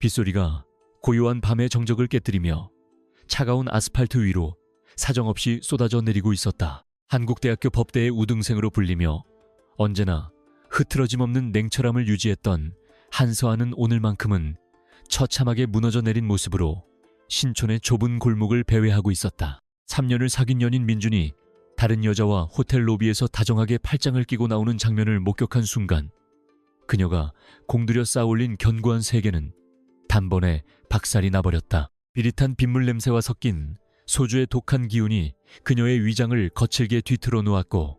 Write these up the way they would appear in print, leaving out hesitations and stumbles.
빗소리가 고요한 밤의 정적을 깨뜨리며 차가운 아스팔트 위로 사정없이 쏟아져 내리고 있었다. 한국대학교 법대의 우등생으로 불리며 언제나 흐트러짐 없는 냉철함을 유지했던 한서아는 오늘만큼은 처참하게 무너져 내린 모습으로 신촌의 좁은 골목을 배회하고 있었다. 3년을 사귄 연인 민준이 다른 여자와 호텔 로비에서 다정하게 팔짱을 끼고 나오는 장면을 목격한 순간 그녀가 공들여 쌓아올린 견고한 세계는 단번에 박살이 나버렸다. 비릿한 빗물 냄새와 섞인 소주의 독한 기운이 그녀의 위장을 거칠게 뒤틀어 놓았고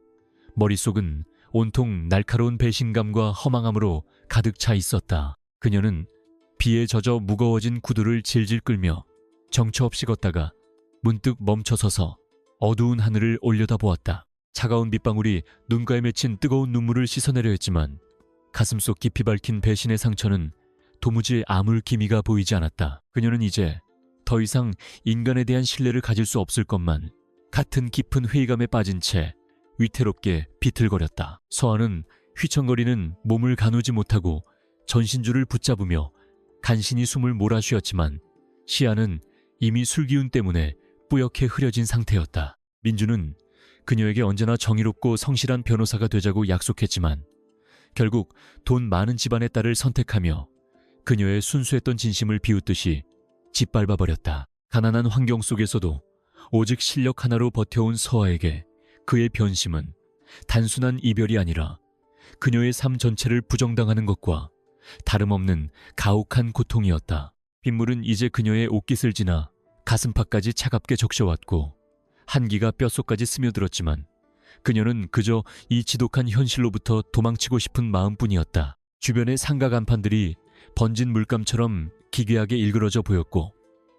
머릿속은 온통 날카로운 배신감과 허망함으로 가득 차 있었다. 그녀는 비에 젖어 무거워진 구두를 질질 끌며 정처 없이 걷다가 문득 멈춰서서 어두운 하늘을 올려다보았다. 차가운 빗방울이 눈가에 맺힌 뜨거운 눈물을 씻어내려 했지만 가슴속 깊이 밝힌 배신의 상처는 도무지 아물 기미가 보이지 않았다. 그녀는 이제 더 이상 인간에 대한 신뢰를 가질 수 없을 것만 같은 깊은 회의감에 빠진 채 위태롭게 비틀거렸다. 서아는 휘청거리는 몸을 가누지 못하고 전신줄을 붙잡으며 간신히 숨을 몰아쉬었지만 시야는 이미 술기운 때문에 뿌옇게 흐려진 상태였다. 민주는 그녀에게 언제나 정의롭고 성실한 변호사가 되자고 약속했지만 결국 돈 많은 집안의 딸을 선택하며 그녀의 순수했던 진심을 비웃듯이 짓밟아버렸다. 가난한 환경 속에서도 오직 실력 하나로 버텨온 서아에게 그의 변심은 단순한 이별이 아니라 그녀의 삶 전체를 부정당하는 것과 다름없는 가혹한 고통이었다. 빗물은 이제 그녀의 옷깃을 지나 가슴팍까지 차갑게 적셔왔고 한기가 뼛속까지 스며들었지만 그녀는 그저 이 지독한 현실로부터 도망치고 싶은 마음뿐이었다. 주변의 상가 간판들이 번진 물감처럼 기괴하게 일그러져 보였고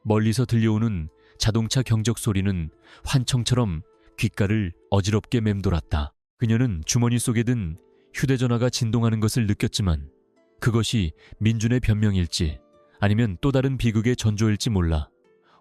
멀리서 들려오는 자동차 경적 소리는 환청처럼 귓가를 어지럽게 맴돌았다. 그녀는 주머니 속에 든 휴대전화가 진동하는 것을 느꼈지만 그것이 민준의 변명일지 아니면 또 다른 비극의 전조일지 몰라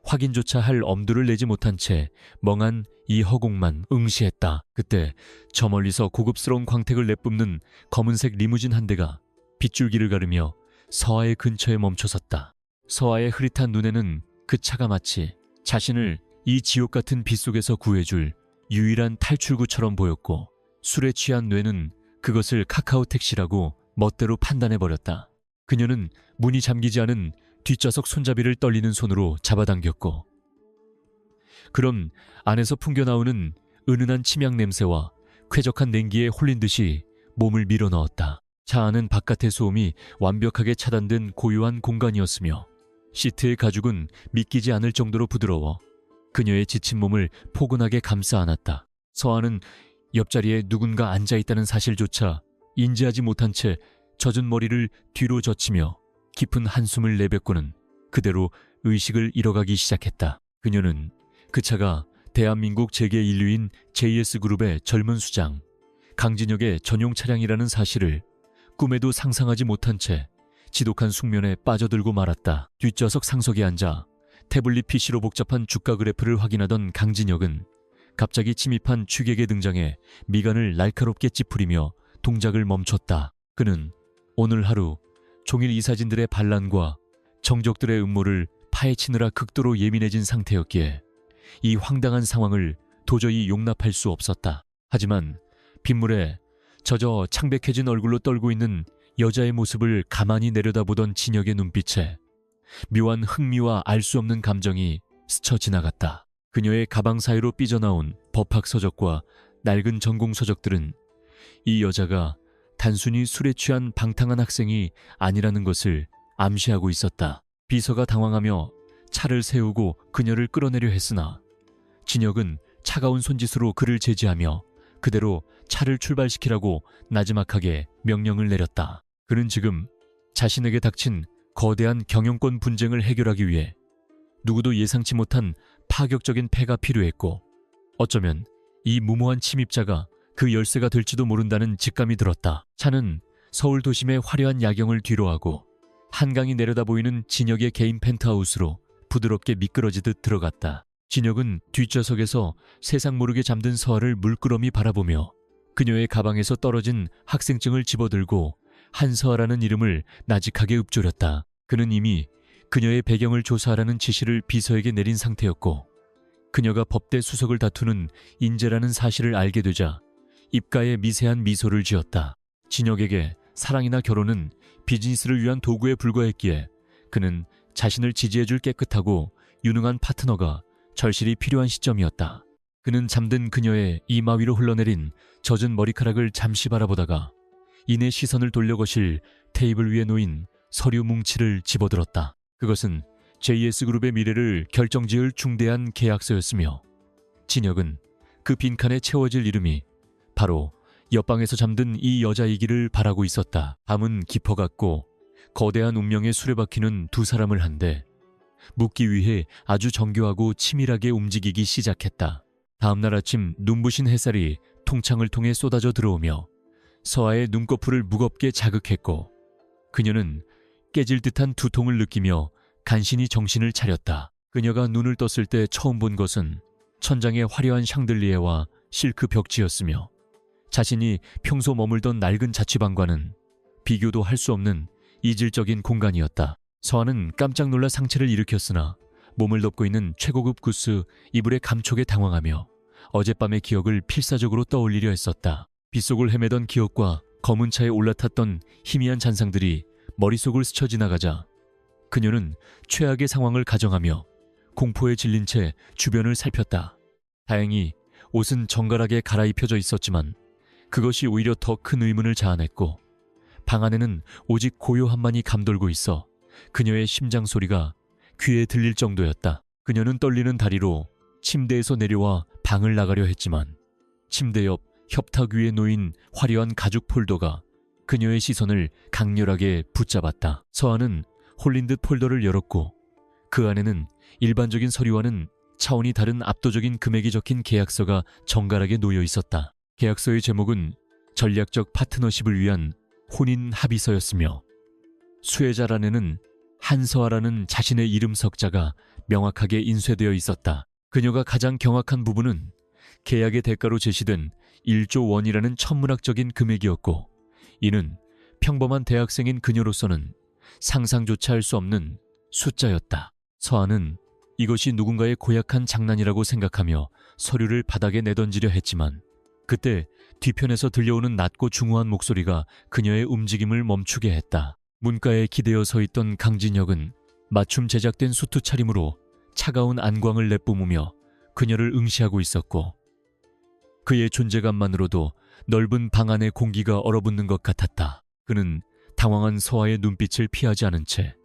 확인조차 할 엄두를 내지 못한 채 멍한 이 허공만 응시했다. 그때 저 멀리서 고급스러운 광택을 내뿜는 검은색 리무진 한 대가 빗줄기를 가르며 서아의 근처에 멈춰섰다. 서아의 흐릿한 눈에는 그 차가 마치 자신을 이 지옥 같은 빗속에서 구해줄 유일한 탈출구처럼 보였고 술에 취한 뇌는 그것을 카카오 택시라고 멋대로 판단해버렸다. 그녀는 문이 잠기지 않은 뒷좌석 손잡이를 떨리는 손으로 잡아당겼고 그럼 안에서 풍겨나오는 은은한 침향 냄새와 쾌적한 냉기에 홀린 듯이 몸을 밀어넣었다. 차 안은 바깥의 소음이 완벽하게 차단된 고요한 공간이었으며 시트의 가죽은 믿기지 않을 정도로 부드러워 그녀의 지친 몸을 포근하게 감싸 안았다. 서아는 옆자리에 누군가 앉아있다는 사실조차 인지하지 못한 채 젖은 머리를 뒤로 젖히며 깊은 한숨을 내뱉고는 그대로 의식을 잃어가기 시작했다. 그녀는 그 차가 대한민국 재계 인류인 JS그룹의 젊은 수장 강진혁의 전용 차량이라는 사실을 꿈에도 상상하지 못한 채 지독한 숙면에 빠져들고 말았다. 뒷좌석 상석에 앉아 태블릿 PC로 복잡한 주가 그래프를 확인하던 강진혁은 갑자기 침입한 취객의 등장에 미간을 날카롭게 찌푸리며 동작을 멈췄다. 그는 오늘 하루 종일 이 사진들의 반란과 정적들의 음모를 파헤치느라 극도로 예민해진 상태였기에 이 황당한 상황을 도저히 용납할 수 없었다. 하지만 빗물에 젖어 창백해진 얼굴로 떨고 있는 여자의 모습을 가만히 내려다보던 진혁의 눈빛에 묘한 흥미와 알 수 없는 감정이 스쳐 지나갔다. 그녀의 가방 사이로 삐져나온 법학 서적과 낡은 전공 서적들은 이 여자가 단순히 술에 취한 방탕한 학생이 아니라는 것을 암시하고 있었다. 비서가 당황하며 차를 세우고 그녀를 끌어내려 했으나 진혁은 차가운 손짓으로 그를 제지하며 그대로 차를 출발시키라고 나지막하게 명령을 내렸다. 그는 지금 자신에게 닥친 거대한 경영권 분쟁을 해결하기 위해 누구도 예상치 못한 파격적인 패가 필요했고 어쩌면 이 무모한 침입자가 그 열쇠가 될지도 모른다는 직감이 들었다. 차는 서울 도심의 화려한 야경을 뒤로하고 한강이 내려다 보이는 진혁의 개인 펜트하우스로 부드럽게 미끄러지듯 들어갔다. 진혁은 뒷좌석에서 세상 모르게 잠든 서아를 물끄러미 바라보며 그녀의 가방에서 떨어진 학생증을 집어들고 한서아라는 이름을 나직하게 읊조렸다. 그는 이미 그녀의 배경을 조사하라는 지시를 비서에게 내린 상태였고 그녀가 법대 수석을 다투는 인재라는 사실을 알게 되자 입가에 미세한 미소를 지었다. 진혁에게 사랑이나 결혼은 비즈니스를 위한 도구에 불과했기에 그는 자신을 지지해줄 깨끗하고 유능한 파트너가 절실히 필요한 시점이었다. 그는 잠든 그녀의 이마 위로 흘러내린 젖은 머리카락을 잠시 바라보다가 이내 시선을 돌려 거실 테이블 위에 놓인 서류 뭉치를 집어들었다. 그것은 JS그룹의 미래를 결정지을 중대한 계약서였으며 진혁은 그 빈칸에 채워질 이름이 바로 옆방에서 잠든 이 여자이기를 바라고 있었다. 밤은 깊어갔고 거대한 운명의 수레바퀴는 두 사람을 한데 묻기 위해 아주 정교하고 치밀하게 움직이기 시작했다. 다음날 아침 눈부신 햇살이 통창을 통해 쏟아져 들어오며 서아의 눈꺼풀을 무겁게 자극했고 그녀는 깨질 듯한 두통을 느끼며 간신히 정신을 차렸다. 그녀가 눈을 떴을 때 처음 본 것은 천장의 화려한 샹들리에와 실크 벽지였으며 자신이 평소 머물던 낡은 자취방과는 비교도 할 수 없는 이질적인 공간이었다. 서아는 깜짝 놀라 상체를 일으켰으나 몸을 덮고 있는 최고급 구스 이불의 감촉에 당황하며 어젯밤의 기억을 필사적으로 떠올리려 했었다. 빗속을 헤매던 기억과 검은 차에 올라탔던 희미한 잔상들이 머릿속을 스쳐 지나가자 그녀는 최악의 상황을 가정하며 공포에 질린 채 주변을 살폈다. 다행히 옷은 정갈하게 갈아입혀져 있었지만 그것이 오히려 더 큰 의문을 자아냈고 방 안에는 오직 고요함만이 감돌고 있어 그녀의 심장 소리가 귀에 들릴 정도였다. 그녀는 떨리는 다리로 침대에서 내려와 방을 나가려 했지만 침대 옆 협탁 위에 놓인 화려한 가죽 폴더가 그녀의 시선을 강렬하게 붙잡았다. 서아는 홀린 듯 폴더를 열었고 그 안에는 일반적인 서류와는 차원이 다른 압도적인 금액이 적힌 계약서가 정갈하게 놓여 있었다. 계약서의 제목은 전략적 파트너십을 위한 혼인 합의서였으며 수혜자란에는 한서아라는 자신의 이름 석자가 명확하게 인쇄되어 있었다. 그녀가 가장 경악한 부분은 계약의 대가로 제시된 1조 원이라는 천문학적인 금액이었고 이는 평범한 대학생인 그녀로서는 상상조차 할 수 없는 숫자였다. 서아는 이것이 누군가의 고약한 장난이라고 생각하며 서류를 바닥에 내던지려 했지만 그때 뒤편에서 들려오는 낮고 중후한 목소리가 그녀의 움직임을 멈추게 했다. 문가에 기대어 서 있던 강진혁은 맞춤 제작된 수트 차림으로 차가운 안광을 내뿜으며 그녀를 응시하고 있었고 그의 존재감만으로도 넓은 방 안의 공기가 얼어붙는 것 같았다. 그는 당황한 서아의 눈빛을 피하지 않은 채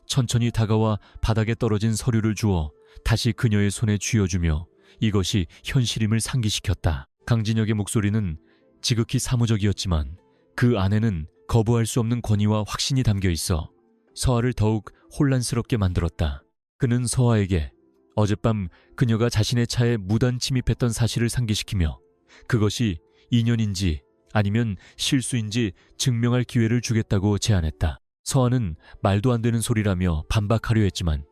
천천히 다가와 바닥에 떨어진 서류를 주어 다시 그녀의 손에 쥐어주며 이것이 현실임을 상기시켰다. 강진혁의 목소리는 지극히 사무적이었지만 그 안에는 거부할 수 없는 권위와 확신이 담겨 있어 서아를 더욱 혼란스럽게 만들었다. 그는 서아에게 어젯밤 그녀가 자신의 차에 무단 침입했던 사실을 상기시키며 그것이 인연인지 아니면 실수인지 증명할 기회를 주겠다고 제안했다. 서아는 말도 안 되는 소리라며 반박하려 했지만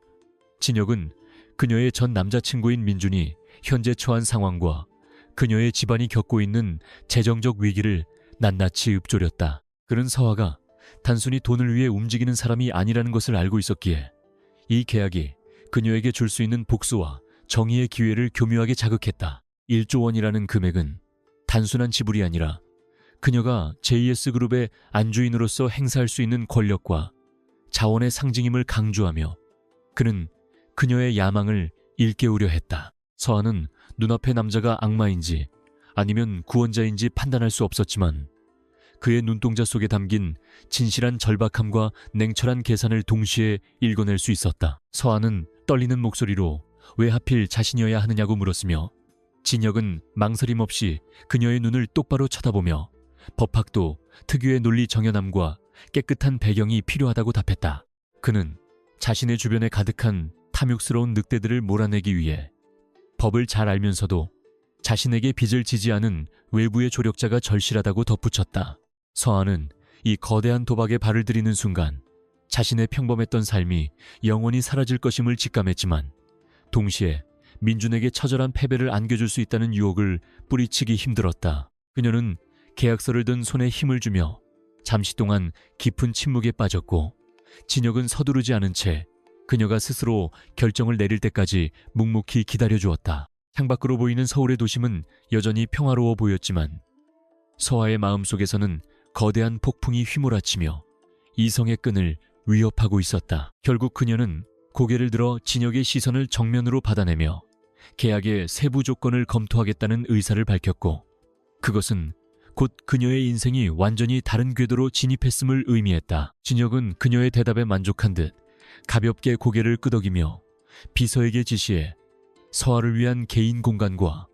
진혁은 그녀의 전 남자친구인 민준이 현재 처한 상황과 그녀의 집안이 겪고 있는 재정적 위기를 낱낱이 읊조렸다. 그는 서아가 단순히 돈을 위해 움직이는 사람이 아니라는 것을 알고 있었기에 이 계약이 그녀에게 줄 수 있는 복수와 정의의 기회를 교묘하게 자극했다. 1조 원이라는 금액은 단순한 지불이 아니라 그녀가 JS그룹의 안주인으로서 행사할 수 있는 권력과 자원의 상징임을 강조하며 그는 그녀의 야망을 일깨우려 했다. 서아는 눈앞의 남자가 악마인지 아니면 구원자인지 판단할 수 없었지만 그의 눈동자 속에 담긴 진실한 절박함과 냉철한 계산을 동시에 읽어낼 수 있었다. 서아는 떨리는 목소리로 왜 하필 자신이어야 하느냐고 물었으며 진혁은 망설임 없이 그녀의 눈을 똑바로 쳐다보며 법학도 특유의 논리 정연함과 깨끗한 배경이 필요하다고 답했다. 그는 자신의 주변에 가득한 탐욕스러운 늑대들을 몰아내기 위해 법을 잘 알면서도 자신에게 빚을 지지 않은 외부의 조력자가 절실하다고 덧붙였다. 서아는 이 거대한 도박에 발을 들이는 순간 자신의 평범했던 삶이 영원히 사라질 것임을 직감했지만 동시에 민준에게 처절한 패배를 안겨줄 수 있다는 유혹을 뿌리치기 힘들었다. 그녀는 계약서를 든 손에 힘을 주며 잠시 동안 깊은 침묵에 빠졌고 진혁은 서두르지 않은 채 그녀가 스스로 결정을 내릴 때까지 묵묵히 기다려주었다. 창밖으로 보이는 서울의 도심은 여전히 평화로워 보였지만 서아의 마음속에서는 거대한 폭풍이 휘몰아치며 이성의 끈을 위협하고 있었다. 결국 그녀는 고개를 들어 진혁의 시선을 정면으로 받아내며 계약의 세부 조건을 검토하겠다는 의사를 밝혔고, 그것은 곧 그녀의 인생이 완전히 다른 궤도로 진입했음을 의미했다. 진혁은 그녀의 대답에 만족한 듯 가볍게 고개를 끄덕이며 비서에게 지시해 서아를 위한 개인 공간과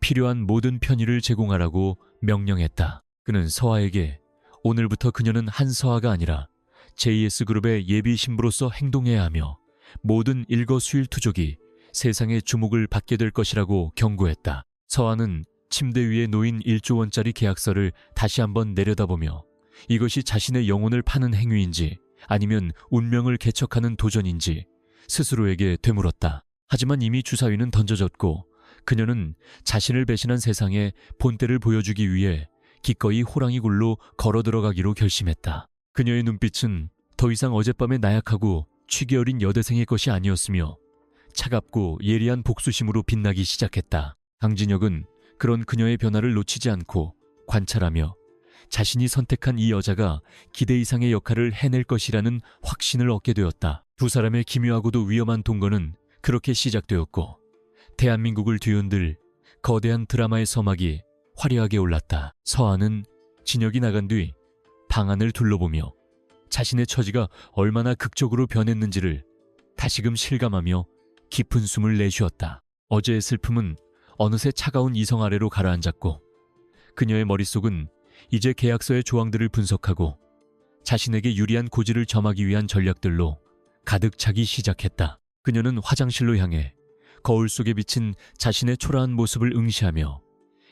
필요한 모든 편의를 제공하라고 명령했다. 그는 서아에게 오늘부터 그녀는 한서아가 아니라 JS그룹의 예비 신부로서 행동해야 하며 모든 일거수일투족이 세상의 주목을 받게 될 것이라고 경고했다. 서아는 침대 위에 놓인 1조 원짜리 계약서를 다시 한번 내려다보며 이것이 자신의 영혼을 파는 행위인지 아니면 운명을 개척하는 도전인지 스스로에게 되물었다. 하지만 이미 주사위는 던져졌고 그녀는 자신을 배신한 세상에 본때를 보여주기 위해 기꺼이 호랑이 굴로 걸어 들어가기로 결심했다. 그녀의 눈빛은 더 이상 어젯밤의 나약하고 취기 어린 여대생의 것이 아니었으며 차갑고 예리한 복수심으로 빛나기 시작했다. 강진혁은 그런 그녀의 변화를 놓치지 않고 관찰하며 자신이 선택한 이 여자가 기대 이상의 역할을 해낼 것이라는 확신을 얻게 되었다. 두 사람의 기묘하고도 위험한 동거는 그렇게 시작되었고 대한민국을 뒤흔들 거대한 드라마의 서막이 화려하게 올랐다. 서아는 진혁이 나간 뒤 방안을 둘러보며 자신의 처지가 얼마나 극적으로 변했는지를 다시금 실감하며 깊은 숨을 내쉬었다. 어제의 슬픔은 어느새 차가운 이성 아래로 가라앉았고 그녀의 머릿속은 이제 계약서의 조항들을 분석하고 자신에게 유리한 고지를 점하기 위한 전략들로 가득 차기 시작했다. 그녀는 화장실로 향해 거울 속에 비친 자신의 초라한 모습을 응시하며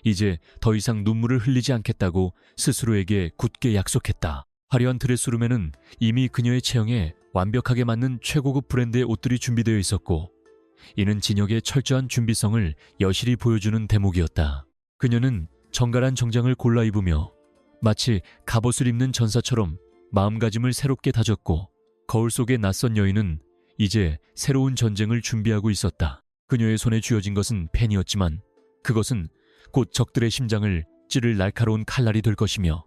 이제 더 이상 눈물을 흘리지 않겠다고 스스로에게 굳게 약속했다. 화려한 드레스룸에는 이미 그녀의 체형에 완벽하게 맞는 최고급 브랜드의 옷들이 준비되어 있었고 이는 진혁의 철저한 준비성을 여실히 보여주는 대목이었다. 그녀는 정갈한 정장을 골라 입으며 마치 갑옷을 입는 전사처럼 마음가짐을 새롭게 다졌고 거울 속의 낯선 여인은 이제 새로운 전쟁을 준비하고 있었다. 그녀의 손에 쥐어진 것은 펜이었지만 그것은 곧 적들의 심장을 찌를 날카로운 칼날이 될 것이며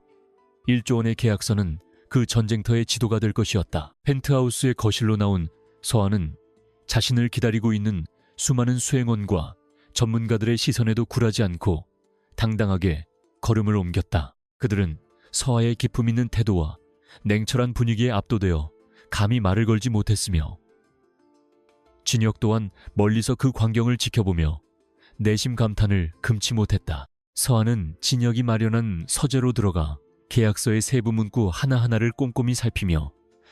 1조 원의 계약서는 그 전쟁터의 지도가 될 것이었다. 펜트하우스의 거실로 나온 서아는 자신을 기다리고 있는 수많은 수행원과 전문가들의 시선에도 굴하지 않고 당당하게 걸음을 옮겼다. 그들은 서아의 기품 있는 태도와 냉철한 분위기에 압도되어 감히 말을 걸지 못했으며 진혁 또한 멀리서 그 광경을 지켜보며 내심 감탄을 금치 못했다. 서아는 진혁이 마련한 서재로 들어가 계약서의 세부 문구 하나하나를 꼼꼼히 살피며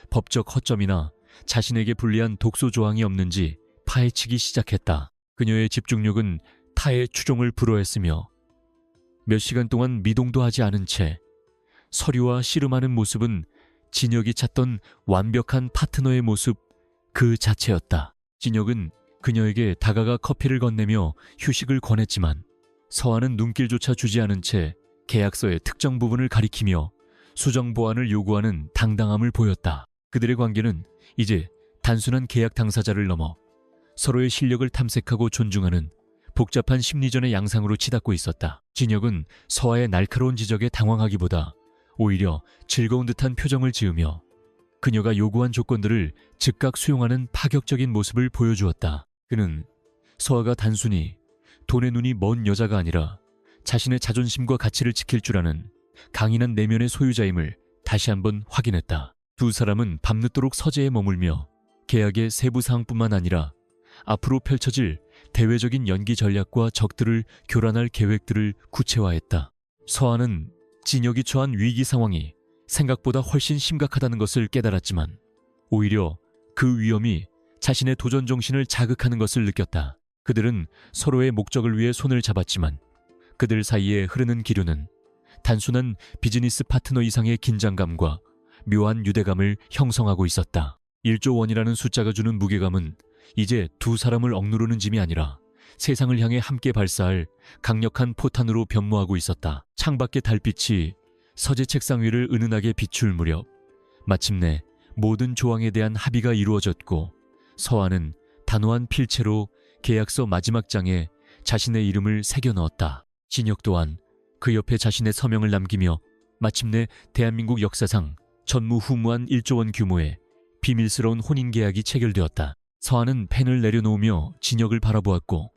법적 허점이나 자신에게 불리한 독소 조항이 없는지 파헤치기 시작했다. 그녀의 집중력은 타의 추종을 불허했으며 몇 시간 동안 미동도 하지 않은 채 서류와 씨름하는 모습은 진혁이 찾던 완벽한 파트너의 모습 그 자체였다. 진혁은 그녀에게 다가가 커피를 건네며 휴식을 권했지만 서아는 눈길조차 주지 않은 채 계약서의 특정 부분을 가리키며 수정 보완을 요구하는 당당함을 보였다. 그들의 관계는 이제 단순한 계약 당사자를 넘어 서로의 실력을 탐색하고 존중하는 복잡한 심리전의 양상으로 치닫고 있었다. 진혁은 서아의 날카로운 지적에 당황하기보다 오히려 즐거운 듯한 표정을 지으며 그녀가 요구한 조건들을 즉각 수용하는 파격적인 모습을 보여주었다. 그는 서아가 단순히 돈의 눈이 먼 여자가 아니라 자신의 자존심과 가치를 지킬 줄 아는 강인한 내면의 소유자임을 다시 한번 확인했다. 두 사람은 밤늦도록 서재에 머물며 계약의 세부 사항뿐만 아니라 앞으로 펼쳐질 대외적인 연기 전략과 적들을 교란할 계획들을 구체화했다. 서아는 진혁이 처한 위기 상황이 생각보다 훨씬 심각하다는 것을 깨달았지만 오히려 그 위험이 자신의 도전 정신을 자극하는 것을 느꼈다. 그들은 서로의 목적을 위해 손을 잡았지만 그들 사이에 흐르는 기류는 단순한 비즈니스 파트너 이상의 긴장감과 묘한 유대감을 형성하고 있었다. 1조 원이라는 숫자가 주는 무게감은 이제 두 사람을 억누르는 짐이 아니라 세상을 향해 함께 발사할 강력한 포탄으로 변모하고 있었다. 창밖의 달빛이 서재 책상 위를 은은하게 비출 무렵 마침내 모든 조항에 대한 합의가 이루어졌고 서한은 단호한 필체로 계약서 마지막 장에 자신의 이름을 새겨 넣었다. 진혁 또한 그 옆에 자신의 서명을 남기며 마침내 대한민국 역사상 전무후무한 1조 원 규모의 비밀스러운 혼인계약이 체결되었다. 서한은 펜을 내려놓으며 진혁을 바라보았고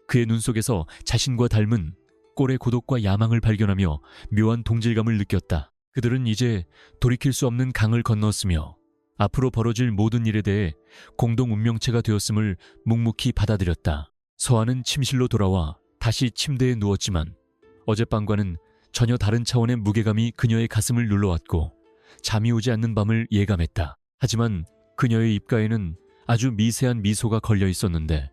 그의 눈 속에서 자신과 닮은 꼴의 고독과 야망을 발견하며 묘한 동질감을 느꼈다. 그들은 이제 돌이킬 수 없는 강을 건넜으며 앞으로 벌어질 모든 일에 대해 공동 운명체가 되었음을 묵묵히 받아들였다. 서한은 침실로 돌아와 다시 침대에 누웠지만 어젯밤과는 전혀 다른 차원의 무게감이 그녀의 가슴을 눌러왔고 잠이 오지 않는 밤을 예감했다. 하지만 그녀의 입가에는 아주 미세한 미소가 걸려 있었는데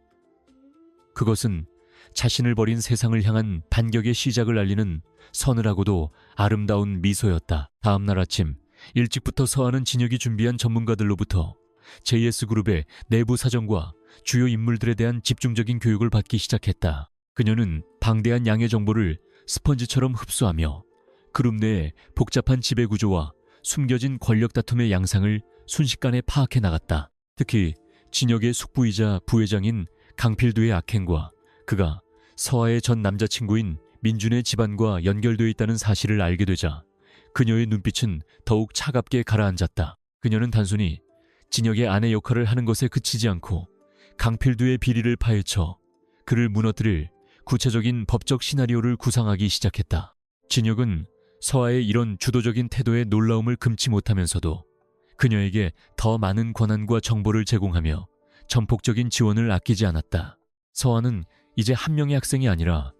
그것은 자신을 버린 세상을 향한 반격의 시작을 알리는 서늘하고도 아름다운 미소였다. 다음 날 아침 일찍부터 서한은 진혁이 준비한 전문가들로부터 JS그룹의 내부 사정과 주요 인물들에 대한 집중적인 교육을 받기 시작했다. 그녀는 방대한 양의 정보를 스펀지처럼 흡수하며 그룹 내의 복잡한 지배 구조와 숨겨진 권력 다툼의 양상을 순식간에 파악해 나갔다. 특히 진혁의 숙부이자 부회장인 강필두의 악행과 그가 서아의 전 남자친구인 민준의 집안과 연결되어 있다는 사실을 알게 되자 그녀의 눈빛은 더욱 차갑게 가라앉았다. 그녀는 단순히 진혁의 아내 역할을 하는 것에 그치지 않고 강필두의 비리를 파헤쳐 그를 무너뜨릴 구체적인 법적 시나리오를 구상하기 시작했다. 진혁은 서아의 이런 주도적인 태도에 놀라움을 금치 못하면서도 그녀에게 더 많은 권한과 정보를 제공하며 전폭적인 지원을 아끼지 않았다. 서아는 이제 한 명의 학생이 아니라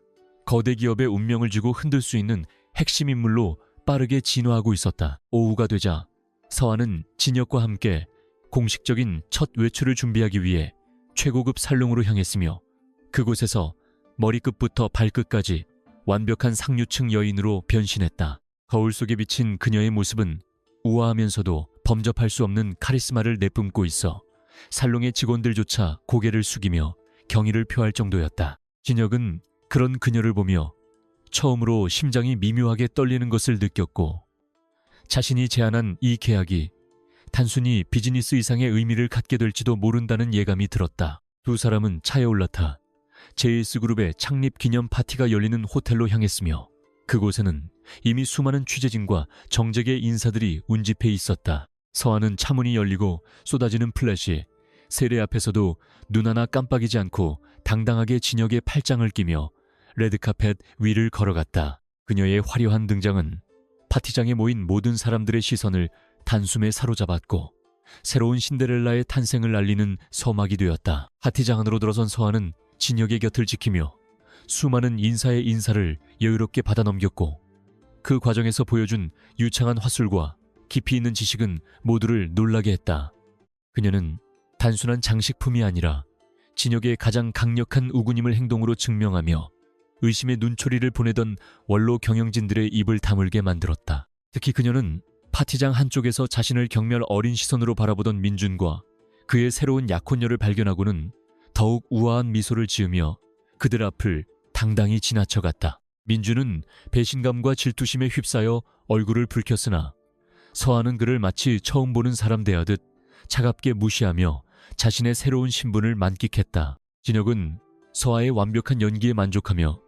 거대 기업의 운명을 쥐고 흔들 수 있는 핵심 인물로 빠르게 진화하고 있었다. 오후가 되자 서아는 진혁과 함께 공식적인 첫 외출을 준비하기 위해 최고급 살롱으로 향했으며 그곳에서 머리끝부터 발끝까지 완벽한 상류층 여인으로 변신했다. 거울 속에 비친 그녀의 모습은 우아하면서도 범접할 수 없는 카리스마를 내뿜고 있어 살롱의 직원들조차 고개를 숙이며 경의를 표할 정도였다. 진혁은 그런 그녀를 보며 처음으로 심장이 미묘하게 떨리는 것을 느꼈고 자신이 제안한 이 계약이 단순히 비즈니스 이상의 의미를 갖게 될지도 모른다는 예감이 들었다. 두 사람은 차에 올라타 JS그룹의 창립 기념 파티가 열리는 호텔로 향했으며 그곳에는 이미 수많은 취재진과 정재계 인사들이 운집해 있었다. 서한은 차문이 열리고 쏟아지는 플래시, 세례 앞에서도 눈 하나 깜빡이지 않고 당당하게 진혁의 팔짱을 끼며 레드카펫 위를 걸어갔다. 그녀의 화려한 등장은 파티장에 모인 모든 사람들의 시선을 단숨에 사로잡았고 새로운 신데렐라의 탄생을 알리는 서막이 되었다. 파티장 안으로 들어선 서한은 진혁의 곁을 지키며 수많은 인사의 인사를 여유롭게 받아 넘겼고 그 과정에서 보여준 유창한 화술과 깊이 있는 지식은 모두를 놀라게 했다. 그녀는 단순한 장식품이 아니라 진혁의 가장 강력한 우군임을 행동으로 증명하며 의심의 눈초리를 보내던 원로 경영진들의 입을 다물게 만들었다. 특히 그녀는 파티장 한쪽에서 자신을 경멸 어린 시선으로 바라보던 민준과 그의 새로운 약혼녀를 발견하고는 더욱 우아한 미소를 지으며 그들 앞을 당당히 지나쳐갔다. 민준은 배신감과 질투심에 휩싸여 얼굴을 붉혔으나 서한은 그를 마치 처음 보는 사람 대하듯 차갑게 무시하며 자신의 새로운 신분을 만끽했다. 진혁은 서아의 완벽한 연기에 만족하며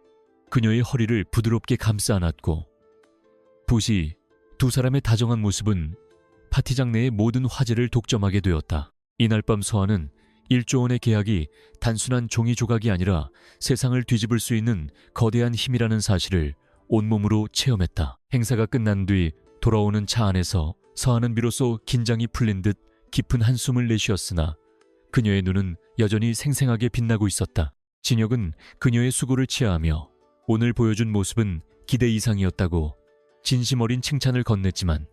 그녀의 허리를 부드럽게 감싸 안았고 부시 두 사람의 다정한 모습은 파티장 내의 모든 화제를 독점하게 되었다. 이날 밤 서아는 1조 원의 계약이 단순한 종이 조각이 아니라 세상을 뒤집을 수 있는 거대한 힘이라는 사실을 온몸으로 체험했다. 행사가 끝난 뒤 돌아오는 차 안에서 서아는 비로소 긴장이 풀린 듯 깊은 한숨을 내쉬었으나 그녀의 눈은 여전히 생생하게 빛나고 있었다. 진혁은 그녀의 수고를 치하하며 오늘 보여준 모습은 기대 이상이었다고 진심 어린 칭찬을 건넸지만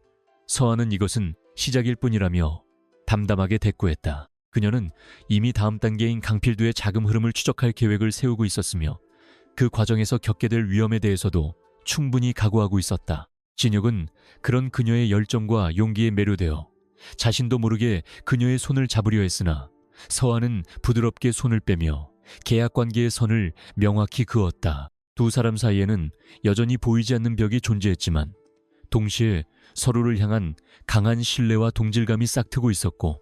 서아는 이것은 시작일 뿐이라며 담담하게 대꾸했다. 그녀는 이미 다음 단계인 강필두의 자금 흐름을 추적할 계획을 세우고 있었으며 그 과정에서 겪게 될 위험에 대해서도 충분히 각오하고 있었다. 진혁은 그런 그녀의 열정과 용기에 매료되어 자신도 모르게 그녀의 손을 잡으려 했으나 서아는 부드럽게 손을 빼며 계약관계의 선을 명확히 그었다. 두 사람 사이에는 여전히 보이지 않는 벽이 존재했지만 동시에 서로를 향한 강한 신뢰와 동질감이 싹트고 있었고,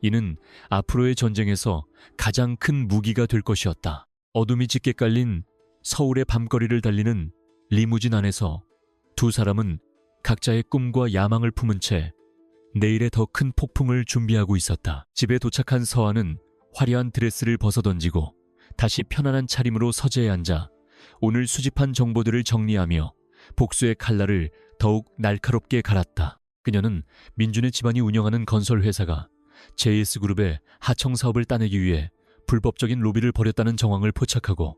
이는 앞으로의 전쟁에서 가장 큰 무기가 될 것이었다. 어둠이 짙게 깔린 서울의 밤거리를 달리는 리무진 안에서 두 사람은 각자의 꿈과 야망을 품은 채 내일의 더 큰 폭풍을 준비하고 있었다. 집에 도착한 서아는 화려한 드레스를 벗어던지고 다시 편안한 차림으로 서재에 앉아 오늘 수집한 정보들을 정리하며 복수의 칼날을 더욱 날카롭게 갈았다. 그녀는 민준의 집안이 운영하는 건설회사가 JS그룹의 하청 사업을 따내기 위해 불법적인 로비를 벌였다는 정황을 포착하고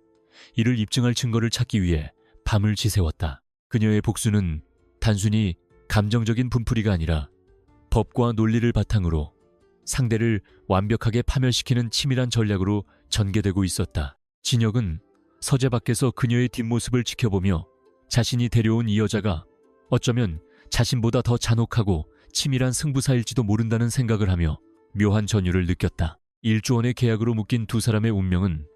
이를 입증할 증거를 찾기 위해 밤을 지새웠다. 그녀의 복수는 단순히 감정적인 분풀이가 아니라 법과 논리를 바탕으로 상대를 완벽하게 파멸시키는 치밀한 전략으로 전개되고 있었다. 진혁은 서재 밖에서 그녀의 뒷모습을 지켜보며 자신이 데려온 이 여자가 어쩌면 자신보다 더 잔혹하고 치밀한 승부사일지도 모른다는 생각을 하며 묘한 전율을 느꼈다. 1조 원의 계약으로 묶인 두 사람의 운명은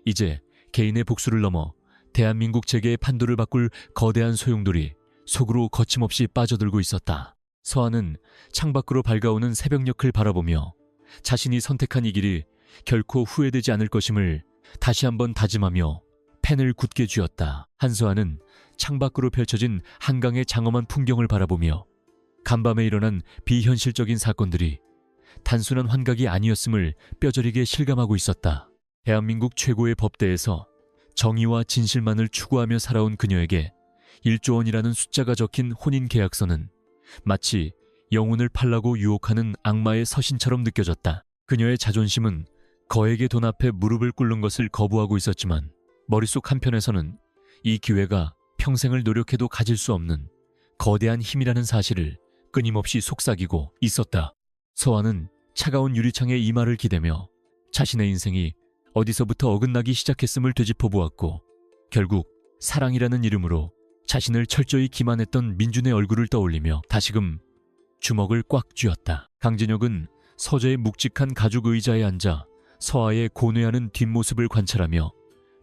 이제 개인의 복수를 넘어 대한민국 재계의 판도를 바꿀 거대한 소용돌이 속으로 거침없이 빠져들고 있었다. 서아는 창밖으로 밝아오는 새벽녘을 바라보며 자신이 선택한 이 길이 결코 후회되지 않을 것임을 다시 한번 다짐하며 펜을 굳게 쥐었다. 한서아는 창밖으로 펼쳐진 한강의 장엄한 풍경을 바라보며 간밤에 일어난 비현실적인 사건들이 단순한 환각이 아니었음을 뼈저리게 실감하고 있었다. 대한민국 최고의 법대에서 정의와 진실만을 추구하며 살아온 그녀에게 1조 원이라는 숫자가 적힌 혼인계약서는 마치 영혼을 팔라고 유혹하는 악마의 서신처럼 느껴졌다. 그녀의 자존심은 거액의 돈 앞에 무릎을 꿇는 것을 거부하고 있었지만 머릿속 한편에서는 이 기회가 평생을 노력해도 가질 수 없는 거대한 힘이라는 사실을 끊임없이 속삭이고 있었다. 서아는 차가운 유리창에 이마를 기대며 자신의 인생이 어디서부터 어긋나기 시작했음을 되짚어 보았고 결국 사랑이라는 이름으로 자신을 철저히 기만했던 민준의 얼굴을 떠올리며 다시금 주먹을 꽉 쥐었다. 강진혁은 서재의 묵직한 가죽 의자에 앉아 서아의 고뇌하는 뒷모습을 관찰하며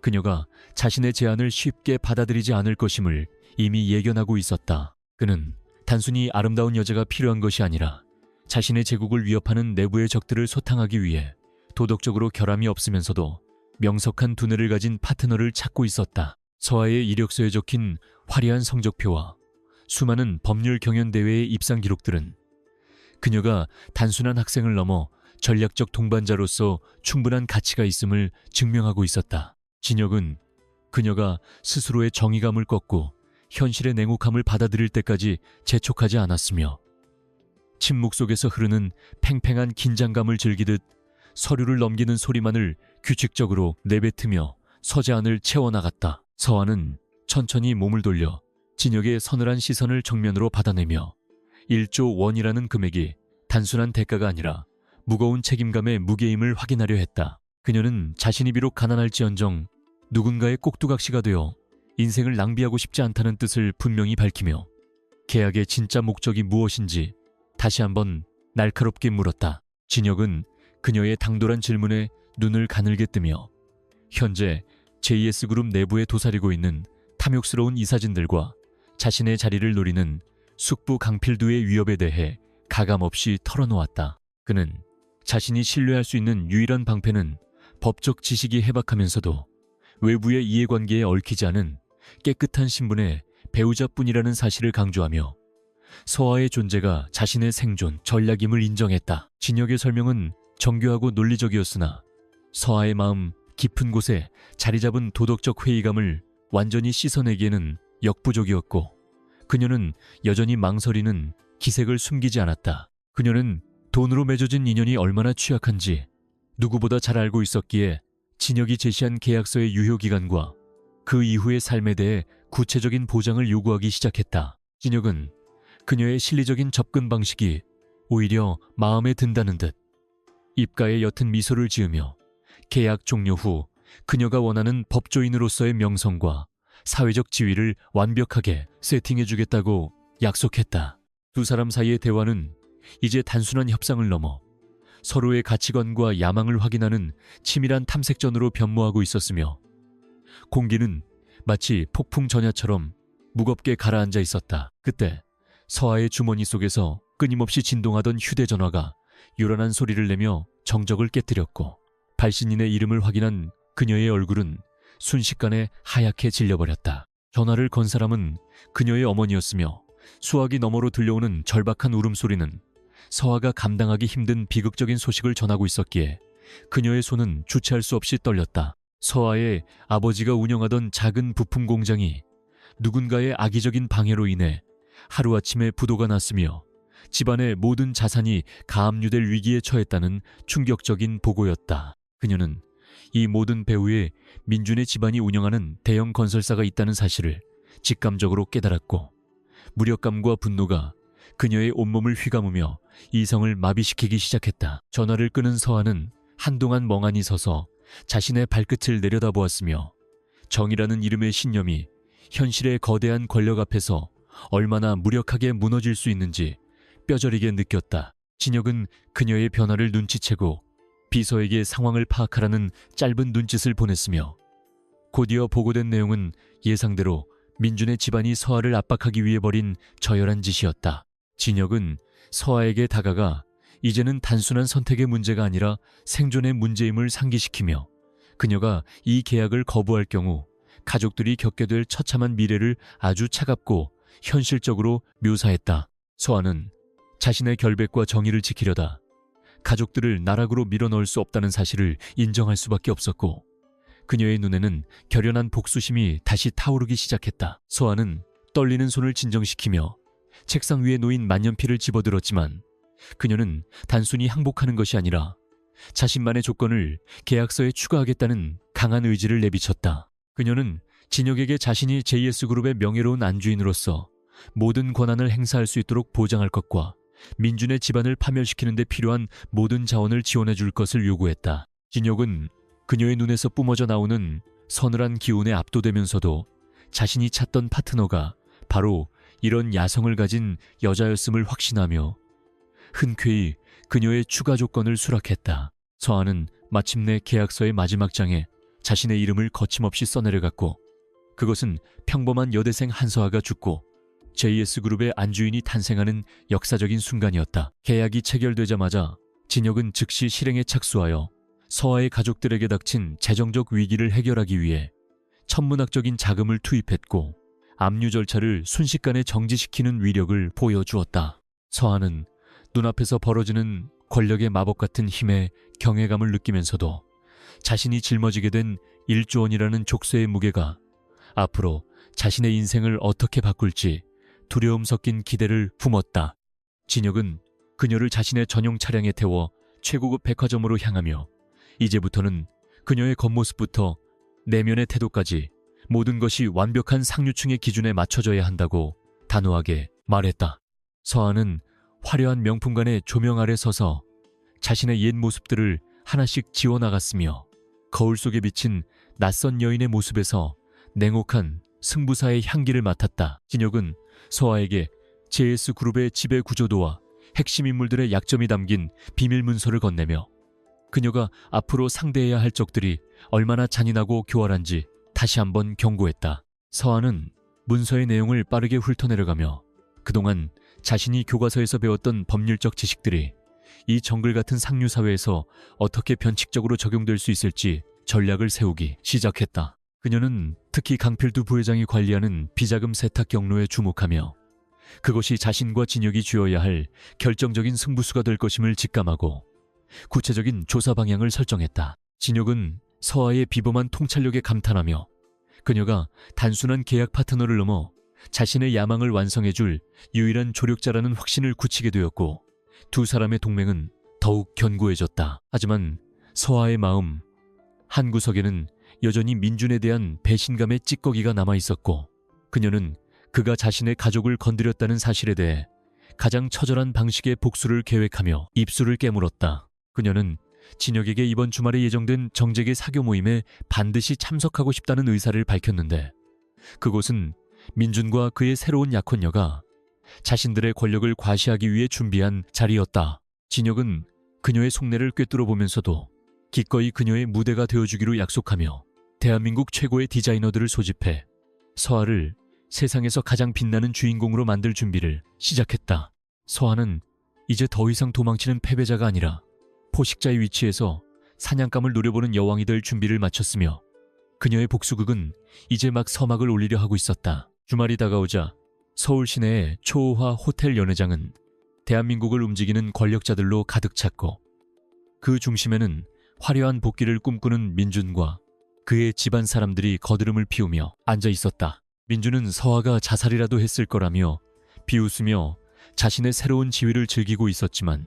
그녀가 자신의 제안을 쉽게 받아들이지 않을 것임을 이미 예견하고 있었다. 그는 단순히 아름다운 여자가 필요한 것이 아니라 자신의 제국을 위협하는 내부의 적들을 소탕하기 위해 도덕적으로 결함이 없으면서도 명석한 두뇌를 가진 파트너를 찾고 있었다. 서아의 이력서에 적힌 화려한 성적표와 수많은 법률 경연대회의 입상 기록들은 그녀가 단순한 학생을 넘어 전략적 동반자로서 충분한 가치가 있음을 증명하고 있었다. 진혁은 그녀가 스스로의 정의감을 꺾고 현실의 냉혹함을 받아들일 때까지 재촉하지 않았으며 침묵 속에서 흐르는 팽팽한 긴장감을 즐기듯 서류를 넘기는 소리만을 규칙적으로 내뱉으며 서재 안을 채워나갔다. 서아는 천천히 몸을 돌려 진혁의 서늘한 시선을 정면으로 받아내며 1조 원이라는 금액이 단순한 대가가 아니라 무거운 책임감의 무게임을 확인하려 했다. 그녀는 자신이 비록 가난할지언정 누군가의 꼭두각시가 되어 인생을 낭비하고 싶지 않다는 뜻을 분명히 밝히며 계약의 진짜 목적이 무엇인지 다시 한번 날카롭게 물었다. 진혁은 그녀의 당돌한 질문에 눈을 가늘게 뜨며 현재 JS그룹 내부에 도사리고 있는 탐욕스러운 이사진들과 자신의 자리를 노리는 숙부 강필두의 위협에 대해 가감없이 털어놓았다. 그는 자신이 신뢰할 수 있는 유일한 방패는 법적 지식이 해박하면서도 외부의 이해관계에 얽히지 않은 깨끗한 신분의 배우자뿐이라는 사실을 강조하며 서아의 존재가 자신의 생존 전략임을 인정했다. 진혁의 설명은 정교하고 논리적이었으나 서아의 마음 깊은 곳에 자리 잡은 도덕적 회의감을 완전히 씻어내기에는 역부족이었고 그녀는 여전히 망설이는 기색을 숨기지 않았다. 그녀는 돈으로 맺어진 인연이 얼마나 취약한지 누구보다 잘 알고 있었기에 진혁이 제시한 계약서의 유효기간과 그 이후의 삶에 대해 구체적인 보장을 요구하기 시작했다. 진혁은 그녀의 실리적인 접근 방식이 오히려 마음에 든다는 듯 입가에 옅은 미소를 지으며 계약 종료 후 그녀가 원하는 법조인으로서의 명성과 사회적 지위를 완벽하게 세팅해주겠다고 약속했다. 두 사람 사이의 대화는 이제 단순한 협상을 넘어 서로의 가치관과 야망을 확인하는 치밀한 탐색전으로 변모하고 있었으며 공기는 마치 폭풍 전야처럼 무겁게 가라앉아 있었다. 그때 서아의 주머니 속에서 끊임없이 진동하던 휴대전화가 요란한 소리를 내며 정적을 깨뜨렸고, 발신인의 이름을 확인한 그녀의 얼굴은 순식간에 하얗게 질려버렸다. 전화를 건 사람은 그녀의 어머니였으며 수화기 너머로 들려오는 절박한 울음소리는 서아가 감당하기 힘든 비극적인 소식을 전하고 있었기에 그녀의 손은 주체할 수 없이 떨렸다. 서아의 아버지가 운영하던 작은 부품 공장이 누군가의 악의적인 방해로 인해 하루아침에 부도가 났으며 집안의 모든 자산이 가압류될 위기에 처했다는 충격적인 보고였다. 그녀는 이 모든 배후에 민준의 집안이 운영하는 대형 건설사가 있다는 사실을 직감적으로 깨달았고, 무력감과 분노가 그녀의 온몸을 휘감으며 이성을 마비시키기 시작했다. 전화를 끄는 서아는 한동안 멍하니 서서 자신의 발끝을 내려다보았으며, 정이라는 이름의 신념이 현실의 거대한 권력 앞에서 얼마나 무력하게 무너질 수 있는지 뼈저리게 느꼈다. 진혁은 그녀의 변화를 눈치채고 비서에게 상황을 파악하라는 짧은 눈짓을 보냈으며, 곧이어 보고된 내용은 예상대로 민준의 집안이 서아를 압박하기 위해 벌인 저열한 짓이었다. 진혁은 서아에게 다가가 이제는 단순한 선택의 문제가 아니라 생존의 문제임을 상기시키며, 그녀가 이 계약을 거부할 경우 가족들이 겪게 될 처참한 미래를 아주 차갑고 현실적으로 묘사했다. 서아는 자신의 결백과 정의를 지키려다 가족들을 나락으로 밀어넣을 수 없다는 사실을 인정할 수밖에 없었고, 그녀의 눈에는 결연한 복수심이 다시 타오르기 시작했다. 서아는 떨리는 손을 진정시키며 책상 위에 놓인 만년필을 집어들었지만, 그녀는 단순히 항복하는 것이 아니라 자신만의 조건을 계약서에 추가하겠다는 강한 의지를 내비쳤다. 그녀는 진혁에게 자신이 JS그룹의 명예로운 안주인으로서 모든 권한을 행사할 수 있도록 보장할 것과 민준의 집안을 파멸시키는 데 필요한 모든 자원을 지원해 줄 것을 요구했다. 진혁은 그녀의 눈에서 뿜어져 나오는 서늘한 기운에 압도되면서도 자신이 찾던 파트너가 바로 이런 야성을 가진 여자였음을 확신하며 흔쾌히 그녀의 추가 조건을 수락했다. 서아는 마침내 계약서의 마지막 장에 자신의 이름을 거침없이 써내려갔고, 그것은 평범한 여대생 한서아가 죽고 JS그룹의 안주인이 탄생하는 역사적인 순간이었다. 계약이 체결되자마자 진혁은 즉시 실행에 착수하여 서아의 가족들에게 닥친 재정적 위기를 해결하기 위해 천문학적인 자금을 투입했고, 압류 절차를 순식간에 정지시키는 위력을 보여주었다. 서아는 눈앞에서 벌어지는 권력의 마법 같은 힘에 경외감을 느끼면서도 자신이 짊어지게 된 1조 원이라는 족쇄의 무게가 앞으로 자신의 인생을 어떻게 바꿀지 두려움 섞인 기대를 품었다. 진혁은 그녀를 자신의 전용 차량에 태워 최고급 백화점으로 향하며 이제부터는 그녀의 겉모습부터 내면의 태도까지 모든 것이 완벽한 상류층의 기준에 맞춰져야 한다고 단호하게 말했다. 서아는 화려한 명품관의 조명 아래 서서 자신의 옛 모습들을 하나씩 지워나갔으며, 거울 속에 비친 낯선 여인의 모습에서 냉혹한 승부사의 향기를 맡았다. 진혁은 서아에게 JS그룹의 지배 구조도와 핵심 인물들의 약점이 담긴 비밀 문서를 건네며 그녀가 앞으로 상대해야 할 적들이 얼마나 잔인하고 교활한지 다시 한번 경고했다. 서아는 문서의 내용을 빠르게 훑어내려가며 그동안 자신이 교과서에서 배웠던 법률적 지식들이 이 정글 같은 상류 사회에서 어떻게 변칙적으로 적용될 수 있을지 전략을 세우기 시작했다. 그녀는 특히 강필두 부회장이 관리하는 비자금 세탁 경로에 주목하며 그것이 자신과 진혁이 쥐어야 할 결정적인 승부수가 될 것임을 직감하고 구체적인 조사 방향을 설정했다. 진혁은 서아의 비범한 통찰력에 감탄하며 그녀가 단순한 계약 파트너를 넘어 자신의 야망을 완성해줄 유일한 조력자라는 확신을 굳히게 되었고, 두 사람의 동맹은 더욱 견고해졌다. 하지만 서아의 마음 한구석에는 여전히 민준에 대한 배신감의 찌꺼기가 남아있었고, 그녀는 그가 자신의 가족을 건드렸다는 사실에 대해 가장 처절한 방식의 복수를 계획하며 입술을 깨물었다. 그녀는 진혁에게 이번 주말에 예정된 정재계 사교 모임에 반드시 참석하고 싶다는 의사를 밝혔는데, 그곳은 민준과 그의 새로운 약혼녀가 자신들의 권력을 과시하기 위해 준비한 자리였다. 진혁은 그녀의 속내를 꿰뚫어 보면서도 기꺼이 그녀의 무대가 되어주기로 약속하며 대한민국 최고의 디자이너들을 소집해 서아를 세상에서 가장 빛나는 주인공으로 만들 준비를 시작했다. 서아는 이제 더 이상 도망치는 패배자가 아니라 포식자의 위치에서 사냥감을 노려보는 여왕이 될 준비를 마쳤으며 그녀의 복수극은 이제 막 서막을 올리려 하고 있었다. 주말이 다가오자 서울 시내의 초호화 호텔 연회장은 대한민국을 움직이는 권력자들로 가득 찼고 그 중심에는 화려한 복귀를 꿈꾸는 민준과 그의 집안 사람들이 거드름을 피우며 앉아 있었다. 민준은 서아가 자살이라도 했을 거라며 비웃으며 자신의 새로운 지위를 즐기고 있었지만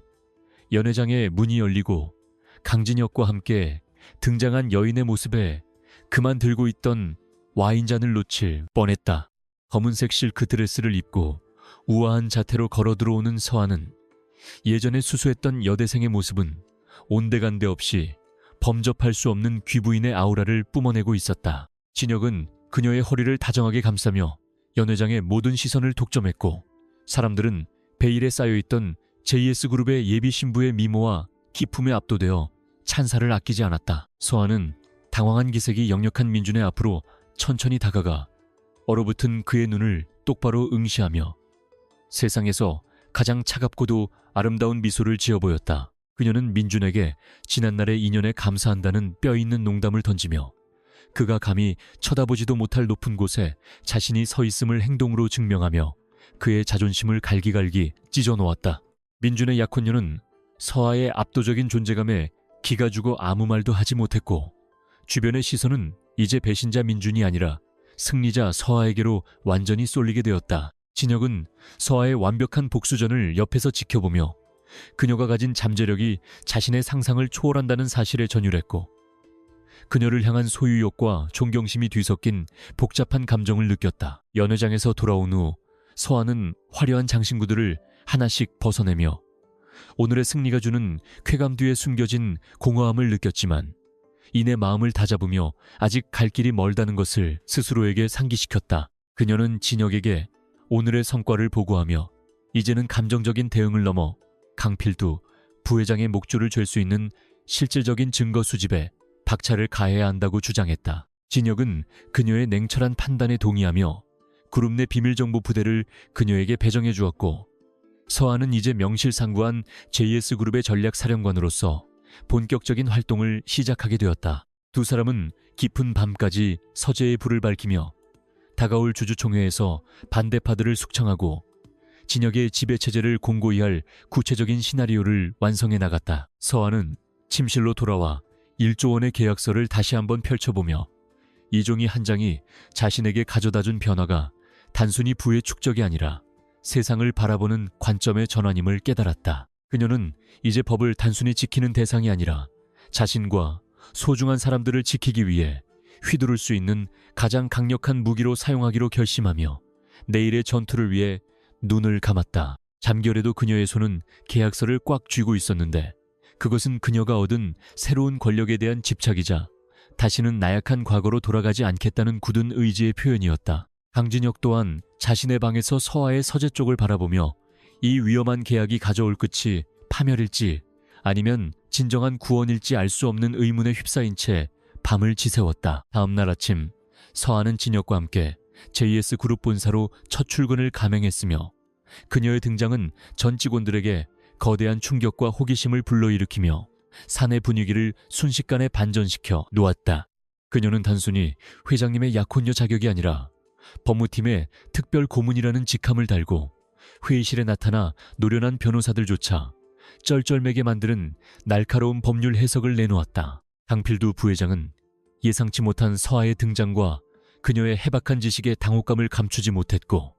연회장의 문이 열리고 강진혁과 함께 등장한 여인의 모습에 그만 들고 있던 와인잔을 놓칠 뻔했다. 검은색 실크 드레스를 입고 우아한 자태로 걸어 들어오는 서아는 예전에 수수했던 여대생의 모습은 온데간데 없이 범접할 수 없는 귀부인의 아우라를 뿜어내고 있었다. 진혁은 그녀의 허리를 다정하게 감싸며 연회장의 모든 시선을 독점했고 사람들은 베일에 쌓여있던 JS그룹의 예비 신부의 미모와 기품에 압도되어 찬사를 아끼지 않았다. 서아는 당황한 기색이 역력한 민준의 앞으로 천천히 다가가 얼어붙은 그의 눈을 똑바로 응시하며 세상에서 가장 차갑고도 아름다운 미소를 지어 보였다. 그녀는 민준에게 지난날의 인연에 감사한다는 뼈있는 농담을 던지며 그가 감히 쳐다보지도 못할 높은 곳에 자신이 서 있음을 행동으로 증명하며 그의 자존심을 갈기갈기 찢어놓았다. 민준의 약혼녀는 서아의 압도적인 존재감에 기가 죽어 아무 말도 하지 못했고 주변의 시선은 이제 배신자 민준이 아니라 승리자 서아에게로 완전히 쏠리게 되었다. 진혁은 서아의 완벽한 복수전을 옆에서 지켜보며 그녀가 가진 잠재력이 자신의 상상을 초월한다는 사실에 전율했고 그녀를 향한 소유욕과 존경심이 뒤섞인 복잡한 감정을 느꼈다. 연회장에서 돌아온 후 서아는 화려한 장신구들을 하나씩 벗어내며 오늘의 승리가 주는 쾌감 뒤에 숨겨진 공허함을 느꼈지만 이내 마음을 다잡으며 아직 갈 길이 멀다는 것을 스스로에게 상기시켰다. 그녀는 진혁에게 오늘의 성과를 보고하며 이제는 감정적인 대응을 넘어 강필두 부회장의 목줄을 잴 수 있는 실질적인 증거 수집에 박차를 가해야 한다고 주장했다. 진혁은 그녀의 냉철한 판단에 동의하며 그룹 내 비밀정보 부대를 그녀에게 배정해 주었고 서아는 이제 명실상부한 JS그룹의 전략사령관으로서 본격적인 활동을 시작하게 되었다. 두 사람은 깊은 밤까지 서재의 불을 밝히며 다가올 주주총회에서 반대파들을 숙청하고 진혁의 지배체제를 공고히 할 구체적인 시나리오를 완성해 나갔다. 서아는 침실로 돌아와 1조 원의 계약서를 다시 한번 펼쳐보며 이 종이 한 장이 자신에게 가져다준 변화가 단순히 부의 축적이 아니라 세상을 바라보는 관점의 전환임을 깨달았다. 그녀는 이제 법을 단순히 지키는 대상이 아니라 자신과 소중한 사람들을 지키기 위해 휘두를 수 있는 가장 강력한 무기로 사용하기로 결심하며 내일의 전투를 위해 눈을 감았다. 잠결에도 그녀의 손은 계약서를 꽉 쥐고 있었는데 그것은 그녀가 얻은 새로운 권력에 대한 집착이자 다시는 나약한 과거로 돌아가지 않겠다는 굳은 의지의 표현이었다. 강진혁 또한 자신의 방에서 서아의 서재 쪽을 바라보며 이 위험한 계약이 가져올 끝이 파멸일지 아니면 진정한 구원일지 알 수 없는 의문에 휩싸인 채 밤을 지새웠다. 다음 날 아침 서아는 진혁과 함께 JS그룹 본사로 첫 출근을 감행했으며 그녀의 등장은 전 직원들에게 거대한 충격과 호기심을 불러일으키며 사내 분위기를 순식간에 반전시켜 놓았다. 그녀는 단순히 회장님의 약혼녀 자격이 아니라 법무팀의 특별 고문이라는 직함을 달고 회의실에 나타나 노련한 변호사들조차 쩔쩔매게 만드는 날카로운 법률 해석을 내놓았다. 강필두 부회장은 예상치 못한 서아의 등장과 그녀의 해박한 지식에 당혹감을 감추지 못했고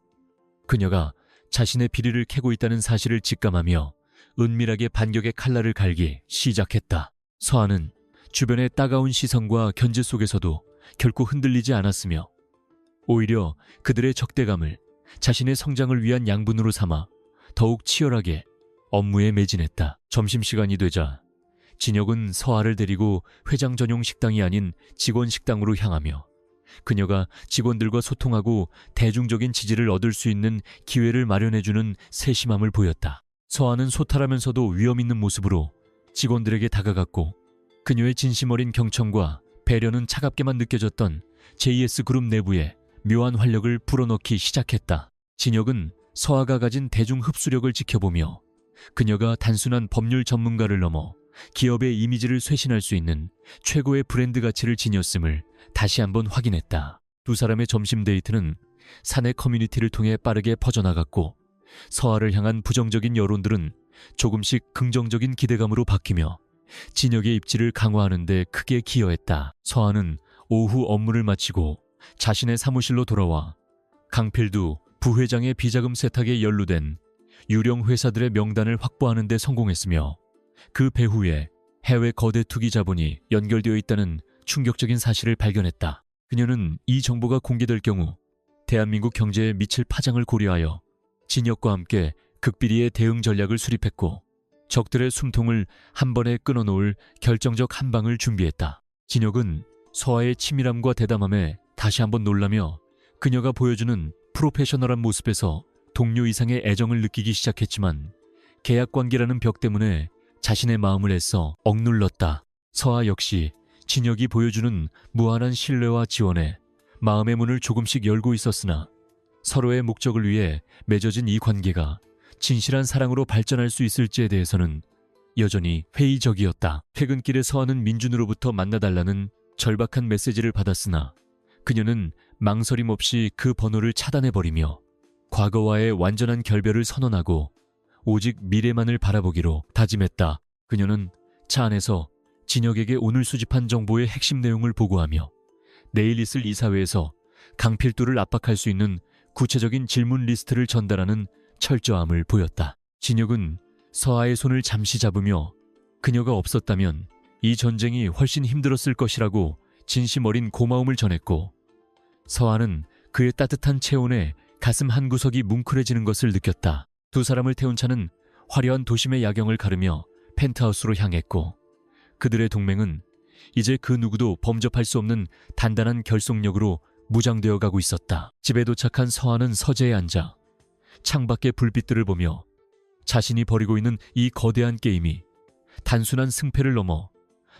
그녀가 자신의 비리를 캐고 있다는 사실을 직감하며 은밀하게 반격의 칼날을 갈기 시작했다. 서아는 주변의 따가운 시선과 견제 속에서도 결코 흔들리지 않았으며 오히려 그들의 적대감을 자신의 성장을 위한 양분으로 삼아 더욱 치열하게 업무에 매진했다. 점심시간이 되자 진혁은 서아를 데리고 회장 전용 식당이 아닌 직원 식당으로 향하며 그녀가 직원들과 소통하고 대중적인 지지를 얻을 수 있는 기회를 마련해주는 세심함을 보였다. 서아는 소탈하면서도 위험 있는 모습으로 직원들에게 다가갔고 그녀의 진심 어린 경청과 배려는 차갑게만 느껴졌던 JS그룹 내부에 묘한 활력을 불어넣기 시작했다. 진혁은 서아가 가진 대중 흡수력을 지켜보며 그녀가 단순한 법률 전문가를 넘어 기업의 이미지를 쇄신할 수 있는 최고의 브랜드 가치를 지녔음을 다시 한번 확인했다. 두 사람의 점심 데이트는 사내 커뮤니티를 통해 빠르게 퍼져나갔고 서아를 향한 부정적인 여론들은 조금씩 긍정적인 기대감으로 바뀌며 진혁의 입지를 강화하는 데 크게 기여했다. 서아는 오후 업무를 마치고 자신의 사무실로 돌아와 강필두 부회장의 비자금 세탁에 연루된 유령 회사들의 명단을 확보하는 데 성공했으며 그 배후에 해외 거대 투기 자본이 연결되어 있다는 충격적인 사실을 발견했다. 그녀는 이 정보가 공개될 경우 대한민국 경제에 미칠 파장을 고려하여 진혁과 함께 극비리의 대응 전략을 수립했고 적들의 숨통을 한 번에 끊어놓을 결정적 한 방을 준비했다. 진혁은 서아의 치밀함과 대담함에 다시 한번 놀라며 그녀가 보여주는 프로페셔널한 모습에서 동료 이상의 애정을 느끼기 시작했지만 계약관계라는 벽 때문에 자신의 마음을 애써 억눌렀다. 서아 역시 진혁이 보여주는 무한한 신뢰와 지원에 마음의 문을 조금씩 열고 있었으나 서로의 목적을 위해 맺어진 이 관계가 진실한 사랑으로 발전할 수 있을지에 대해서는 여전히 회의적이었다. 퇴근길에 서아는 민준으로부터 만나달라는 절박한 메시지를 받았으나 그녀는 망설임 없이 그 번호를 차단해버리며 과거와의 완전한 결별을 선언하고 오직 미래만을 바라보기로 다짐했다. 그녀는 차 안에서 진혁에게 오늘 수집한 정보의 핵심 내용을 보고하며 내일 있을 이사회에서 강필두를 압박할 수 있는 구체적인 질문 리스트를 전달하는 철저함을 보였다. 진혁은 서아의 손을 잠시 잡으며 그녀가 없었다면 이 전쟁이 훨씬 힘들었을 것이라고 진심 어린 고마움을 전했고 서아는 그의 따뜻한 체온에 가슴 한구석이 뭉클해지는 것을 느꼈다. 두 사람을 태운 차는 화려한 도심의 야경을 가르며 펜트하우스로 향했고 그들의 동맹은 이제 그 누구도 범접할 수 없는 단단한 결속력으로 무장되어 가고 있었다. 집에 도착한 서아는 서재에 앉아 창밖의 불빛들을 보며 자신이 벌이고 있는 이 거대한 게임이 단순한 승패를 넘어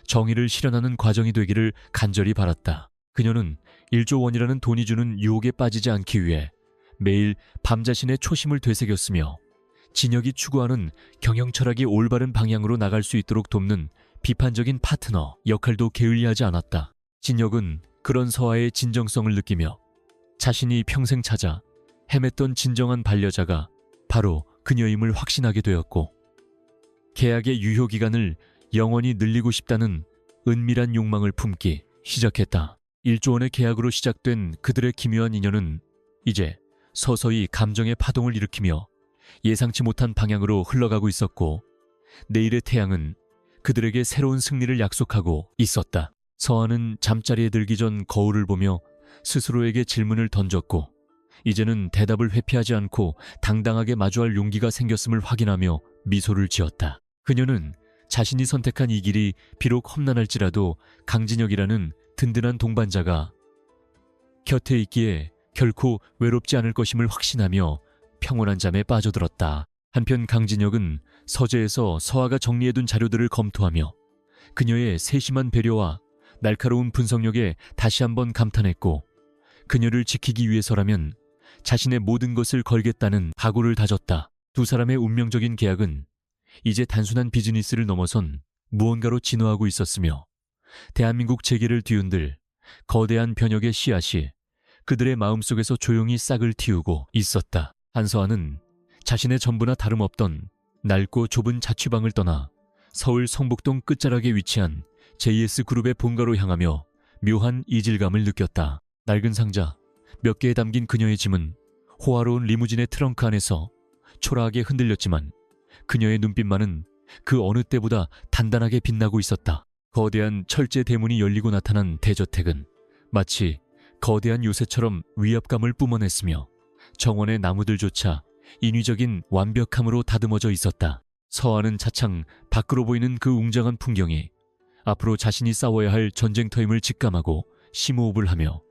정의를 실현하는 과정이 되기를 간절히 바랐다. 그녀는 1조 원이라는 돈이 주는 유혹에 빠지지 않기 위해 매일 밤자신의 초심을 되새겼으며 진혁이 추구하는 경영 철학이 올바른 방향으로 나갈 수 있도록 돕는 비판적인 파트너 역할도 게을리하지 않았다. 진혁은 그런 서아의 진정성을 느끼며 자신이 평생 찾아 헤맸던 진정한 반려자가 바로 그녀임을 확신하게 되었고 계약의 유효기간을 영원히 늘리고 싶다는 은밀한 욕망을 품기 시작했다. 1조 원의 계약으로 시작된 그들의 기묘한 인연은 이제 서서히 감정의 파동을 일으키며 예상치 못한 방향으로 흘러가고 있었고 내일의 태양은 그들에게 새로운 승리를 약속하고 있었다. 서아는 잠자리에 들기 전 거울을 보며 스스로에게 질문을 던졌고 이제는 대답을 회피하지 않고 당당하게 마주할 용기가 생겼음을 확인하며 미소를 지었다. 그녀는 자신이 선택한 이 길이 비록 험난할지라도 강진혁이라는 든든한 동반자가 곁에 있기에 결코 외롭지 않을 것임을 확신하며 평온한 잠에 빠져들었다. 한편 강진혁은 서재에서 서아가 정리해둔 자료들을 검토하며 그녀의 세심한 배려와 날카로운 분석력에 다시 한번 감탄했고 그녀를 지키기 위해서라면 자신의 모든 것을 걸겠다는 각오를 다졌다. 두 사람의 운명적인 계약은 이제 단순한 비즈니스를 넘어선 무언가로 진화하고 있었으며 대한민국 재계를 뒤흔들 거대한 변혁의 씨앗이 그들의 마음속에서 조용히 싹을 틔우고 있었다. 한서아는 자신의 전부나 다름없던 낡고 좁은 자취방을 떠나 서울 성북동 끝자락에 위치한 JS그룹의 본가로 향하며 묘한 이질감을 느꼈다. 낡은 상자 몇 개에 담긴 그녀의 짐은 호화로운 리무진의 트렁크 안에서 초라하게 흔들렸지만 그녀의 눈빛만은 그 어느 때보다 단단하게 빛나고 있었다. 거대한 철제 대문이 열리고 나타난 대저택은 마치 거대한 요새처럼 위압감을 뿜어냈으며 정원의 나무들조차 인위적인 완벽함으로 다듬어져 있었다. 서아는 차창 밖으로 보이는 그 웅장한 풍경이 앞으로 자신이 싸워야 할 전쟁터임을 직감하고 심호흡을 하며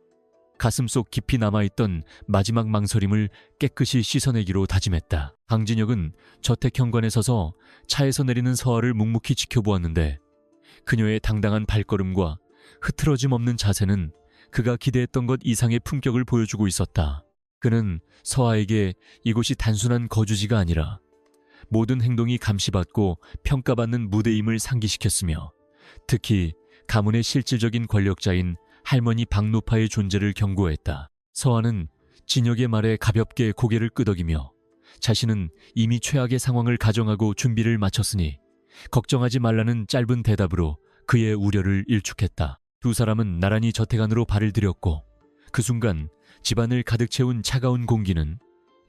가슴속 깊이 남아있던 마지막 망설임을 깨끗이 씻어내기로 다짐했다. 강진혁은 저택 현관에 서서 차에서 내리는 서아를 묵묵히 지켜보았는데 그녀의 당당한 발걸음과 흐트러짐 없는 자세는 그가 기대했던 것 이상의 품격을 보여주고 있었다. 그는 서아에게 이곳이 단순한 거주지가 아니라 모든 행동이 감시받고 평가받는 무대임을 상기시켰으며, 특히 가문의 실질적인 권력자인 할머니 박노파의 존재를 경고했다. 서아는 진혁의 말에 가볍게 고개를 끄덕이며 자신은 이미 최악의 상황을 가정하고 준비를 마쳤으니 걱정하지 말라는 짧은 대답으로 그의 우려를 일축했다. 두 사람은 나란히 저택 안으로 발을 들였고, 그 순간 집안을 가득 채운 차가운 공기는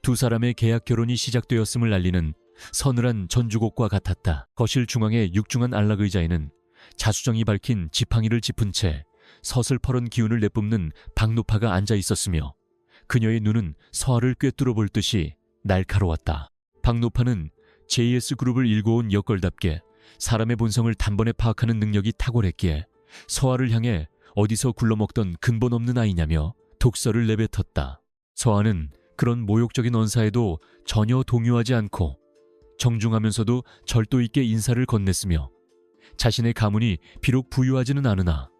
두 사람의 계약 결혼이 시작되었음을 알리는 서늘한 전주곡과 같았다. 거실 중앙의 육중한 안락의자에는 자수정이 밝힌 지팡이를 짚은 채 서슬퍼런 기운을 내뿜는 박노파가 앉아 있었으며, 그녀의 눈은 서아를 꿰뚫어 볼 듯이 날카로웠다. 박노파는 JS그룹을 일궈온 역걸답게 사람의 본성을 단번에 파악하는 능력이 탁월했기에 서아를 향해 어디서 굴러먹던 근본 없는 아이냐며 독설을 내뱉었다. 서아는 그런 모욕적인 언사에도 전혀 동요하지 않고 정중하면서도 절도 있게 인사를 건넸으며, 자신의 가문이 비록 부유하지는 않으나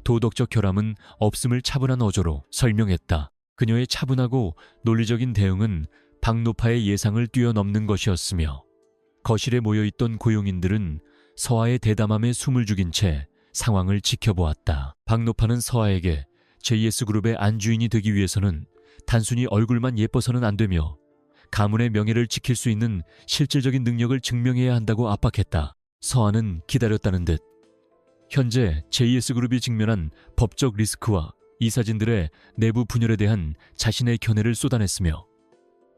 도덕적 결함은 없음을 차분한 어조로 설명했다. 그녀의 차분하고 논리적인 대응은 박노파의 예상을 뛰어넘는 것이었으며, 거실에 모여있던 고용인들은 서아의 대담함에 숨을 죽인 채 상황을 지켜보았다. 박노파는 서아에게 JS그룹의 안주인이 되기 위해서는 단순히 얼굴만 예뻐서는 안 되며 가문의 명예를 지킬 수 있는 실질적인 능력을 증명해야 한다고 압박했다. 서아는 기다렸다는 듯 현재 JS그룹이 직면한 법적 리스크와 이사진들의 내부 분열에 대한 자신의 견해를 쏟아냈으며,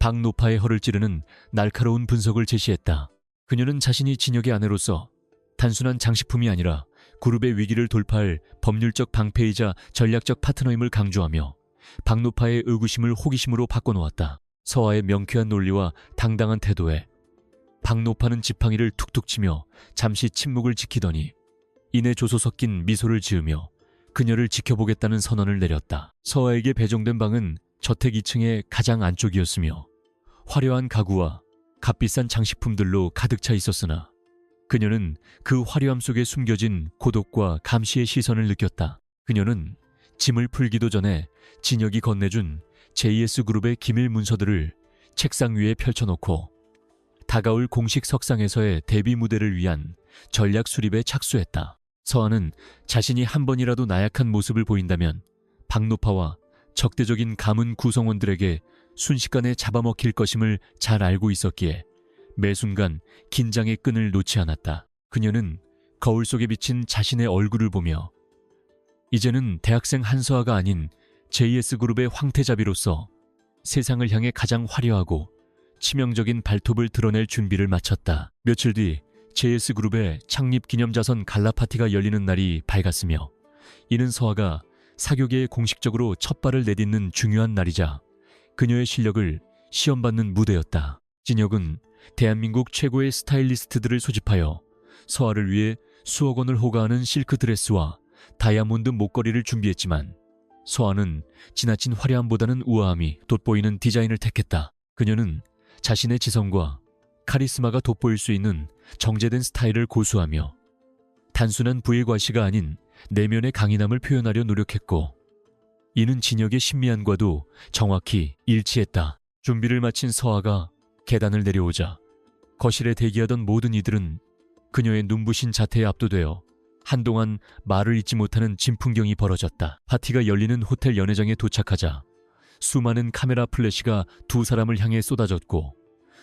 박노파의 허를 찌르는 날카로운 분석을 제시했다. 그녀는 자신이 진혁의 아내로서 단순한 장식품이 아니라 그룹의 위기를 돌파할 법률적 방패이자 전략적 파트너임을 강조하며 박노파의 의구심을 호기심으로 바꿔놓았다. 서아의 명쾌한 논리와 당당한 태도에 박노파는 지팡이를 툭툭 치며 잠시 침묵을 지키더니 이내 조소 섞인 미소를 지으며 그녀를 지켜보겠다는 선언을 내렸다. 서아에게 배정된 방은 저택 2층의 가장 안쪽이었으며 화려한 가구와 값비싼 장식품들로 가득 차 있었으나 그녀는 그 화려함 속에 숨겨진 고독과 감시의 시선을 느꼈다. 그녀는 짐을 풀기도 전에 진혁이 건네준 JS그룹의 기밀 문서들을 책상 위에 펼쳐놓고 다가올 공식 석상에서의 데뷔 무대를 위한 전략 수립에 착수했다. 서아는 자신이 한 번이라도 나약한 모습을 보인다면 박노파와 적대적인 가문 구성원들에게 순식간에 잡아먹힐 것임을 잘 알고 있었기에 매 순간 긴장의 끈을 놓지 않았다. 그녀는 거울 속에 비친 자신의 얼굴을 보며 이제는 대학생 한서아가 아닌 JS그룹의 황태자비로서 세상을 향해 가장 화려하고 치명적인 발톱을 드러낼 준비를 마쳤다. 며칠 뒤 JS그룹의 창립 기념자선 갈라 파티가 열리는 날이 밝았으며, 이는 서아가 사교계에 공식적으로 첫 발을 내딛는 중요한 날이자 그녀의 실력을 시험받는 무대였다. 진혁은 대한민국 최고의 스타일리스트들을 소집하여 서아를 위해 수억 원을 호가하는 실크 드레스와 다이아몬드 목걸이를 준비했지만, 서아는 지나친 화려함보다는 우아함이 돋보이는 디자인을 택했다. 그녀는 자신의 지성과 카리스마가 돋보일 수 있는 정제된 스타일을 고수하며 단순한 부의 과시가 아닌 내면의 강인함을 표현하려 노력했고, 이는 진혁의 신미안과도 정확히 일치했다. 준비를 마친 서아가 계단을 내려오자 거실에 대기하던 모든 이들은 그녀의 눈부신 자태에 압도되어 한동안 말을 잇지 못하는 진풍경이 벌어졌다. 파티가 열리는 호텔 연회장에 도착하자 수많은 카메라 플래시가 두 사람을 향해 쏟아졌고,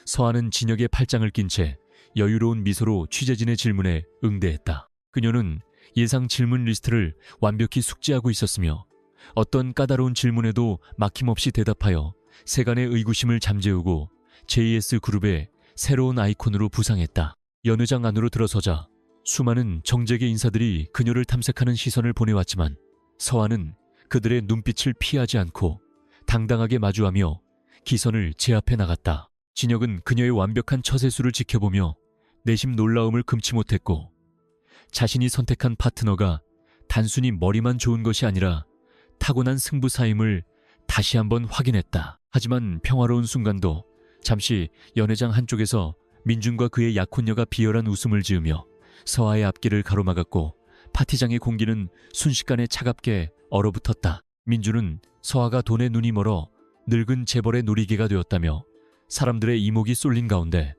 서아는 진혁의 팔짱을 낀 채 여유로운 미소로 취재진의 질문에 응대했다. 그녀는 예상 질문 리스트를 완벽히 숙지하고 있었으며 어떤 까다로운 질문에도 막힘없이 대답하여 세간의 의구심을 잠재우고 JS그룹의 새로운 아이콘으로 부상했다. 연회장 안으로 들어서자 수많은 정재계 인사들이 그녀를 탐색하는 시선을 보내왔지만 서아는 그들의 눈빛을 피하지 않고 당당하게 마주하며 기선을 제압해 나갔다. 진혁은 그녀의 완벽한 처세술을 지켜보며 내심 놀라움을 금치 못했고, 자신이 선택한 파트너가 단순히 머리만 좋은 것이 아니라 타고난 승부사임을 다시 한번 확인했다. 하지만 평화로운 순간도 잠시 연회장 한쪽에서 민준과 그의 약혼녀가 비열한 웃음을 지으며 서아의 앞길을 가로막았고, 파티장의 공기는 순식간에 차갑게 얼어붙었다. 민주는 서아가 돈에 눈이 멀어 늙은 재벌의 놀이개가 되었다며 사람들의 이목이 쏠린 가운데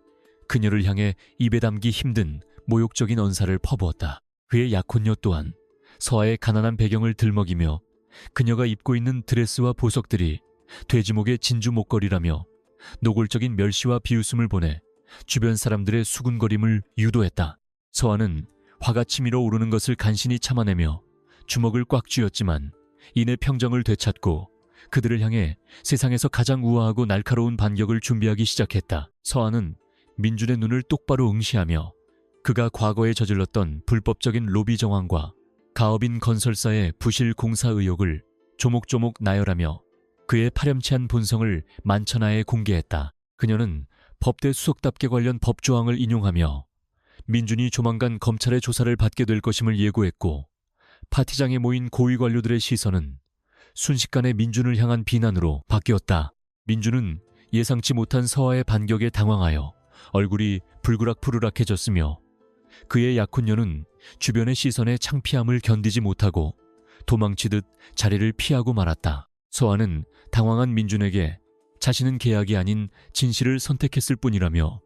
그녀를 향해 입에 담기 힘든 모욕적인 언사를 퍼부었다. 그의 약혼녀 또한 서아의 가난한 배경을 들먹이며 그녀가 입고 있는 드레스와 보석들이 돼지목의 진주 목걸이라며 노골적인 멸시와 비웃음을 보내 주변 사람들의 수군거림을 유도했다. 서아는 화가 치밀어 오르는 것을 간신히 참아내며 주먹을 꽉 쥐었지만 이내 평정을 되찾고 그들을 향해 세상에서 가장 우아하고 날카로운 반격을 준비하기 시작했다. 서아는 민준의 눈을 똑바로 응시하며 그가 과거에 저질렀던 불법적인 로비 정황과 가업인 건설사의 부실 공사 의혹을 조목조목 나열하며 그의 파렴치한 본성을 만천하에 공개했다. 그녀는 법대 수석답게 관련 법조항을 인용하며 민준이 조만간 검찰의 조사를 받게 될 것임을 예고했고 파티장에 모인 고위 관료들의 시선은 순식간에 민준을 향한 비난으로 바뀌었다. 민준은 예상치 못한 서아의 반격에 당황하여 얼굴이 불그락푸르락해졌으며 그의 약혼녀는 주변의 시선의 창피함을 견디지 못하고 도망치듯 자리를 피하고 말았다. 서아는 당황한 민준에게 자신은 계약이 아닌 진실을 선택했을 뿐이라며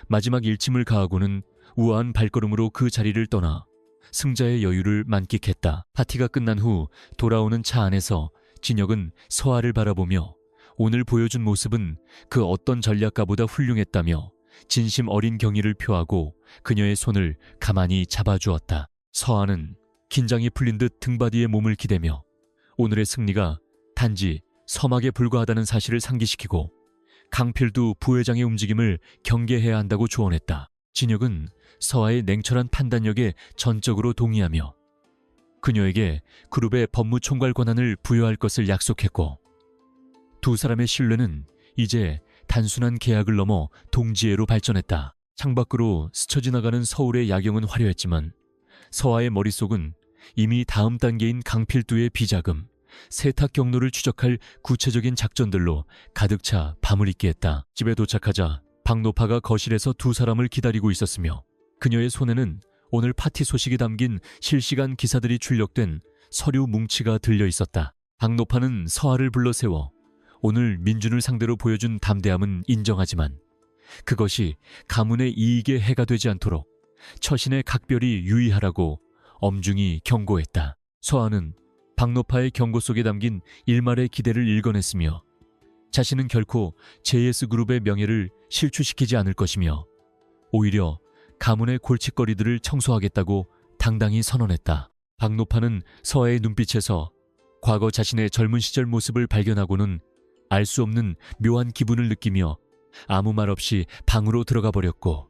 마지막 일침을 가하고는 우아한 발걸음으로 그 자리를 떠나 승자의 여유를 만끽했다. 파티가 끝난 후 돌아오는 차 안에서 진혁은 서아를 바라보며 오늘 보여준 모습은 그 어떤 전략가보다 훌륭했다며 진심 어린 경의를 표하고 그녀의 손을 가만히 잡아주었다. 서아는 긴장이 풀린 듯 등받이에 몸을 기대며 오늘의 승리가 단지 서막에 불과하다는 사실을 상기시키고 강필두 부회장의 움직임을 경계해야 한다고 조언했다. 진혁은 서아의 냉철한 판단력에 전적으로 동의하며 그녀에게 그룹의 법무총괄 권한을 부여할 것을 약속했고 두 사람의 신뢰는 이제 단순한 계약을 넘어 동지애로 발전했다. 창밖으로 스쳐 지나가는 서울의 야경은 화려했지만 서아의 머릿속은 이미 다음 단계인 강필두의 비자금, 세탁 경로를 추적할 구체적인 작전들로 가득 차 밤을 잊게 했다. 집에 도착하자 박노파가 거실에서 두 사람을 기다리고 있었으며 그녀의 손에는 오늘 파티 소식이 담긴 실시간 기사들이 출력된 서류 뭉치가 들려 있었다. 박노파는 서아를 불러 세워 오늘 민준을 상대로 보여준 담대함은 인정하지만 그것이 가문의 이익에 해가 되지 않도록 처신에 각별히 유의하라고 엄중히 경고했다. 서아는 박노파의 경고 속에 담긴 일말의 기대를 읽어냈으며 자신은 결코 JS그룹의 명예를 실추시키지 않을 것이며 오히려 가문의 골칫거리들을 청소하겠다고 당당히 선언했다. 박노파는 서아의 눈빛에서 과거 자신의 젊은 시절 모습을 발견하고는 알 수 없는 묘한 기분을 느끼며 아무 말 없이 방으로 들어가 버렸고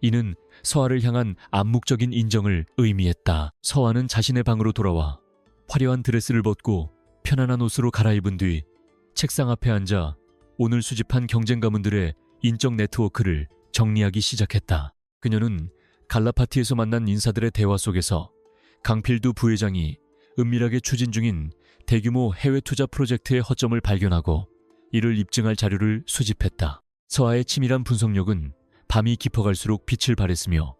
이는 서아를 향한 암묵적인 인정을 의미했다. 서아는 자신의 방으로 돌아와 화려한 드레스를 벗고 편안한 옷으로 갈아입은 뒤 책상 앞에 앉아 오늘 수집한 경쟁 가문들의 인적 네트워크를 정리하기 시작했다. 그녀는 갈라 파티에서 만난 인사들의 대화 속에서 강필두 부회장이 은밀하게 추진 중인 대규모 해외 투자 프로젝트의 허점을 발견하고 이를 입증할 자료를 수집했다. 서아의 치밀한 분석력은 밤이 깊어갈수록 빛을 발했으며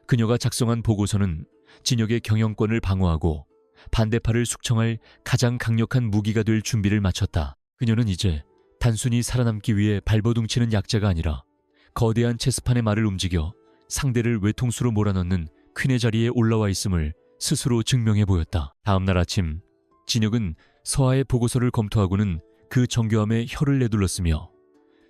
그녀가 작성한 보고서는 진혁의 경영권을 방어하고 반대파를 숙청할 가장 강력한 무기가 될 준비를 마쳤다. 그녀는 이제 단순히 살아남기 위해 발버둥치는 약자가 아니라 거대한 체스판의 말을 움직여 상대를 외통수로 몰아넣는 퀸의 자리에 올라와 있음을 스스로 증명해 보였다. 다음 날 아침 진혁은 서아의 보고서를 검토하고는 그 정교함에 혀를 내둘렀으며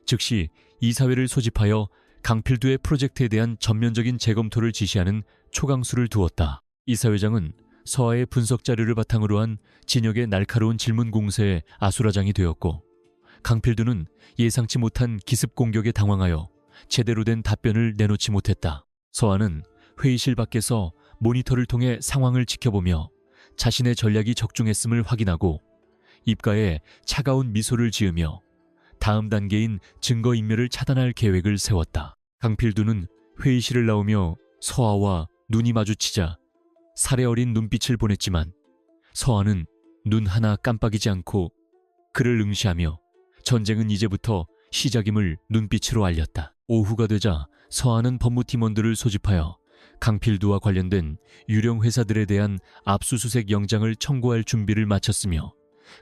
즉시 이사회를 소집하여 강필두의 프로젝트에 대한 전면적인 재검토를 지시하는 초강수를 두었다. 이사회장은 서아의 분석 자료를 바탕으로 한 진혁의 날카로운 질문 공세에 아수라장이 되었고 강필두는 예상치 못한 기습 공격에 당황하여 제대로 된 답변을 내놓지 못했다. 서아는 회의실 밖에서 모니터를 통해 상황을 지켜보며 자신의 전략이 적중했음을 확인하고 입가에 차가운 미소를 지으며 다음 단계인 증거인멸을 차단할 계획을 세웠다. 강필두는 회의실을 나오며 서아와 눈이 마주치자 살에 어린 눈빛을 보냈지만 서아는 눈 하나 깜빡이지 않고 그를 응시하며 전쟁은 이제부터 시작임을 눈빛으로 알렸다. 오후가 되자 서아는 법무팀원들을 소집하여 강필두와 관련된 유령 회사들에 대한 압수수색 영장을 청구할 준비를 마쳤으며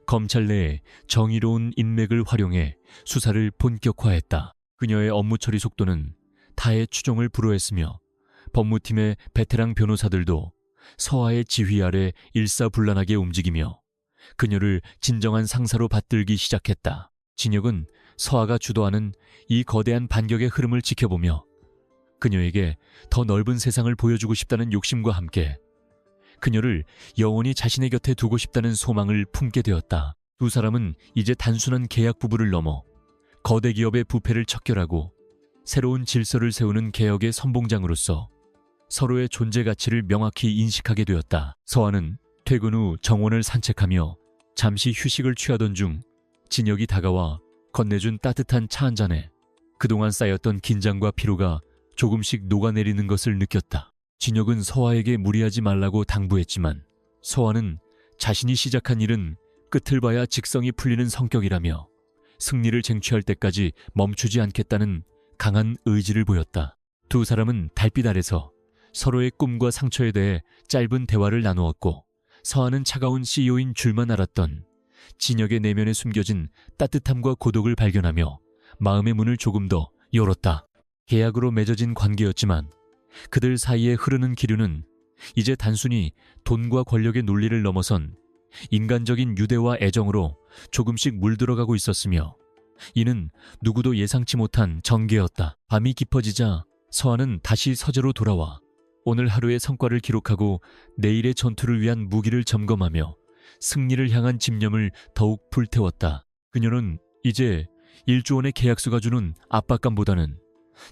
검찰 내에 정의로운 인맥을 활용해 수사를 본격화했다. 그녀의 업무 처리 속도는 타의 추종을 불허했으며 법무팀의 베테랑 변호사들도 서아의 지휘 아래 일사불란하게 움직이며 그녀를 진정한 상사로 받들기 시작했다. 진혁은 서아가 주도하는 이 거대한 반격의 흐름을 지켜보며 그녀에게 더 넓은 세상을 보여주고 싶다는 욕심과 함께 그녀를 영원히 자신의 곁에 두고 싶다는 소망을 품게 되었다. 두 사람은 이제 단순한 계약 부부를 넘어 거대 기업의 부패를 척결하고 새로운 질서를 세우는 개혁의 선봉장으로서 서로의 존재 가치를 명확히 인식하게 되었다. 서아는 퇴근 후 정원을 산책하며 잠시 휴식을 취하던 중 진혁이 다가와 건네준 따뜻한 차 한 잔에 그동안 쌓였던 긴장과 피로가 조금씩 녹아내리는 것을 느꼈다. 진혁은 서아에게 무리하지 말라고 당부했지만 서아는 자신이 시작한 일은 끝을 봐야 직성이 풀리는 성격이라며 승리를 쟁취할 때까지 멈추지 않겠다는 강한 의지를 보였다. 두 사람은 달빛 아래서 서로의 꿈과 상처에 대해 짧은 대화를 나누었고 서아는 차가운 CEO인 줄만 알았던 진혁의 내면에 숨겨진 따뜻함과 고독을 발견하며 마음의 문을 조금 더 열었다. 계약으로 맺어진 관계였지만 그들 사이에 흐르는 기류는 이제 단순히 돈과 권력의 논리를 넘어선 인간적인 유대와 애정으로 조금씩 물들어가고 있었으며 이는 누구도 예상치 못한 전개였다. 밤이 깊어지자 서아는 다시 서재로 돌아와 오늘 하루의 성과를 기록하고 내일의 전투를 위한 무기를 점검하며 승리를 향한 집념을 더욱 불태웠다. 그녀는 이제 1조 원의 계약서가 주는 압박감보다는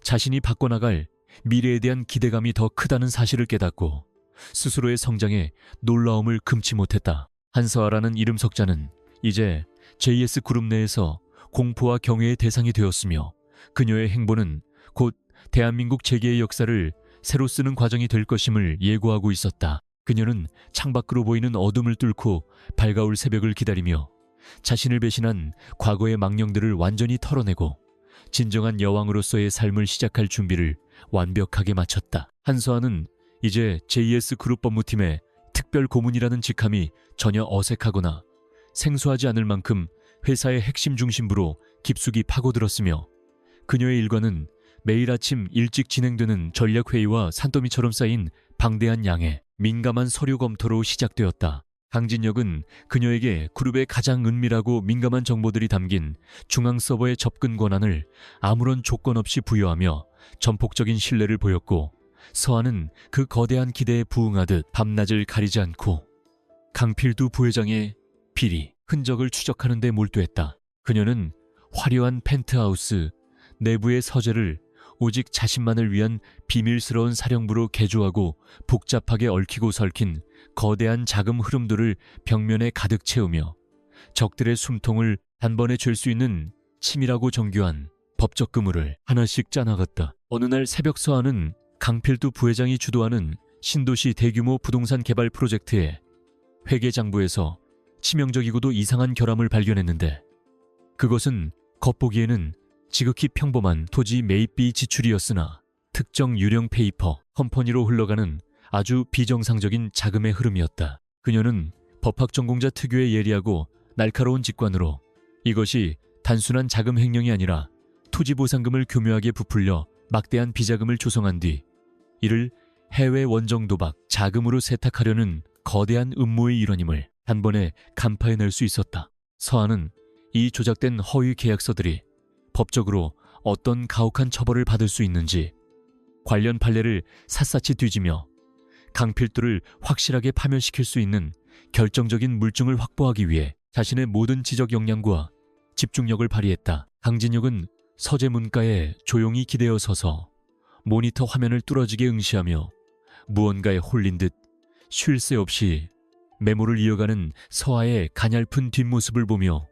자신이 바꿔나갈 미래에 대한 기대감이 더 크다는 사실을 깨닫고 스스로의 성장에 놀라움을 금치 못했다. 한서아라는 이름 석자는 이제 JS 그룹 내에서 공포와 경외의 대상이 되었으며 그녀의 행보는 곧 대한민국 재계의 역사를 새로 쓰는 과정이 될 것임을 예고하고 있었다. 그녀는 창밖으로 보이는 어둠을 뚫고 밝아올 새벽을 기다리며 자신을 배신한 과거의 망령들을 완전히 털어내고 진정한 여왕으로서의 삶을 시작할 준비를 완벽하게 마쳤다. 한서아는 이제 JS 그룹 법무팀의 특별 고문이라는 직함이 전혀 어색하거나 생소하지 않을 만큼 회사의 핵심 중심부로 깊숙이 파고들었으며 그녀의 일과는 매일 아침 일찍 진행되는 전략회의와 산더미처럼 쌓인 방대한 양의 민감한 서류 검토로 시작되었다. 강진혁은 그녀에게 그룹의 가장 은밀하고 민감한 정보들이 담긴 중앙 서버의 접근 권한을 아무런 조건 없이 부여하며 전폭적인 신뢰를 보였고 서아는 그 거대한 기대에 부응하듯 밤낮을 가리지 않고 강필두 부회장의 비리, 흔적을 추적하는 데 몰두했다. 그녀는 화려한 펜트하우스, 내부의 서재를 오직 자신만을 위한 비밀스러운 사령부로 개조하고 복잡하게 얽히고 설킨 거대한 자금 흐름들을 벽면에 가득 채우며 적들의 숨통을 단번에 잴 수 있는 치밀하고 정교한 법적 그물을 하나씩 짜나갔다. 어느 날 새벽 서아는 강필두 부회장이 주도하는 신도시 대규모 부동산 개발 프로젝트의 회계장부에서 치명적이고도 이상한 결함을 발견했는데 그것은 겉보기에는 지극히 평범한 토지 매입비 지출이었으나 특정 유령 페이퍼 컴퍼니로 흘러가는 아주 비정상적인 자금의 흐름이었다. 그녀는 법학 전공자 특유의 예리하고 날카로운 직관으로 이것이 단순한 자금 횡령이 아니라 토지 보상금을 교묘하게 부풀려 막대한 비자금을 조성한 뒤 이를 해외 원정 도박, 자금으로 세탁하려는 거대한 음모의 일환임을 단번에 간파해낼 수 있었다. 서아는 이 조작된 허위 계약서들이 법적으로 어떤 가혹한 처벌을 받을 수 있는지 관련 판례를 샅샅이 뒤지며 강필두를 확실하게 파면시킬 수 있는 결정적인 물증을 확보하기 위해 자신의 모든 지적 역량과 집중력을 발휘했다. 강진혁은 서재 문가에 조용히 기대어 서서 모니터 화면을 뚫어지게 응시하며 무언가에 홀린 듯 쉴 새 없이 메모를 이어가는 서아의 가냘픈 뒷모습을 보며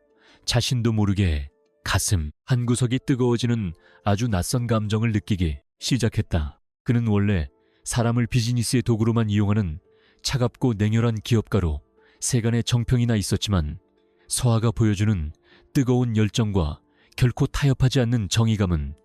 자신도 모르게 가슴 한구석이 뜨거워지는 아주 낯선 감정을 느끼기 시작했다. 그는 원래 사람을 비즈니스의 도구로만 이용하는 차갑고 냉혈한 기업가로 세간의 정평이 나 있었지만 서아가 보여주는 뜨거운 열정과 결코 타협하지 않는 정의감은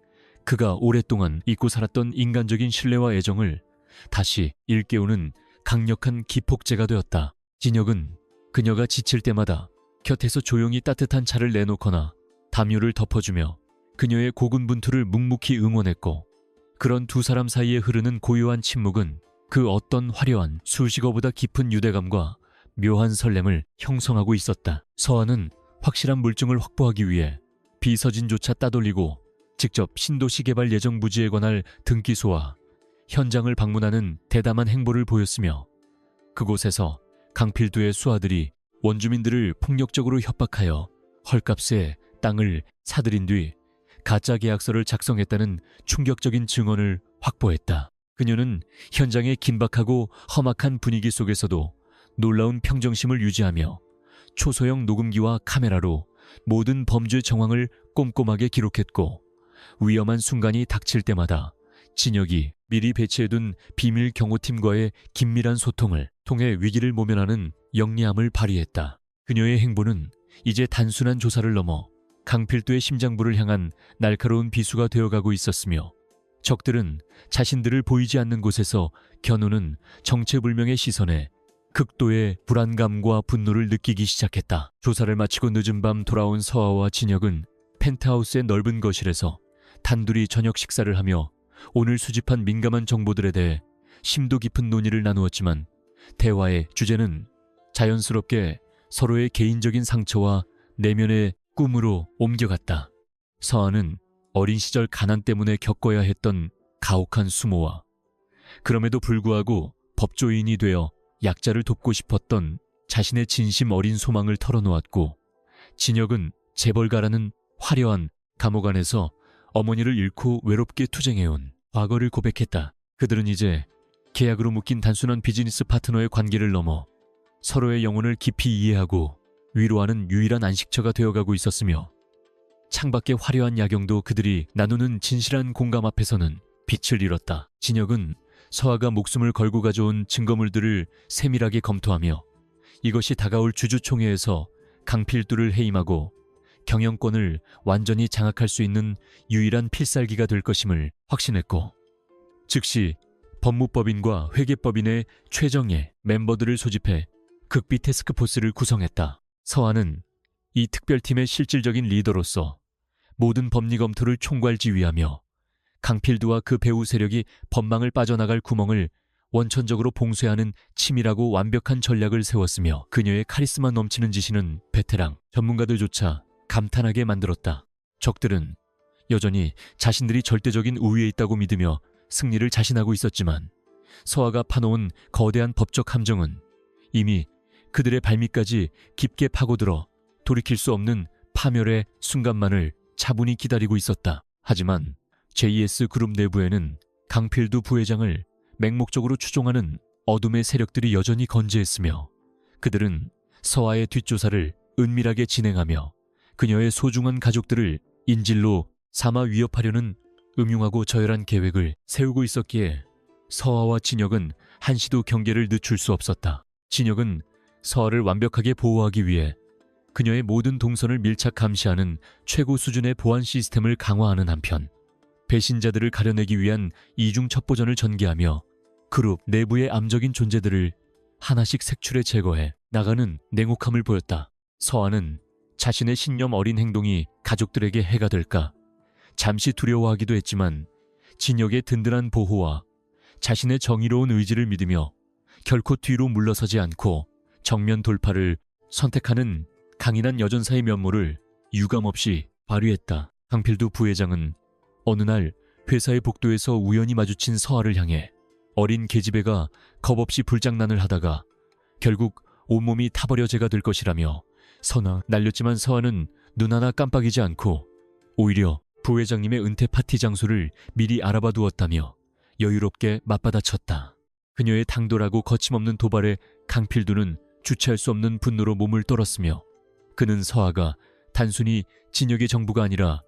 그가 오랫동안 잊고 살았던 인간적인 신뢰와 애정을 다시 일깨우는 강력한 기폭제가 되었다. 진혁은 그녀가 지칠 때마다 곁에서 조용히 따뜻한 차를 내놓거나 담요를 덮어주며 그녀의 고군분투를 묵묵히 응원했고, 그런 두 사람 사이에 흐르는 고요한 침묵은 그 어떤 화려한 수식어보다 깊은 유대감과 묘한 설렘을 형성하고 있었다. 서한은 확실한 물증을 확보하기 위해 비서진조차 따돌리고 직접 신도시 개발 예정 부지에 관할 등기소와 현장을 방문하는 대담한 행보를 보였으며, 그곳에서 강필두의 수하들이 원주민들을 폭력적으로 협박하여 헐값에 땅을 사들인 뒤 가짜 계약서를 작성했다는 충격적인 증언을 확보했다. 그녀는 현장의 긴박하고 험악한 분위기 속에서도 놀라운 평정심을 유지하며 초소형 녹음기와 카메라로 모든 범죄 정황을 꼼꼼하게 기록했고, 위험한 순간이 닥칠 때마다 진혁이 미리 배치해둔 비밀 경호팀과의 긴밀한 소통을 통해 위기를 모면하는 영리함을 발휘했다. 그녀의 행보는 이제 단순한 조사를 넘어 강필두의 심장부를 향한 날카로운 비수가 되어가고 있었으며, 적들은 자신들을 보이지 않는 곳에서 겨누는 정체불명의 시선에 극도의 불안감과 분노를 느끼기 시작했다. 조사를 마치고 늦은 밤 돌아온 서아와 진혁은 펜트하우스의 넓은 거실에서 단둘이 저녁 식사를 하며 오늘 수집한 민감한 정보들에 대해 심도 깊은 논의를 나누었지만, 대화의 주제는 자연스럽게 서로의 개인적인 상처와 내면의 꿈으로 옮겨갔다. 서아는 어린 시절 가난 때문에 겪어야 했던 가혹한 수모와 그럼에도 불구하고 법조인이 되어 약자를 돕고 싶었던 자신의 진심 어린 소망을 털어놓았고, 진혁은 재벌가라는 화려한 감옥 안에서 어머니를 잃고 외롭게 투쟁해온 과거를 고백했다. 그들은 이제 계약으로 묶인 단순한 비즈니스 파트너의 관계를 넘어 서로의 영혼을 깊이 이해하고 위로하는 유일한 안식처가 되어가고 있었으며, 창밖의 화려한 야경도 그들이 나누는 진실한 공감 앞에서는 빛을 잃었다. 진혁은 서아가 목숨을 걸고 가져온 증거물들을 세밀하게 검토하며 이것이 다가올 주주총회에서 강필두를 해임하고 경영권을 완전히 장악할 수 있는 유일한 필살기가 될 것임을 확신했고, 즉시 법무법인과 회계법인의 최정예 멤버들을 소집해 극비 태스크포스를 구성했다. 서아는 이 특별팀의 실질적인 리더로서 모든 법리 검토를 총괄지휘하며 강필두와 그 배후 세력이 법망을 빠져나갈 구멍을 원천적으로 봉쇄하는 치밀하고 완벽한 전략을 세웠으며, 그녀의 카리스마 넘치는 지시는 베테랑 전문가들조차 감탄하게 만들었다. 적들은 여전히 자신들이 절대적인 우위에 있다고 믿으며 승리를 자신하고 있었지만, 서아가 파놓은 거대한 법적 함정은 이미 그들의 발밑까지 깊게 파고들어 돌이킬 수 없는 파멸의 순간만을 차분히 기다리고 있었다. 하지만 JS 그룹 내부에는 강필두 부회장을 맹목적으로 추종하는 어둠의 세력들이 여전히 건재했으며, 그들은 서아의 뒷조사를 은밀하게 진행하며 그녀의 소중한 가족들을 인질로 삼아 위협하려는 음흉하고 저열한 계획을 세우고 있었기에 서아와 진혁은 한시도 경계를 늦출 수 없었다. 진혁은 서아를 완벽하게 보호하기 위해 그녀의 모든 동선을 밀착 감시하는 최고 수준의 보안 시스템을 강화하는 한편, 배신자들을 가려내기 위한 이중 첩보전을 전개하며 그룹 내부의 암적인 존재들을 하나씩 색출해 제거해 나가는 냉혹함을 보였다. 서아는 자신의 신념 어린 행동이 가족들에게 해가 될까 잠시 두려워하기도 했지만, 진혁의 든든한 보호와 자신의 정의로운 의지를 믿으며 결코 뒤로 물러서지 않고 정면 돌파를 선택하는 강인한 여전사의 면모를 유감없이 발휘했다. 강필두 부회장은 어느 날 회사의 복도에서 우연히 마주친 서아를 향해 어린 계집애가 겁없이 불장난을 하다가 결국 온몸이 타버려제가 될 것이라며 서나 날렸지만, 서아는 눈 하나 깜빡이지 않고 오히려 부회장님의 은퇴 파티 장소를 미리 알아봐 두었다며 여유롭게 맞받아쳤다. 그녀의 당돌하고 거침없는 도발에 강필두는 주체할 수 없는 분노로 몸을 떨었으며, 그는 서아가 단순히 진혁의 정부가 아니라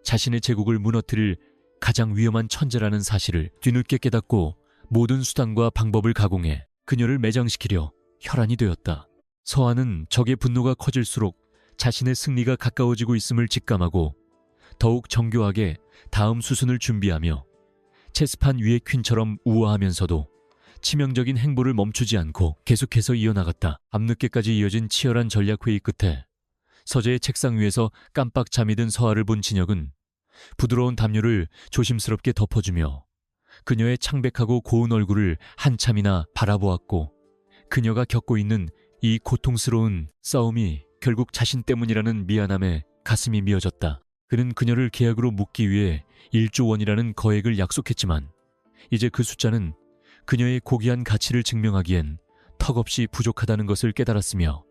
자신의 제국을 무너뜨릴 가장 위험한 천재라는 사실을 뒤늦게 깨닫고 모든 수단과 방법을 가공해 그녀를 매장시키려 혈안이 되었다. 서아는 적의 분노가 커질수록 자신의 승리가 가까워지고 있음을 직감하고 더욱 정교하게 다음 수순을 준비하며 체스판 위의 퀸처럼 우아하면서도 치명적인 행보를 멈추지 않고 계속해서 이어나갔다. 밤늦게까지 이어진 치열한 전략회의 끝에 서재의 책상 위에서 깜빡 잠이 든 서아를 본 진혁은 부드러운 담요를 조심스럽게 덮어주며 그녀의 창백하고 고운 얼굴을 한참이나 바라보았고, 그녀가 겪고 있는 이 고통스러운 싸움이 결국 자신 때문이라는 미안함에 가슴이 미어졌다. 그는 그녀를 계약으로 묶기 위해 1조 원이라는 거액을 약속했지만 이제 그 숫자는 그녀의 고귀한 가치를 증명하기엔 턱없이 부족하다는 것을 깨달았으며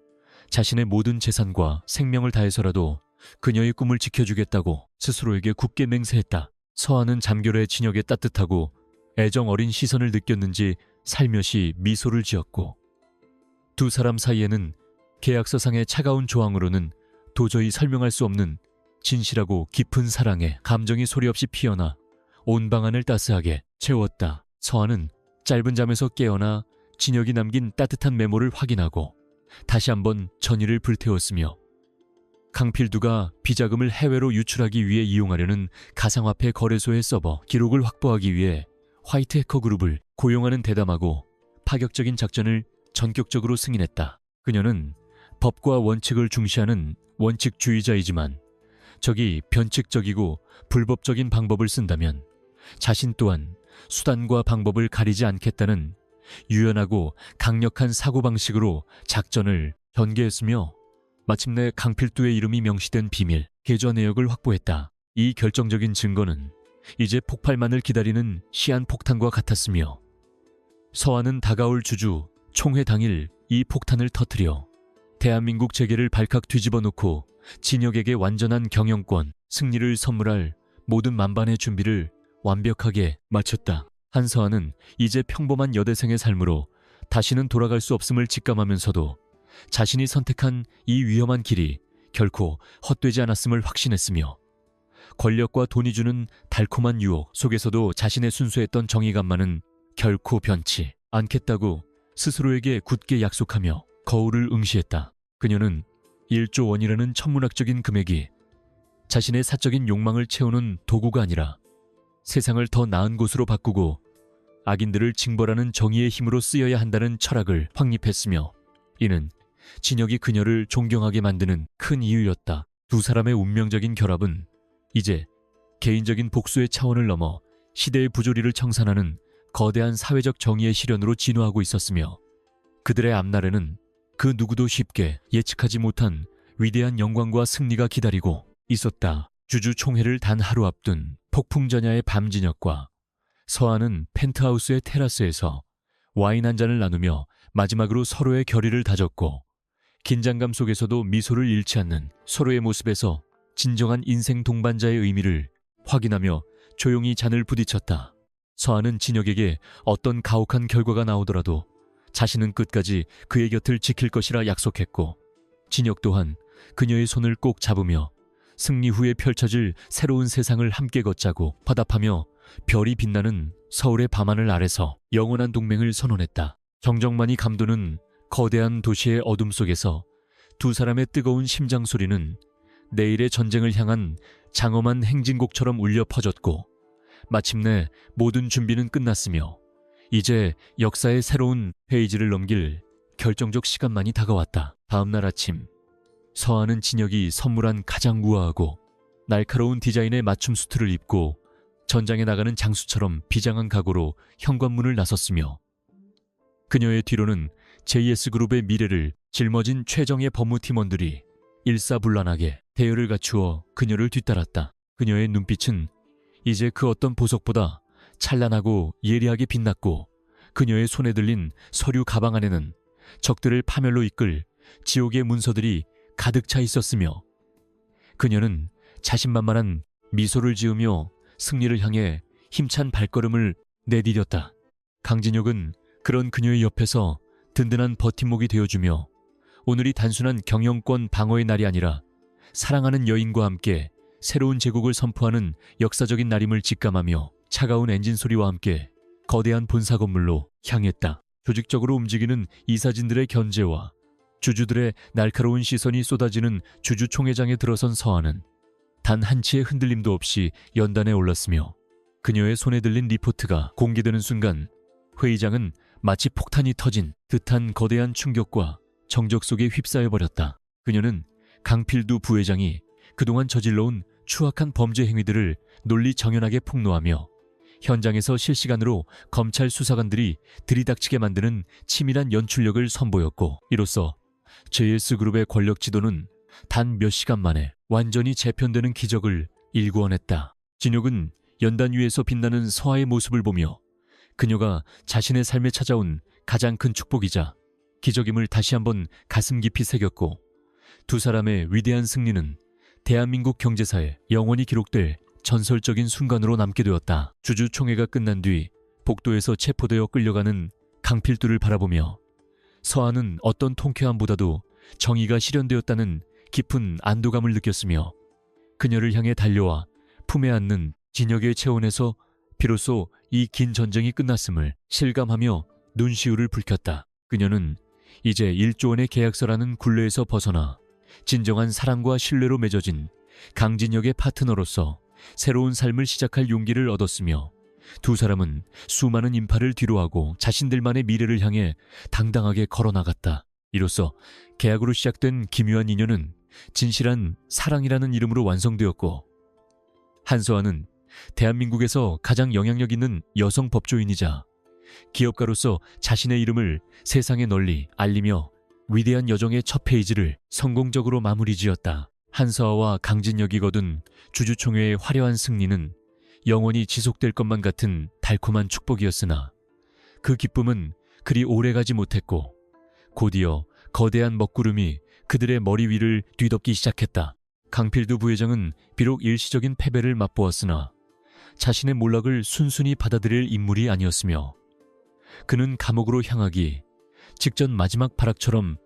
자신의 모든 재산과 생명을 다해서라도 그녀의 꿈을 지켜주겠다고 스스로에게 굳게 맹세했다. 서아는 잠결에 진혁의 따뜻하고 애정 어린 시선을 느꼈는지 살며시 미소를 지었고, 두 사람 사이에는 계약서상의 차가운 조항으로는 도저히 설명할 수 없는 진실하고 깊은 사랑의 감정이 소리 없이 피어나 온 방안을 따스하게 채웠다. 서아는 짧은 잠에서 깨어나 진혁이 남긴 따뜻한 메모를 확인하고 다시 한번 전의를 불태웠으며, 강필두가 비자금을 해외로 유출하기 위해 이용하려는 가상화폐 거래소의 서버 기록을 확보하기 위해 화이트 해커 그룹을 고용하는 대담하고 파격적인 작전을 전격적으로 승인했다. 그녀는 법과 원칙을 중시하는 원칙주의자이지만 적이 변칙적이고 불법적인 방법을 쓴다면 자신 또한 수단과 방법을 가리지 않겠다는 유연하고 강력한 사고방식으로 작전을 전개했으며, 마침내 강필두의 이름이 명시된 비밀 계좌 내역을 확보했다. 이 결정적인 증거는 이제 폭발만을 기다리는 시한폭탄과 같았으며, 서아는 다가올 주주 총회 당일 이 폭탄을 터뜨려 대한민국 재계를 발칵 뒤집어 놓고 진혁에게 완전한 경영권, 승리를 선물할 모든 만반의 준비를 완벽하게 마쳤다. 한서아는 이제 평범한 여대생의 삶으로 다시는 돌아갈 수 없음을 직감하면서도 자신이 선택한 이 위험한 길이 결코 헛되지 않았음을 확신했으며, 권력과 돈이 주는 달콤한 유혹 속에서도 자신의 순수했던 정의감만은 결코 변치 않겠다고 스스로에게 굳게 약속하며 거울을 응시했다. 그녀는 1조 원이라는 천문학적인 금액이 자신의 사적인 욕망을 채우는 도구가 아니라 세상을 더 나은 곳으로 바꾸고 악인들을 징벌하는 정의의 힘으로 쓰여야 한다는 철학을 확립했으며, 이는 진혁이 그녀를 존경하게 만드는 큰 이유였다. 두 사람의 운명적인 결합은 이제 개인적인 복수의 차원을 넘어 시대의 부조리를 청산하는 거대한 사회적 정의의 실현으로 진화하고 있었으며, 그들의 앞날에는 그 누구도 쉽게 예측하지 못한 위대한 영광과 승리가 기다리고 있었다. 주주총회를 단 하루 앞둔 폭풍전야의 밤진혁과 서아는 펜트하우스의 테라스에서 와인 한 잔을 나누며 마지막으로 서로의 결의를 다졌고, 긴장감 속에서도 미소를 잃지 않는 서로의 모습에서 진정한 인생 동반자의 의미를 확인하며 조용히 잔을 부딪혔다. 서아는 진혁에게 어떤 가혹한 결과가 나오더라도 자신은 끝까지 그의 곁을 지킬 것이라 약속했고, 진혁 또한 그녀의 손을 꼭 잡으며 승리 후에 펼쳐질 새로운 세상을 함께 걷자고 화답하며 별이 빛나는 서울의 밤하늘 아래서 영원한 동맹을 선언했다. 정적만이 감도는 거대한 도시의 어둠 속에서 두 사람의 뜨거운 심장 소리는 내일의 전쟁을 향한 장엄한 행진곡처럼 울려 퍼졌고, 마침내 모든 준비는 끝났으며 이제 역사의 새로운 페이지를 넘길 결정적 시간만이 다가왔다. 다음날 아침, 서아는 진혁이 선물한 가장 우아하고 날카로운 디자인의 맞춤 수트를 입고 전장에 나가는 장수처럼 비장한 각오로 현관문을 나섰으며, 그녀의 뒤로는 JS그룹의 미래를 짊어진 최정예 법무팀원들이 일사불란하게 대열을 갖추어 그녀를 뒤따랐다. 그녀의 눈빛은 이제 그 어떤 보석보다 찬란하고 예리하게 빛났고, 그녀의 손에 들린 서류 가방 안에는 적들을 파멸로 이끌 지옥의 문서들이 가득 차 있었으며, 그녀는 자신만만한 미소를 지으며 승리를 향해 힘찬 발걸음을 내디뎠다. 강진혁은 그런 그녀의 옆에서 든든한 버팀목이 되어주며 오늘이 단순한 경영권 방어의 날이 아니라 사랑하는 여인과 함께 새로운 제국을 선포하는 역사적인 날임을 직감하며 차가운 엔진 소리와 함께 거대한 본사 건물로 향했다. 조직적으로 움직이는 이사진들의 견제와 주주들의 날카로운 시선이 쏟아지는 주주총회장에 들어선 서아는 단 한치의 흔들림도 없이 연단에 올랐으며, 그녀의 손에 들린 리포트가 공개되는 순간 회의장은 마치 폭탄이 터진 듯한 거대한 충격과 정적 속에 휩싸여버렸다. 그녀는 강필두 부회장이 그동안 저질러온 추악한 범죄 행위들을 논리 정연하게 폭로하며 현장에서 실시간으로 검찰 수사관들이 들이닥치게 만드는 치밀한 연출력을 선보였고, 이로써 JS그룹의 권력 지도는 단 몇 시간 만에 완전히 재편되는 기적을 일구어냈다. 진혁은 연단 위에서 빛나는 서아의 모습을 보며 그녀가 자신의 삶에 찾아온 가장 큰 축복이자 기적임을 다시 한번 가슴 깊이 새겼고, 두 사람의 위대한 승리는 대한민국 경제사에 영원히 기록될 전설적인 순간으로 남게 되었다. 주주총회가 끝난 뒤 복도에서 체포되어 끌려가는 강필두를 바라보며 서아는 어떤 통쾌함보다도 정의가 실현되었다는 깊은 안도감을 느꼈으며, 그녀를 향해 달려와 품에 안는 진혁의 체온에서 비로소 이 긴 전쟁이 끝났음을 실감하며 눈시울을 붉혔다. 그녀는 이제 1조 원의 계약서라는 굴레에서 벗어나 진정한 사랑과 신뢰로 맺어진 강진혁의 파트너로서 새로운 삶을 시작할 용기를 얻었으며, 두 사람은 수많은 인파를 뒤로하고 자신들만의 미래를 향해 당당하게 걸어나갔다. 이로써 계약으로 시작된 기묘한 인연은 진실한 사랑이라는 이름으로 완성되었고, 한서아는 대한민국에서 가장 영향력 있는 여성 법조인이자 기업가로서 자신의 이름을 세상에 널리 알리며 위대한 여정의 첫 페이지를 성공적으로 마무리 지었다. 한서아와 강진혁이 거둔 주주총회의 화려한 승리는 영원히 지속될 것만 같은 달콤한 축복이었으나, 그 기쁨은 그리 오래가지 못했고 곧이어 거대한 먹구름이 그들의 머리 위를 뒤덮기 시작했다. 강필두 부회장은 비록 일시적인 패배를 맛보았으나 자신의 몰락을 순순히 받아들일 인물이 아니었으며, 그는 감옥으로 향하기 직전 마지막 발악처럼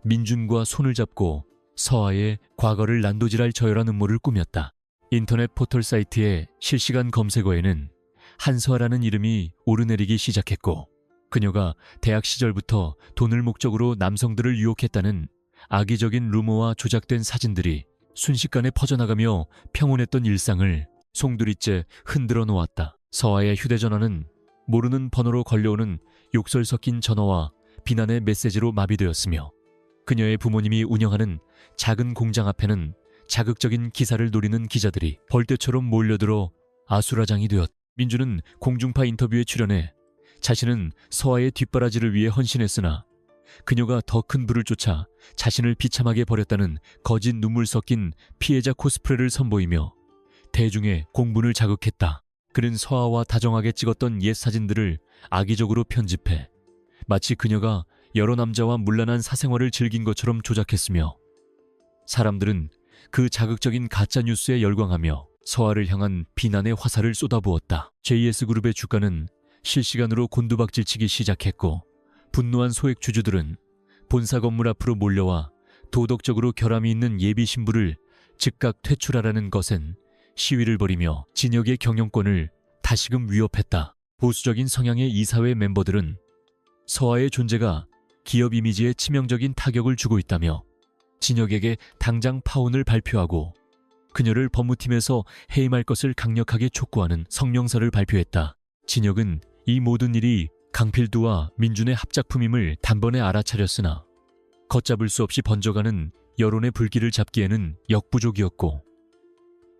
민준과 손을 잡고 서아의 과거를 난도질할 저열한 음모를 꾸몄다. 인터넷 포털 사이트의 실시간 검색어에는 한서아라는 이름이 오르내리기 시작했고, 그녀가 대학 시절부터 돈을 목적으로 남성들을 유혹했다는 악의적인 루머와 조작된 사진들이 순식간에 퍼져나가며 평온했던 일상을 송두리째 흔들어 놓았다. 서아의 휴대전화는 모르는 번호로 걸려오는 욕설 섞인 전화와 비난의 메시지로 마비되었으며, 그녀의 부모님이 운영하는 작은 공장 앞에는 자극적인 기사를 노리는 기자들이 벌떼처럼 몰려들어 아수라장이 되었다. 민주는 공중파 인터뷰에 출연해 자신은 서아의 뒷바라지를 위해 헌신했으나 그녀가 더 큰 부를 쫓아 자신을 비참하게 버렸다는 거짓 눈물 섞인 피해자 코스프레를 선보이며 대중의 공분을 자극했다. 그는 서아와 다정하게 찍었던 옛 사진들을 악의적으로 편집해 마치 그녀가 여러 남자와 문란한 사생활을 즐긴 것처럼 조작했으며, 사람들은 그 자극적인 가짜뉴스에 열광하며 서아를 향한 비난의 화살을 쏟아부었다. JS그룹의 주가는 실시간으로 곤두박질치기 시작했고, 분노한 소액 주주들은 본사 건물 앞으로 몰려와 도덕적으로 결함이 있는 예비 신부를 즉각 퇴출하라는 것엔 시위를 벌이며 진혁의 경영권을 다시금 위협했다. 보수적인 성향의 이사회 멤버들은 서아의 존재가 기업 이미지에 치명적인 타격을 주고 있다며 진혁에게 당장 파혼을 발표하고 그녀를 법무팀에서 해임할 것을 강력하게 촉구하는 성명서를 발표했다. 진혁은 이 모든 일이 강필두와 민준의 합작품임을 단번에 알아차렸으나 걷잡을 수 없이 번져가는 여론의 불길을 잡기에는 역부족이었고,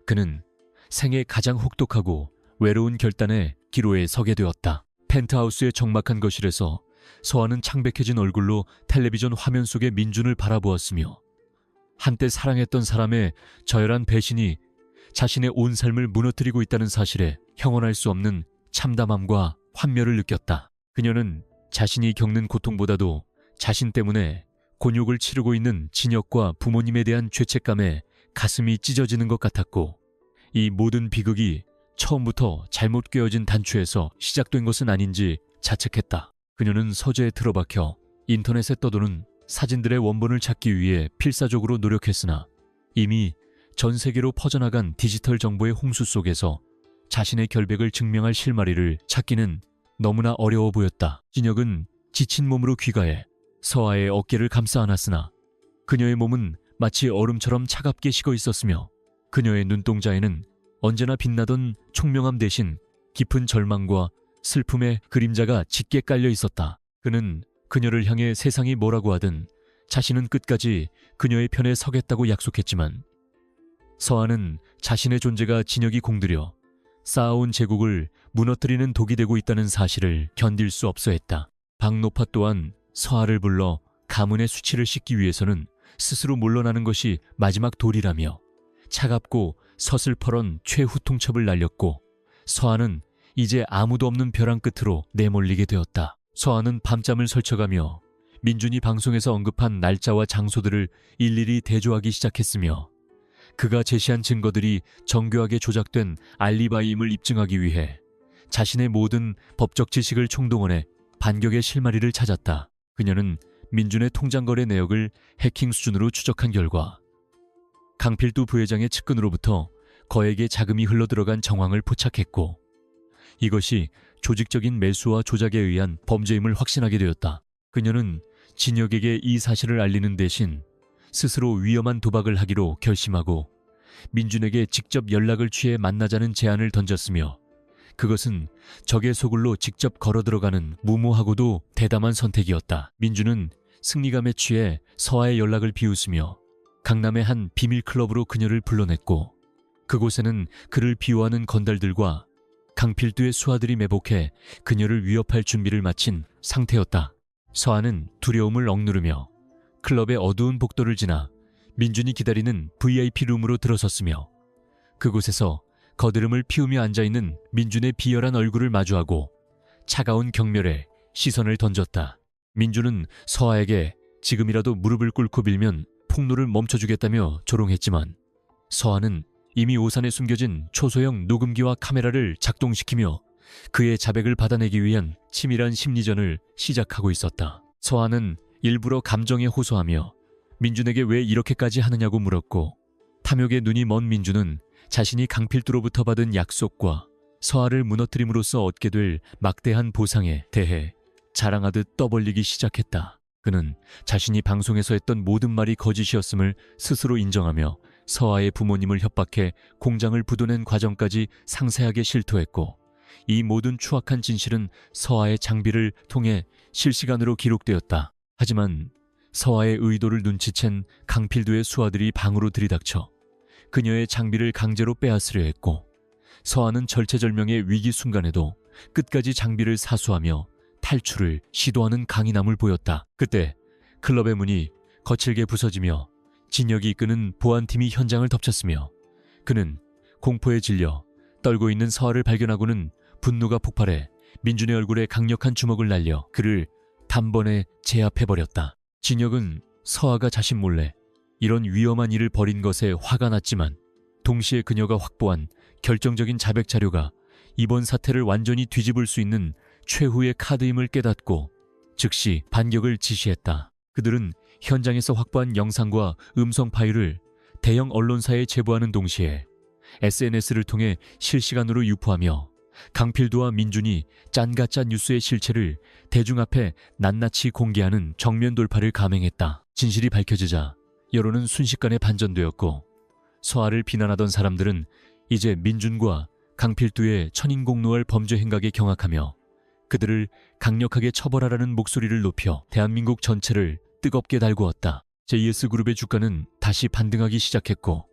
그는 생애 가장 혹독하고 외로운 결단의 기로에 서게 되었다. 펜트하우스의 적막한 거실에서 서아는 창백해진 얼굴로 텔레비전 화면 속의 민준을 바라보았으며, 한때 사랑했던 사람의 저열한 배신이 자신의 온 삶을 무너뜨리고 있다는 사실에 형언할 수 없는 참담함과 환멸을 느꼈다. 그녀는 자신이 겪는 고통보다도 자신 때문에 곤욕을 치르고 있는 진혁과 부모님에 대한 죄책감에 가슴이 찢어지는 것 같았고, 이 모든 비극이 처음부터 잘못 꿰어진 단추에서 시작된 것은 아닌지 자책했다. 그녀는 서재에 틀어박혀 인터넷에 떠도는 사진들의 원본을 찾기 위해 필사적으로 노력했으나 이미 전 세계로 퍼져나간 디지털 정보의 홍수 속에서 자신의 결백을 증명할 실마리를 찾기는 너무나 어려워 보였다. 진혁은 지친 몸으로 귀가해 서아의 어깨를 감싸 안았으나 그녀의 몸은 마치 얼음처럼 차갑게 식어 있었으며, 그녀의 눈동자에는 언제나 빛나던 총명함 대신 깊은 절망과 슬픔의 그림자가 짙게 깔려 있었다. 그는 그녀를 향해 세상이 뭐라고 하든 자신은 끝까지 그녀의 편에 서겠다고 약속했지만 서한은 자신의 존재가 진혁이 공들여 쌓아온 제국을 무너뜨리는 독이 되고 있다는 사실을 견딜 수 없어 했다. 박노파 또한 서한을 불러 가문의 수치를 씻기 위해서는 스스로 물러나는 것이 마지막 도리라며 차갑고 서슬퍼런 최후통첩을 날렸고 서한은 이제 아무도 없는 벼랑 끝으로 내몰리게 되었다. 서한은 밤잠을 설쳐가며 민준이 방송에서 언급한 날짜와 장소들을 일일이 대조하기 시작했으며 그가 제시한 증거들이 정교하게 조작된 알리바이임을 입증하기 위해 자신의 모든 법적 지식을 총동원해 반격의 실마리를 찾았다. 그녀는 민준의 통장 거래 내역을 해킹 수준으로 추적한 결과 강필두 부회장의 측근으로부터 거액의 자금이 흘러들어간 정황을 포착했고 이것이 조직적인 매수와 조작에 의한 범죄임을 확신하게 되었다. 그녀는 진혁에게 이 사실을 알리는 대신 스스로 위험한 도박을 하기로 결심하고 민준에게 직접 연락을 취해 만나자는 제안을 던졌으며 그것은 적의 소굴로 직접 걸어 들어가는 무모하고도 대담한 선택이었다. 민준은 승리감에 취해 서아의 연락을 비웃으며 강남의 한 비밀 클럽으로 그녀를 불러냈고 그곳에는 그를 비호하는 건달들과 강필두의 수하들이 매복해 그녀를 위협할 준비를 마친 상태였다. 서아는 두려움을 억누르며 클럽의 어두운 복도를 지나 민준이 기다리는 VIP 룸으로 들어섰으며 그곳에서 거드름을 피우며 앉아있는 민준의 비열한 얼굴을 마주하고 차가운 경멸에 시선을 던졌다. 민준은 서아에게 지금이라도 무릎을 꿇고 빌면 폭로를 멈춰주겠다며 조롱했지만 서아는 이미 오산에 숨겨진 초소형 녹음기와 카메라를 작동시키며 그의 자백을 받아내기 위한 치밀한 심리전을 시작하고 있었다. 서아는 일부러 감정에 호소하며 민준에게 왜 이렇게까지 하느냐고 물었고 탐욕에 눈이 먼 민준은 자신이 강필두로부터 받은 약속과 서아를 무너뜨림으로써 얻게 될 막대한 보상에 대해 자랑하듯 떠벌리기 시작했다. 그는 자신이 방송에서 했던 모든 말이 거짓이었음을 스스로 인정하며 서아의 부모님을 협박해 공장을 부도낸 과정까지 상세하게 실토했고 이 모든 추악한 진실은 서아의 장비를 통해 실시간으로 기록되었다. 하지만 서아의 의도를 눈치챈 강필두의 수하들이 방으로 들이닥쳐 그녀의 장비를 강제로 빼앗으려 했고 서아는 절체절명의 위기 순간에도 끝까지 장비를 사수하며 탈출을 시도하는 강인함을 보였다. 그때 클럽의 문이 거칠게 부서지며 진혁이 이끄는 보안팀이 현장을 덮쳤으며 그는 공포에 질려 떨고 있는 서아를 발견하고는 분노가 폭발해 민준의 얼굴에 강력한 주먹을 날려 그를 단번에 제압해버렸다. 진혁은 서아가 자신 몰래 이런 위험한 일을 벌인 것에 화가 났지만 동시에 그녀가 확보한 결정적인 자백 자료가 이번 사태를 완전히 뒤집을 수 있는 최후의 카드임을 깨닫고 즉시 반격을 지시했다. 그들은 현장에서 확보한 영상과 음성 파일을 대형 언론사에 제보하는 동시에 SNS를 통해 실시간으로 유포하며 강필두와 민준이 짠가짜 뉴스의 실체를 대중 앞에 낱낱이 공개하는 정면 돌파를 감행했다. 진실이 밝혀지자 여론은 순식간에 반전되었고 서아를 비난하던 사람들은 이제 민준과 강필두의 천인공노할 범죄 행각에 경악하며 그들을 강력하게 처벌하라는 목소리를 높여 대한민국 전체를 뜨겁게 달구었다. JS그룹의 주가는 다시 반등하기 시작했고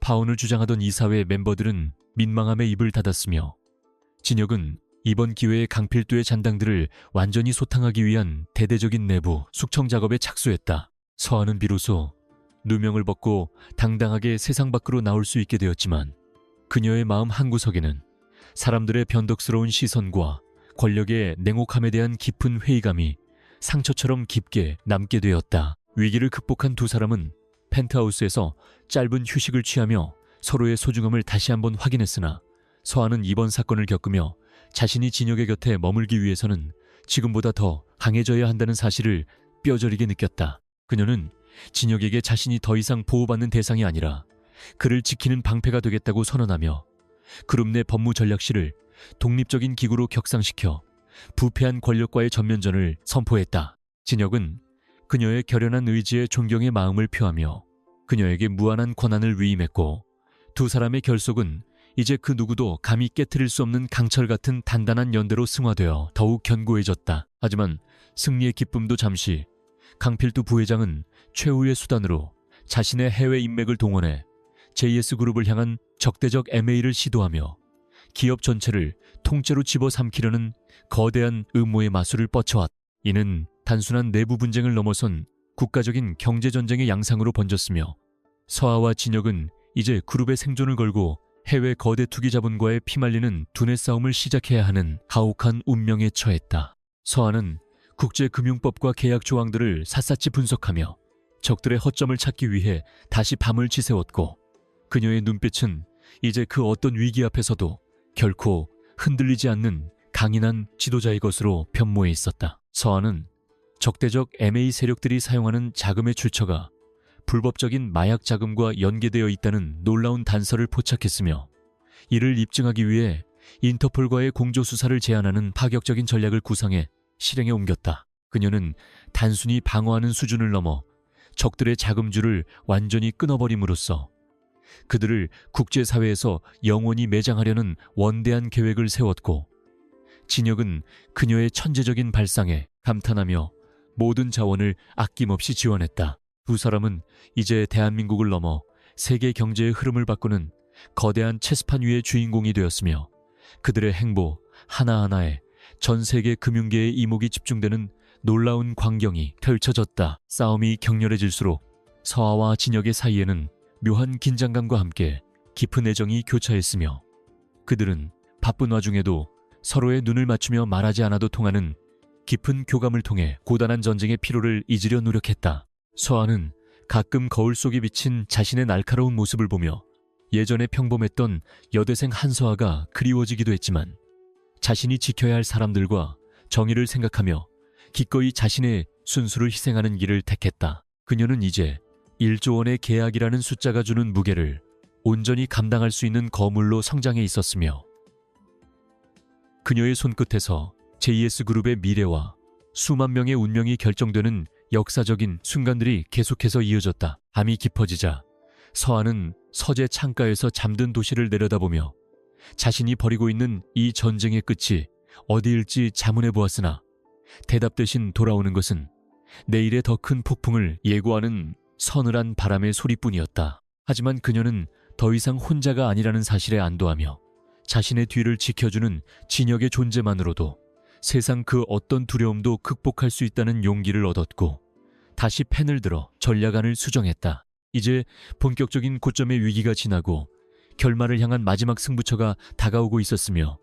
파혼을 주장하던 이사회 멤버들은 민망함에 입을 닫았으며 진혁은 이번 기회에 강필두의 잔당들을 완전히 소탕하기 위한 대대적인 내부 숙청 작업에 착수했다. 서아는 비로소 누명을 벗고 당당하게 세상 밖으로 나올 수 있게 되었지만 그녀의 마음 한구석에는 사람들의 변덕스러운 시선과 권력의 냉혹함에 대한 깊은 회의감이 상처처럼 깊게 남게 되었다. 위기를 극복한 두 사람은 펜트하우스에서 짧은 휴식을 취하며 서로의 소중함을 다시 한번 확인했으나 서아는 이번 사건을 겪으며 자신이 진혁의 곁에 머물기 위해서는 지금보다 더 강해져야 한다는 사실을 뼈저리게 느꼈다. 그녀는 진혁에게 자신이 더 이상 보호받는 대상이 아니라 그를 지키는 방패가 되겠다고 선언하며 그룹 내 법무전략실을 독립적인 기구로 격상시켜 부패한 권력과의 전면전을 선포했다. 진혁은 그녀의 결연한 의지에 존경의 마음을 표하며 그녀에게 무한한 권한을 위임했고 두 사람의 결속은 이제 그 누구도 감히 깨트릴 수 없는 강철 같은 단단한 연대로 승화되어 더욱 견고해졌다. 하지만 승리의 기쁨도 잠시, 강필두 부회장은 최후의 수단으로 자신의 해외 인맥을 동원해 JS그룹을 향한 적대적 M&A를 시도하며 기업 전체를 통째로 집어삼키려는 거대한 음모의 마술을 뻗쳐왔다. 이는 단순한 내부 분쟁을 넘어선 국가적인 경제전쟁의 양상으로 번졌으며 서아와 진혁은 이제 그룹의 생존을 걸고 해외 거대 투기 자본과의 피말리는 두뇌 싸움을 시작해야 하는 가혹한 운명에 처했다. 서아는 국제금융법과 계약 조항들을 샅샅이 분석하며 적들의 허점을 찾기 위해 다시 밤을 지새웠고 그녀의 눈빛은 이제 그 어떤 위기 앞에서도 결코 흔들리지 않는 강인한 지도자의 것으로 변모해 있었다. 서아는 적대적 M&A 세력들이 사용하는 자금의 출처가 불법적인 마약 자금과 연계되어 있다는 놀라운 단서를 포착했으며 이를 입증하기 위해 인터폴과의 공조수사를 제안하는 파격적인 전략을 구상해 실행에 옮겼다. 그녀는 단순히 방어하는 수준을 넘어 적들의 자금줄을 완전히 끊어버림으로써 그들을 국제사회에서 영원히 매장하려는 원대한 계획을 세웠고 진혁은 그녀의 천재적인 발상에 감탄하며 모든 자원을 아낌없이 지원했다. 두 사람은 이제 대한민국을 넘어 세계 경제의 흐름을 바꾸는 거대한 체스판 위의 주인공이 되었으며 그들의 행보 하나하나에 전 세계 금융계의 이목이 집중되는 놀라운 광경이 펼쳐졌다. 싸움이 격렬해질수록 서아와 진혁의 사이에는 묘한 긴장감과 함께 깊은 애정이 교차했으며 그들은 바쁜 와중에도 서로의 눈을 맞추며 말하지 않아도 통하는 깊은 교감을 통해 고단한 전쟁의 피로를 잊으려 노력했다. 서아는 가끔 거울 속에 비친 자신의 날카로운 모습을 보며 예전에 평범했던 여대생 한서아가 그리워지기도 했지만 자신이 지켜야 할 사람들과 정의를 생각하며 기꺼이 자신의 순수를 희생하는 길을 택했다. 그녀는 이제 1조 원의 계약이라는 숫자가 주는 무게를 온전히 감당할 수 있는 거물로 성장해 있었으며 그녀의 손끝에서 JS그룹의 미래와 수만 명의 운명이 결정되는 역사적인 순간들이 계속해서 이어졌다. 밤이 깊어지자 서아는 서재 창가에서 잠든 도시를 내려다보며 자신이 벌이고 있는 이 전쟁의 끝이 어디일지 자문해 보았으나 대답 대신 돌아오는 것은 내일의 더 큰 폭풍을 예고하는 서늘한 바람의 소리뿐이었다. 하지만 그녀는 더 이상 혼자가 아니라는 사실에 안도하며 자신의 뒤를 지켜주는 진혁의 존재만으로도 세상 그 어떤 두려움도 극복할 수 있다는 용기를 얻었고 다시 펜을 들어 전략안을 수정했다. 이제 본격적인 고점의 위기가 지나고 결말을 향한 마지막 승부처가 다가오고 있었으며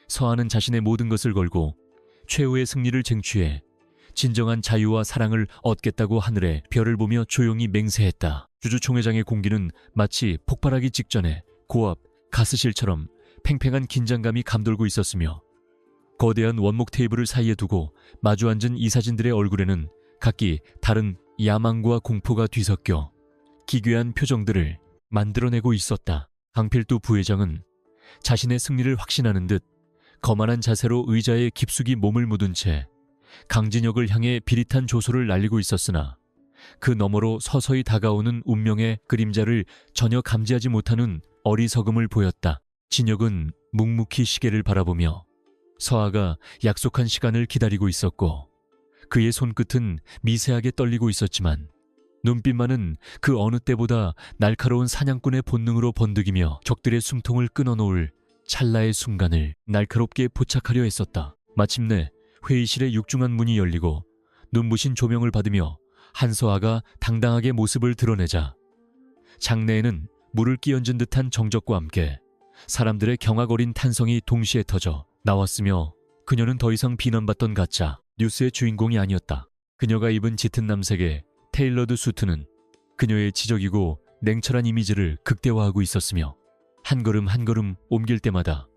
서아는 자신의 모든 것을 걸고 최후의 승리를 쟁취해 진정한 자유와 사랑을 얻겠다고 하늘에 별을 보며 조용히 맹세했다. 주주총회장의 공기는 마치 폭발하기 직전에 고압 가스실처럼 팽팽한 긴장감이 감돌고 있었으며 거대한 원목 테이블을 사이에 두고 마주 앉은 이사진들의 얼굴에는 각기 다른 야망과 공포가 뒤섞여 기괴한 표정들을 만들어내고 있었다. 강필두 부회장은 자신의 승리를 확신하는 듯 거만한 자세로 의자에 깊숙이 몸을 묻은 채 강진혁을 향해 비릿한 조소를 날리고 있었으나 그 너머로 서서히 다가오는 운명의 그림자를 전혀 감지하지 못하는 어리석음을 보였다. 진혁은 묵묵히 시계를 바라보며 서아가 약속한 시간을 기다리고 있었고 그의 손끝은 미세하게 떨리고 있었지만 눈빛만은 그 어느 때보다 날카로운 사냥꾼의 본능으로 번득이며 적들의 숨통을 끊어놓을 찰나의 순간을 날카롭게 포착하려 했었다. 마침내 회의실의 육중한 문이 열리고 눈부신 조명을 받으며 한서아가 당당하게 모습을 드러내자 장내에는 물을 끼얹은 듯한 정적과 함께 사람들의 경악 어린 탄성이 동시에 터져 나왔으며 그녀는 더 이상 비난받던 가짜 뉴스의 주인공이 아니었다. 그녀가 입은 짙은 남색의 테일러드 수트는 그녀의 지적이고 냉철한 이미지를 극대화하고 있었으며 한 걸음 한 걸음 옮길 때마다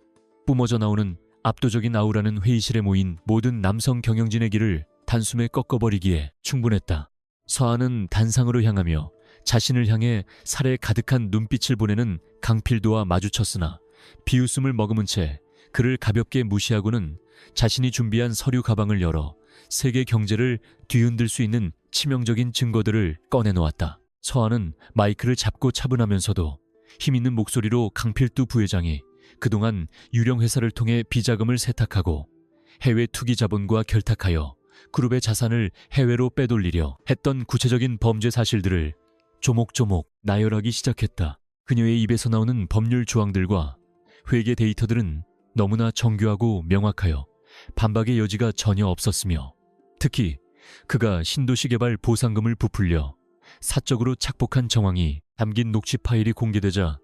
뿜어져 나오는 압도적인 아우라는 회의실에 모인 모든 남성 경영진의 길을 단숨에 꺾어버리기에 충분했다. 서아는 단상으로 향하며 자신을 향해 살에 가득한 눈빛을 보내는 강필두와 마주쳤으나 비웃음을 머금은 채 그를 가볍게 무시하고는 자신이 준비한 서류 가방을 열어 세계 경제를 뒤흔들 수 있는 치명적인 증거들을 꺼내놓았다. 서아는 마이크를 잡고 차분하면서도 힘있는 목소리로 강필두 부회장이 그동안 유령 회사를 통해 비자금을 세탁하고 해외 투기 자본과 결탁하여 그룹의 자산을 해외로 빼돌리려 했던 구체적인 범죄 사실들을 조목조목 나열하기 시작했다. 그녀의 입에서 나오는 법률 조항들과 회계 데이터들은 너무나 정교하고 명확하여 반박의 여지가 전혀 없었으며, 특히 그가 신도시 개발 보상금을 부풀려 사적으로 착복한 정황이 담긴 녹취 파일이 공개되자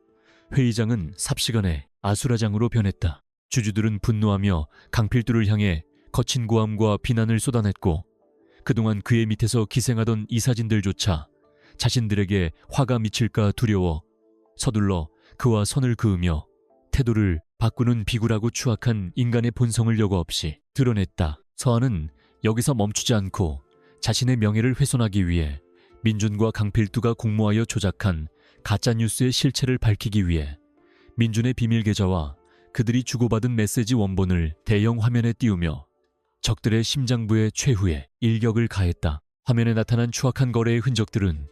회의장은 삽시간에 아수라장으로 변했다. 주주들은 분노하며 강필두를 향해 거친 고함과 비난을 쏟아냈고, 그동안 그의 밑에서 기생하던 이사진들조차 자신들에게 화가 미칠까 두려워 서둘러 그와 선을 그으며 태도를 바꾸는 비굴하고 추악한 인간의 본성을 여과 없이 드러냈다. 서한은 여기서 멈추지 않고 자신의 명예를 훼손하기 위해 민준과 강필두가 공모하여 조작한 가짜뉴스의 실체를 밝히기 위해 민준의 비밀 계좌와 그들이 주고받은 메시지 원본을 대형 화면에 띄우며 적들의 심장부에 최후의 일격을 가했다. 화면에 나타난 추악한 거래의 흔적들은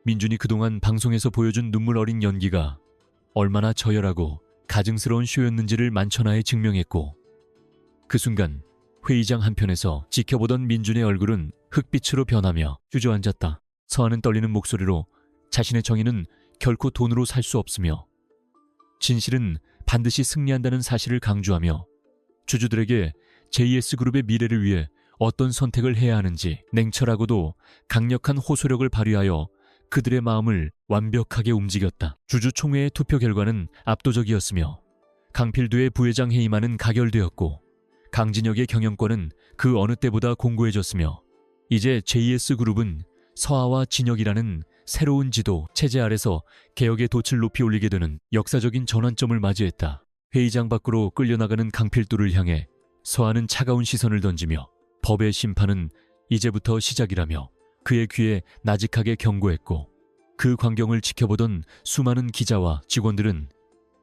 민준이 그동안 방송에서 보여준 눈물 어린 연기가 얼마나 저열하고 가증스러운 쇼였는지를 만천하에 증명했고, 그 순간 회의장 한편에서 지켜보던 민준의 얼굴은 흑빛으로 변하며 주저앉았다. 서한은 떨리는 목소리로 자신의 정의는 결코 돈으로 살 수 없으며 진실은 반드시 승리한다는 사실을 강조하며 주주들에게 JS그룹의 미래를 위해 어떤 선택을 해야 하는지 냉철하고도 강력한 호소력을 발휘하여 그들의 마음을 완벽하게 움직였다. 주주총회의 투표 결과는 압도적이었으며 강필두의 부회장 해임안은 가결되었고, 강진혁의 경영권은 그 어느 때보다 공고해졌으며, 이제 JS그룹은 서하와 진혁이라는 새로운 지도 체제 아래서 개혁의 돛을 높이 올리게 되는 역사적인 전환점을 맞이했다. 회의장 밖으로 끌려나가는 강필두를 향해 서하는 차가운 시선을 던지며 법의 심판은 이제부터 시작이라며 그의 귀에 나직하게 경고했고, 그 광경을 지켜보던 수많은 기자와 직원들은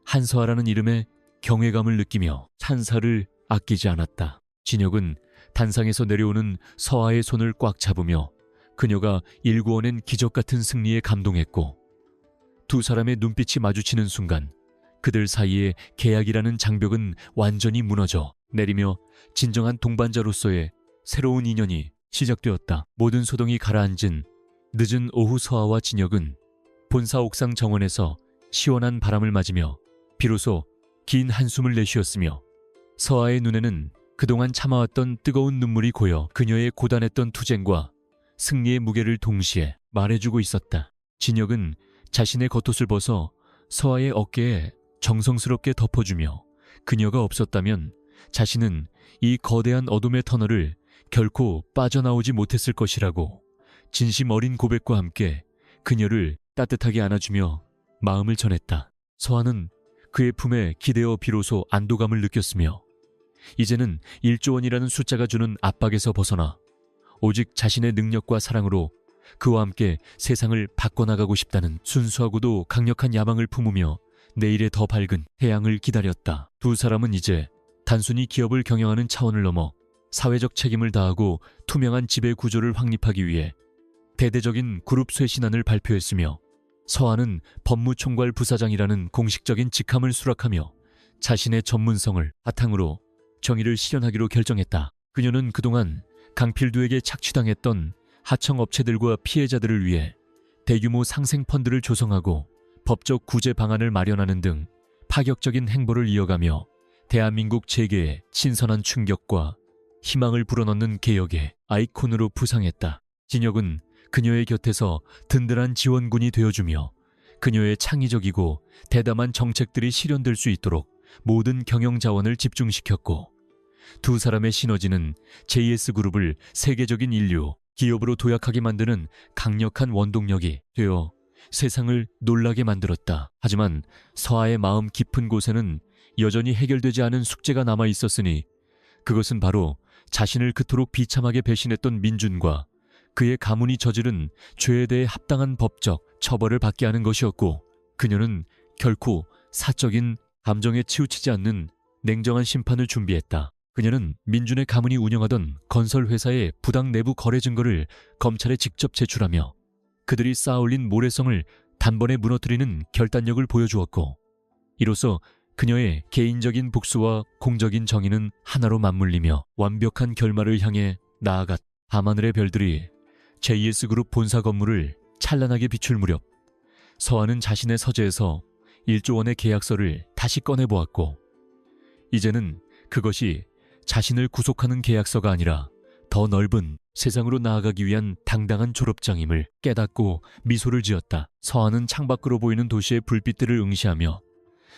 한서하라는 이름에 경외감을 느끼며 찬사를 아끼지 않았다. 진혁은 단상에서 내려오는 서하의 손을 꽉 잡으며 그녀가 일구어낸 기적 같은 승리에 감동했고, 두 사람의 눈빛이 마주치는 순간 그들 사이에 계약이라는 장벽은 완전히 무너져 내리며 진정한 동반자로서의 새로운 인연이 시작되었다. 모든 소동이 가라앉은 늦은 오후 서하와 진혁은 본사 옥상 정원에서 시원한 바람을 맞으며 비로소 긴 한숨을 내쉬었으며, 서하의 눈에는 그동안 참아왔던 뜨거운 눈물이 고여 그녀의 고단했던 투쟁과 승리의 무게를 동시에 말해주고 있었다. 진혁은 자신의 겉옷을 벗어 서하의 어깨에 정성스럽게 덮어주며 그녀가 없었다면 자신은 이 거대한 어둠의 터널을 결코 빠져나오지 못했을 것이라고 진심 어린 고백과 함께 그녀를 따뜻하게 안아주며 마음을 전했다. 서하는 그의 품에 기대어 비로소 안도감을 느꼈으며, 이제는 1조 원이라는 숫자가 주는 압박에서 벗어나 오직 자신의 능력과 사랑으로 그와 함께 세상을 바꿔나가고 싶다는 순수하고도 강력한 야망을 품으며 내일의 더 밝은 태양을 기다렸다. 두 사람은 이제 단순히 기업을 경영하는 차원을 넘어 사회적 책임을 다하고 투명한 지배 구조를 확립하기 위해 대대적인 그룹 쇄신안을 발표했으며, 서하는 법무총괄 부사장이라는 공식적인 직함을 수락하며 자신의 전문성을 바탕으로 정의를 실현하기로 결정했다. 그녀는 그동안 강필두에게 착취당했던 하청업체들과 피해자들을 위해 대규모 상생펀드를 조성하고 법적 구제 방안을 마련하는 등 파격적인 행보를 이어가며 대한민국 재계에 신선한 충격과 희망을 불어넣는 개혁의 아이콘으로 부상했다. 진혁은 그녀의 곁에서 든든한 지원군이 되어주며 그녀의 창의적이고 대담한 정책들이 실현될 수 있도록 모든 경영 자원을 집중시켰고, 두 사람의 시너지는 JS그룹을 세계적인 인류 기업으로 도약하게 만드는 강력한 원동력이 되어 세상을 놀라게 만들었다. 하지만 서하의 마음 깊은 곳에는 여전히 해결되지 않은 숙제가 남아 있었으니, 그것은 바로 자신을 그토록 비참하게 배신했던 민준과 그의 가문이 저지른 죄에 대해 합당한 법적 처벌을 받게 하는 것이었고, 그녀는 결코 사적인 감정에 치우치지 않는 냉정한 심판을 준비했다. 그녀는 민준의 가문이 운영하던 건설회사의 부당 내부 거래 증거를 검찰에 직접 제출하며 그들이 쌓아올린 모래성을 단번에 무너뜨리는 결단력을 보여주었고, 이로써 그녀의 개인적인 복수와 공적인 정의는 하나로 맞물리며 완벽한 결말을 향해 나아가 밤하늘의 별들이 JS그룹 본사 건물을 찬란하게 비출 무렵 서한은 자신의 서재에서 1조 원의 계약서를 다시 꺼내보았고 이제는 그것이 자신을 구속하는 계약서가 아니라 더 넓은 세상으로 나아가기 위한 당당한 졸업장임을 깨닫고 미소를 지었다. 서한은 창밖으로 보이는 도시의 불빛들을 응시하며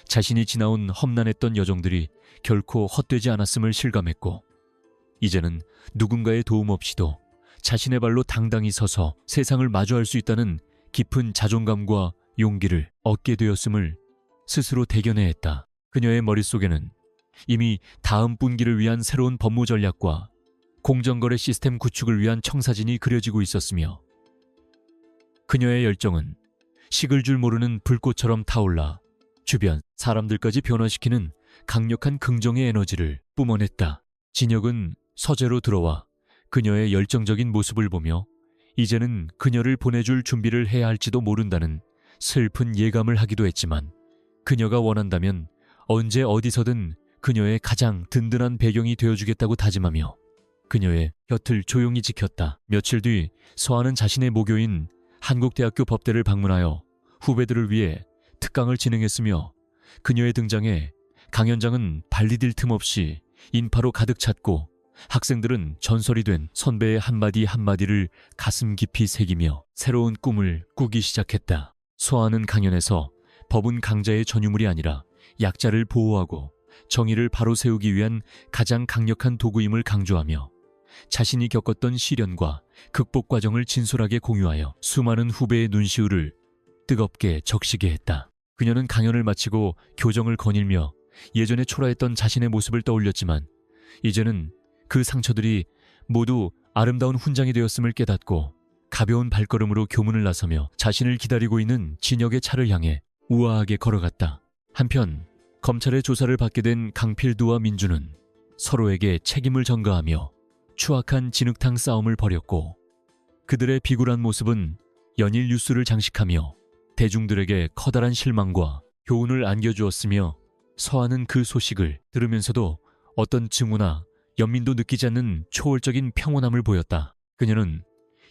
자신이 지나온 험난했던 여정들이 결코 헛되지 않았음을 실감했고 이제는 누군가의 도움 없이도 자신의 발로 당당히 서서 세상을 마주할 수 있다는 깊은 자존감과 용기를 얻게 되었음을 스스로 대견해 했다. 그녀의 머릿속에는 이미 다음 분기를 위한 새로운 법무 전략과 공정거래 시스템 구축을 위한 청사진이 그려지고 있었으며 그녀의 열정은 식을 줄 모르는 불꽃처럼 타올라 주변 사람들까지 변화시키는 강력한 긍정의 에너지를 뿜어냈다. 진혁은 서재로 들어와 그녀의 열정적인 모습을 보며 이제는 그녀를 보내줄 준비를 해야 할지도 모른다는 슬픈 예감을 하기도 했지만 그녀가 원한다면 언제 어디서든 그녀의 가장 든든한 배경이 되어주겠다고 다짐하며 그녀의 곁을 조용히 지켰다. 며칠 뒤 서한은 자신의 모교인 한국대학교 법대를 방문하여 후배들을 위해 특강을 진행했으며 그녀의 등장에 강연장은 발리딜 틈 없이 인파로 가득 찼고 학생들은 전설이 된 선배의 한마디 한마디를 가슴 깊이 새기며 새로운 꿈을 꾸기 시작했다. 서한은 강연에서 법은 강자의 전유물이 아니라 약자를 보호하고 정의를 바로 세우기 위한 가장 강력한 도구임을 강조하며 자신이 겪었던 시련과 극복 과정을 진솔하게 공유하여 수많은 후배의 눈시울을 뜨겁게 적시게 했다. 그녀는 강연을 마치고 교정을 거닐며 예전에 초라했던 자신의 모습을 떠올렸지만 이제는 그 상처들이 모두 아름다운 훈장이 되었음을 깨닫고 가벼운 발걸음으로 교문을 나서며 자신을 기다리고 있는 진혁의 차를 향해 우아하게 걸어갔다. 한편 검찰의 조사를 받게 된 강필두와 민주는 서로에게 책임을 전가하며 추악한 진흙탕 싸움을 벌였고 그들의 비굴한 모습은 연일 뉴스를 장식하며 대중들에게 커다란 실망과 교훈을 안겨주었으며 서한은 그 소식을 들으면서도 어떤 증오나 연민도 느끼지 않는 초월적인 평온함을 보였다. 그녀는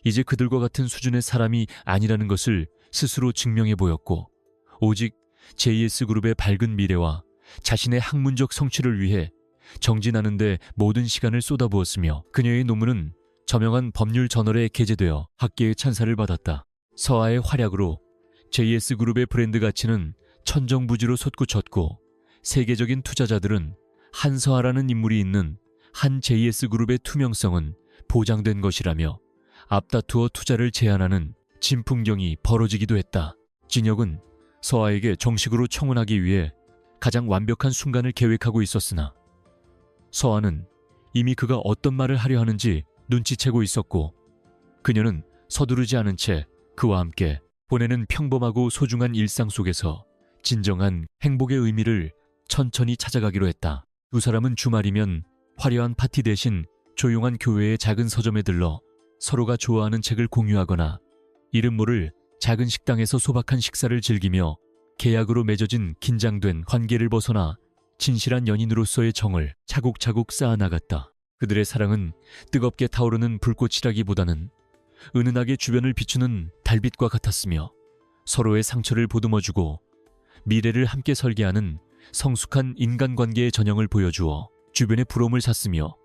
이제 그들과 같은 수준의 사람이 아니라는 것을 스스로 증명해 보였고 오직 JS그룹의 밝은 미래와 자신의 학문적 성취를 위해 정진하는 데 모든 시간을 쏟아부었으며 그녀의 논문은 저명한 법률 저널에 게재되어 학계의 찬사를 받았다. 서하의 활약으로 JS그룹의 브랜드 가치는 천정부지로 솟구쳤고 세계적인 투자자들은 한서하라는 인물이 있는 한 JS그룹의 투명성은 보장된 것이라며 앞다투어 투자를 제한하는 진풍경이 벌어지기도 했다. 진혁은 서하에게 정식으로 청혼하기 위해 가장 완벽한 순간을 계획하고 있었으나 서하는 이미 그가 어떤 말을 하려 하는지 눈치채고 있었고 그녀는 서두르지 않은 채 그와 함께 보내는 평범하고 소중한 일상 속에서 진정한 행복의 의미를 천천히 찾아가기로 했다. 두 사람은 주말이면 화려한 파티 대신 조용한 교회의 작은 서점에 들러 서로가 좋아하는 책을 공유하거나 이름 모를 작은 식당에서 소박한 식사를 즐기며 계약으로 맺어진 긴장된 관계를 벗어나 진실한 연인으로서의 정을 차곡차곡 쌓아나갔다. 그들의 사랑은 뜨겁게 타오르는 불꽃이라기보다는 은은하게 주변을 비추는 달빛과 같았으며 서로의 상처를 보듬어주고 미래를 함께 설계하는 성숙한 인간관계의 전형을 보여주어 주변의 부러움을 샀으며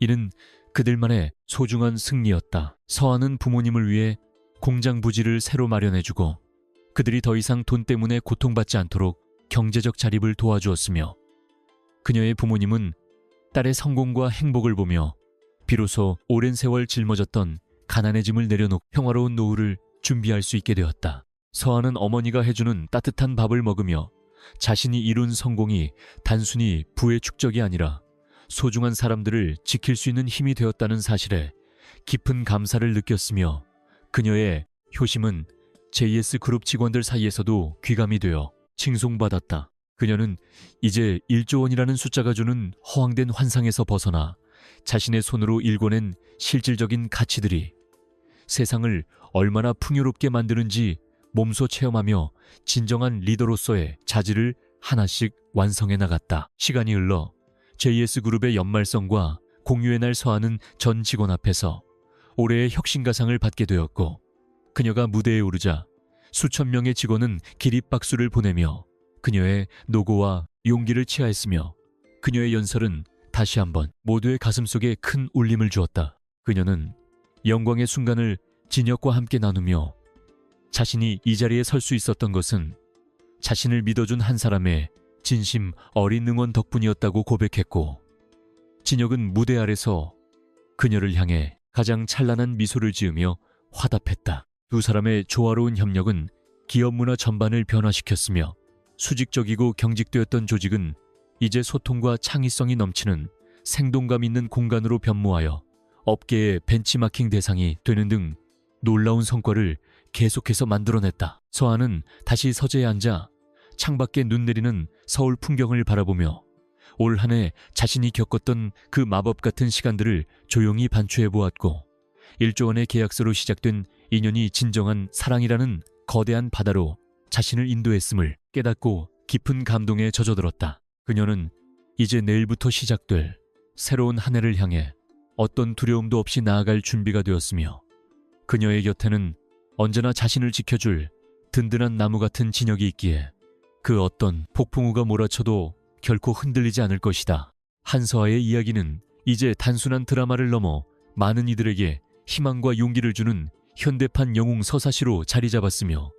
이는 그들만의 소중한 승리였다. 서하는 부모님을 위해 공장 부지를 새로 마련해주고 그들이 더 이상 돈 때문에 고통받지 않도록 경제적 자립을 도와주었으며 그녀의 부모님은 딸의 성공과 행복을 보며 비로소 오랜 세월 짊어졌던 가난의 짐을 내려놓고 평화로운 노후를 준비할 수 있게 되었다. 서하는 어머니가 해주는 따뜻한 밥을 먹으며 자신이 이룬 성공이 단순히 부의 축적이 아니라 소중한 사람들을 지킬 수 있는 힘이 되었다는 사실에 깊은 감사를 느꼈으며 그녀의 효심은 JS그룹 직원들 사이에서도 귀감이 되어 칭송받았다. 그녀는 이제 1조 원이라는 숫자가 주는 허황된 환상에서 벗어나 자신의 손으로 일궈낸 실질적인 가치들이 세상을 얼마나 풍요롭게 만드는지 몸소 체험하며 진정한 리더로서의 자질을 하나씩 완성해 나갔다. 시간이 흘러 JS그룹의 연말성과 공휴의 날 서하는 전 직원 앞에서 올해의 혁신가상을 받게 되었고, 그녀가 무대에 오르자 수천 명의 직원은 기립박수를 보내며 그녀의 노고와 용기를 치하했으며, 그녀의 연설은 다시 한번 모두의 가슴속에 큰 울림을 주었다. 그녀는 영광의 순간을 진혁과 함께 나누며 자신이 이 자리에 설 수 있었던 것은 자신을 믿어준 한 사람의 진심 어린 응원 덕분이었다고 고백했고, 진혁은 무대 아래서 그녀를 향해 가장 찬란한 미소를 지으며 화답했다. 두 사람의 조화로운 협력은 기업 문화 전반을 변화시켰으며, 수직적이고 경직되었던 조직은 이제 소통과 창의성이 넘치는 생동감 있는 공간으로 변모하여 업계의 벤치마킹 대상이 되는 등 놀라운 성과를 계속해서 만들어냈다. 서하는 다시 서재에 앉아 창밖에 눈 내리는 서울 풍경을 바라보며 올 한 해 자신이 겪었던 그 마법 같은 시간들을 조용히 반추해 보았고, 1조 원의 계약서로 시작된 인연이 진정한 사랑이라는 거대한 바다로 자신을 인도했음을 깨닫고 깊은 감동에 젖어들었다. 그녀는 이제 내일부터 시작될 새로운 한 해를 향해 어떤 두려움도 없이 나아갈 준비가 되었으며, 그녀의 곁에는 언제나 자신을 지켜줄 든든한 나무 같은 진혁이 있기에 그 어떤 폭풍우가 몰아쳐도 결코 흔들리지 않을 것이다. 한서아의 이야기는 이제 단순한 드라마를 넘어 많은 이들에게 희망과 용기를 주는 현대판 영웅 서사시로 자리 잡았으며,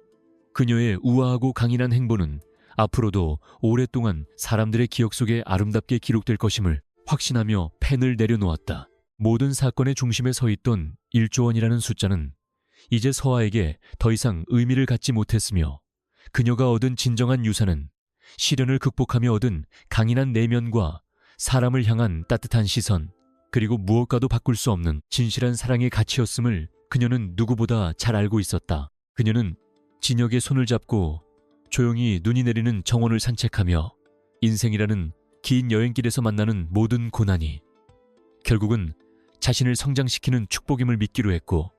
그녀의 우아하고 강인한 행보는 앞으로도 오랫동안 사람들의 기억 속에 아름답게 기록될 것임을 확신하며 펜을 내려놓았다. 모든 사건의 중심에 서 있던 1조 원이라는 숫자는 이제 서아에게 더 이상 의미를 갖지 못했으며, 그녀가 얻은 진정한 유산은 시련을 극복하며 얻은 강인한 내면과 사람을 향한 따뜻한 시선, 그리고 무엇과도 바꿀 수 없는 진실한 사랑의 가치였음을 그녀는 누구보다 잘 알고 있었다. 그녀는 진혁의 손을 잡고 조용히 눈이 내리는 정원을 산책하며 인생이라는 긴 여행길에서 만나는 모든 고난이 결국은 자신을 성장시키는 축복임을 믿기로 했고,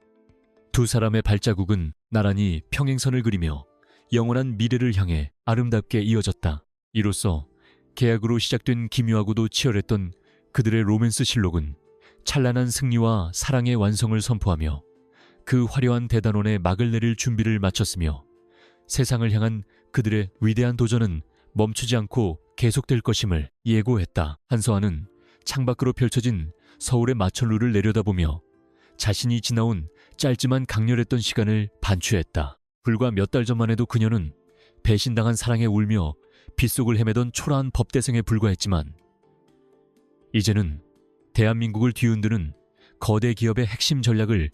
두 사람의 발자국은 나란히 평행선을 그리며 영원한 미래를 향해 아름답게 이어졌다. 이로써 계약으로 시작된 기묘하고도 치열했던 그들의 로맨스 실록은 찬란한 승리와 사랑의 완성을 선포하며 그 화려한 대단원의 막을 내릴 준비를 마쳤으며, 세상을 향한 그들의 위대한 도전은 멈추지 않고 계속될 것임을 예고했다. 한서아는 창밖으로 펼쳐진 서울의 마천루를 내려다보며 자신이 지나온 짧지만 강렬했던 시간을 반추했다. 불과 몇 달 전만 해도 그녀는 배신당한 사랑에 울며 빗속을 헤매던 초라한 법대생에 불과했지만, 이제는 대한민국을 뒤흔드는 거대 기업의 핵심 전략을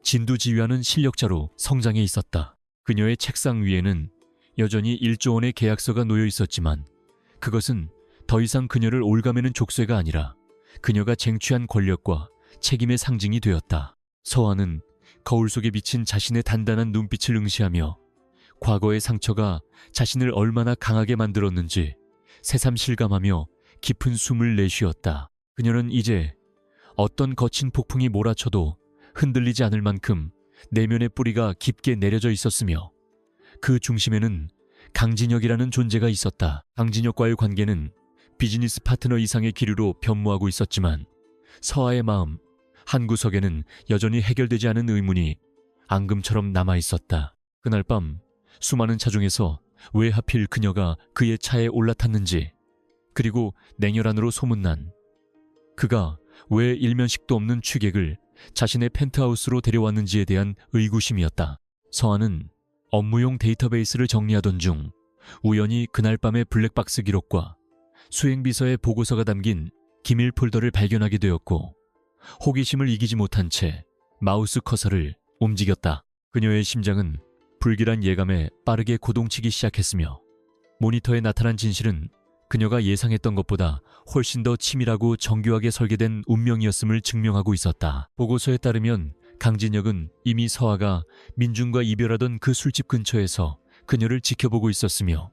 진두지휘하는 실력자로 성장해 있었다. 그녀의 책상 위에는 여전히 1조 원의 계약서가 놓여 있었지만, 그것은 더 이상 그녀를 올가매는 족쇄가 아니라 그녀가 쟁취한 권력과 책임의 상징이 되었다. 서아는 거울 속에 비친 자신의 단단한 눈빛을 응시하며 과거의 상처가 자신을 얼마나 강하게 만들었는지 새삼 실감하며 깊은 숨을 내쉬었다. 그녀는 이제 어떤 거친 폭풍이 몰아쳐도 흔들리지 않을 만큼 내면의 뿌리가 깊게 내려져 있었으며, 그 중심에는 강진혁이라는 존재가 있었다. 강진혁과의 관계는 비즈니스 파트너 이상의 기류로 변모하고 있었지만, 서아의 마음 한 구석에는 여전히 해결되지 않은 의문이 앙금처럼 남아있었다. 그날 밤 수많은 차 중에서 왜 하필 그녀가 그의 차에 올라탔는지, 그리고 냉혈 안으로 소문난 그가 왜 일면식도 없는 취객을 자신의 펜트하우스로 데려왔는지에 대한 의구심이었다. 서아는 업무용 데이터베이스를 정리하던 중 우연히 그날 밤의 블랙박스 기록과 수행비서의 보고서가 담긴 기밀 폴더를 발견하게 되었고, 호기심을 이기지 못한 채 마우스 커서를 움직였다. 그녀의 심장은 불길한 예감에 빠르게 고동치기 시작했으며, 모니터에 나타난 진실은 그녀가 예상했던 것보다 훨씬 더 치밀하고 정교하게 설계된 운명이었음을 증명하고 있었다. 보고서에 따르면 강진혁은 이미 서아가 민중과 이별하던 그 술집 근처에서 그녀를 지켜보고 있었으며,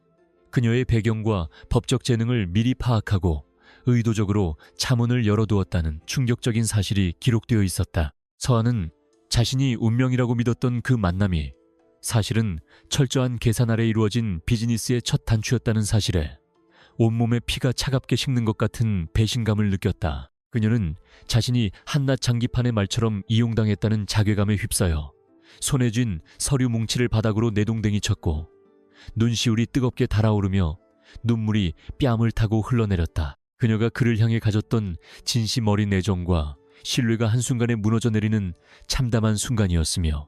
그녀의 배경과 법적 재능을 미리 파악하고 의도적으로 차문을 열어두었다는 충격적인 사실이 기록되어 있었다. 서아는 자신이 운명이라고 믿었던 그 만남이 사실은 철저한 계산 아래 이루어진 비즈니스의 첫 단추였다는 사실에 온몸에 피가 차갑게 식는 것 같은 배신감을 느꼈다. 그녀는 자신이 한낱 장기판의 말처럼 이용당했다는 자괴감에 휩싸여 손에 쥔 서류 뭉치를 바닥으로 내동댕이 쳤고 눈시울이 뜨겁게 달아오르며 눈물이 뺨을 타고 흘러내렸다. 그녀가 그를 향해 가졌던 진심 어린 애정과 신뢰가 한순간에 무너져 내리는 참담한 순간이었으며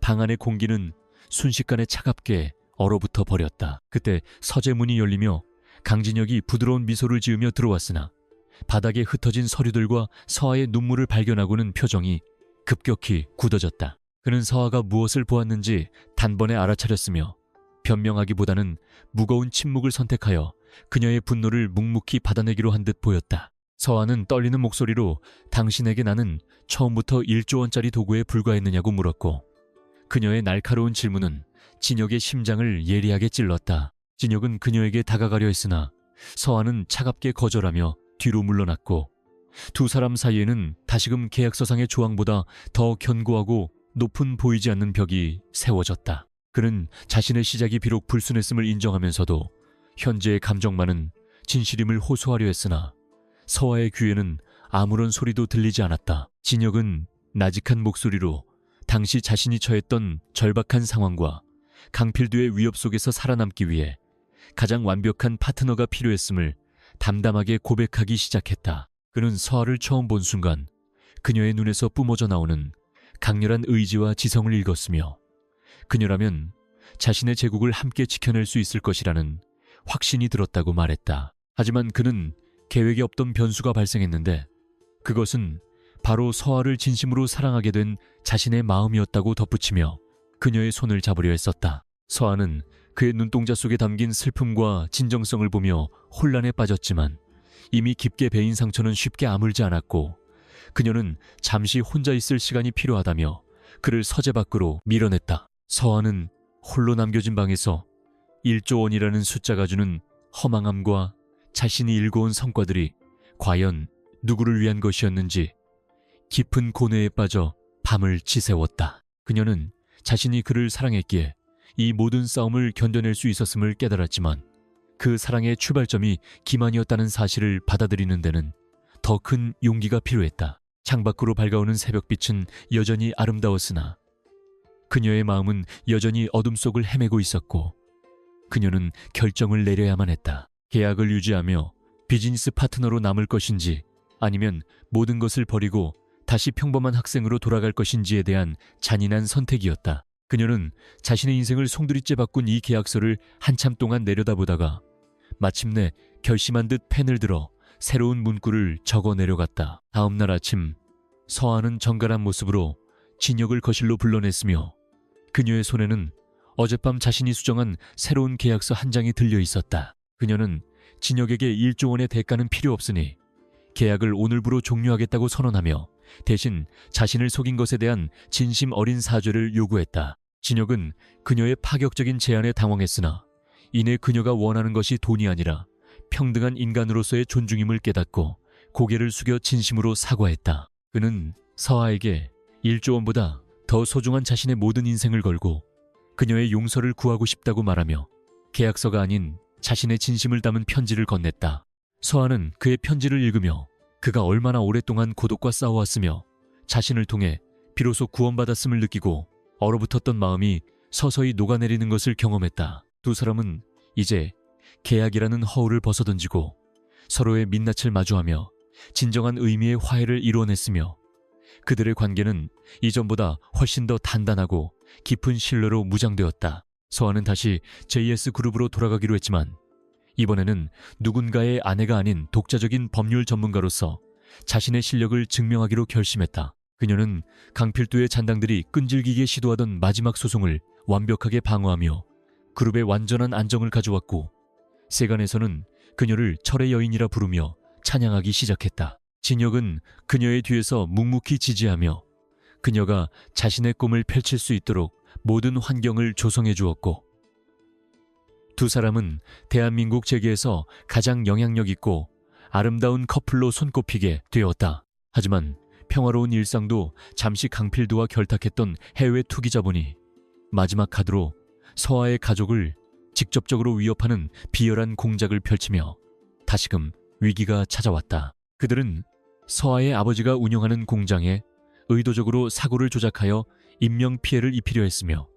방 안의 공기는 순식간에 차갑게 얼어붙어 버렸다. 그때 서재문이 열리며 강진혁이 부드러운 미소를 지으며 들어왔으나 바닥에 흩어진 서류들과 서아의 눈물을 발견하고는 표정이 급격히 굳어졌다. 그는 서아가 무엇을 보았는지 단번에 알아차렸으며 변명하기보다는 무거운 침묵을 선택하여 그녀의 분노를 묵묵히 받아내기로 한 듯 보였다. 서아는 떨리는 목소리로 당신에게 나는 처음부터 1조 원짜리 도구에 불과했느냐고 물었고 그녀의 날카로운 질문은 진혁의 심장을 예리하게 찔렀다. 진혁은 그녀에게 다가가려 했으나 서아는 차갑게 거절하며 뒤로 물러났고 두 사람 사이에는 다시금 계약서상의 조항보다 더 견고하고 높은 보이지 않는 벽이 세워졌다. 그는 자신의 시작이 비록 불순했음을 인정하면서도 현재의 감정만은 진실임을 호소하려 했으나 서아의 귀에는 아무런 소리도 들리지 않았다. 진혁은 나직한 목소리로 당시 자신이 처했던 절박한 상황과 강필두의 위협 속에서 살아남기 위해 가장 완벽한 파트너가 필요했음을 담담하게 고백하기 시작했다. 그는 서아를 처음 본 순간 그녀의 눈에서 뿜어져 나오는 강렬한 의지와 지성을 읽었으며 그녀라면 자신의 제국을 함께 지켜낼 수 있을 것이라는 확신이 들었다고 말했다. 하지만 그는 계획에 없던 변수가 발생했는데 그것은 바로 서아를 진심으로 사랑하게 된 자신의 마음이었다고 덧붙이며 그녀의 손을 잡으려 했었다. 서아는 그의 눈동자 속에 담긴 슬픔과 진정성을 보며 혼란에 빠졌지만 이미 깊게 베인 상처는 쉽게 아물지 않았고 그녀는 잠시 혼자 있을 시간이 필요하다며 그를 서재 밖으로 밀어냈다. 서아는 홀로 남겨진 방에서 1조 원이라는 숫자가 주는 허망함과 자신이 일궈온 성과들이 과연 누구를 위한 것이었는지 깊은 고뇌에 빠져 밤을 지새웠다. 그녀는 자신이 그를 사랑했기에 이 모든 싸움을 견뎌낼 수 있었음을 깨달았지만 그 사랑의 출발점이 기만이었다는 사실을 받아들이는 데는 더 큰 용기가 필요했다. 창밖으로 밝아오는 새벽빛은 여전히 아름다웠으나 그녀의 마음은 여전히 어둠 속을 헤매고 있었고 그녀는 결정을 내려야만 했다. 계약을 유지하며 비즈니스 파트너로 남을 것인지 아니면 모든 것을 버리고 다시 평범한 학생으로 돌아갈 것인지에 대한 잔인한 선택이었다. 그녀는 자신의 인생을 송두리째 바꾼 이 계약서를 한참 동안 내려다보다가 마침내 결심한 듯 펜을 들어 새로운 문구를 적어 내려갔다. 다음 날 아침 서아는 정갈한 모습으로 진혁을 거실로 불러냈으며 그녀의 손에는 어젯밤 자신이 수정한 새로운 계약서 한 장이 들려 있었다. 그녀는 진혁에게 1조 원의 대가는 필요 없으니 계약을 오늘부로 종료하겠다고 선언하며 대신 자신을 속인 것에 대한 진심 어린 사죄를 요구했다. 진혁은 그녀의 파격적인 제안에 당황했으나 이내 그녀가 원하는 것이 돈이 아니라 평등한 인간으로서의 존중임을 깨닫고 고개를 숙여 진심으로 사과했다. 그는 서아에게 1조 원보다 더 소중한 자신의 모든 인생을 걸고 그녀의 용서를 구하고 싶다고 말하며 계약서가 아닌 자신의 진심을 담은 편지를 건넸다. 서아는 그의 편지를 읽으며 그가 얼마나 오랫동안 고독과 싸워왔으며 자신을 통해 비로소 구원받았음을 느끼고 얼어붙었던 마음이 서서히 녹아내리는 것을 경험했다. 두 사람은 이제 계약이라는 허울을 벗어던지고 서로의 민낯을 마주하며 진정한 의미의 화해를 이루어냈으며 그들의 관계는 이전보다 훨씬 더 단단하고 깊은 신뢰로 무장되었다. 서아는 다시 JS그룹으로 돌아가기로 했지만 이번에는 누군가의 아내가 아닌 독자적인 법률 전문가로서 자신의 실력을 증명하기로 결심했다. 그녀는 강필두의 잔당들이 끈질기게 시도하던 마지막 소송을 완벽하게 방어하며 그룹의 완전한 안정을 가져왔고 세간에서는 그녀를 철의 여인이라 부르며 찬양하기 시작했다. 진혁은 그녀의 뒤에서 묵묵히 지지하며 그녀가 자신의 꿈을 펼칠 수 있도록 모든 환경을 조성해 주었고 두 사람은 대한민국 재계에서 가장 영향력 있고 아름다운 커플로 손꼽히게 되었다. 하지만 평화로운 일상도 잠시 강필두와 결탁했던 해외 투기 자본이 마지막 카드로 서아의 가족을 직접적으로 위협하는 비열한 공작을 펼치며 다시금 위기가 찾아왔다. 그들은 서아의 아버지가 운영하는 공장에 의도적으로 사고를 조작하여 인명피해를 입히려 했으며,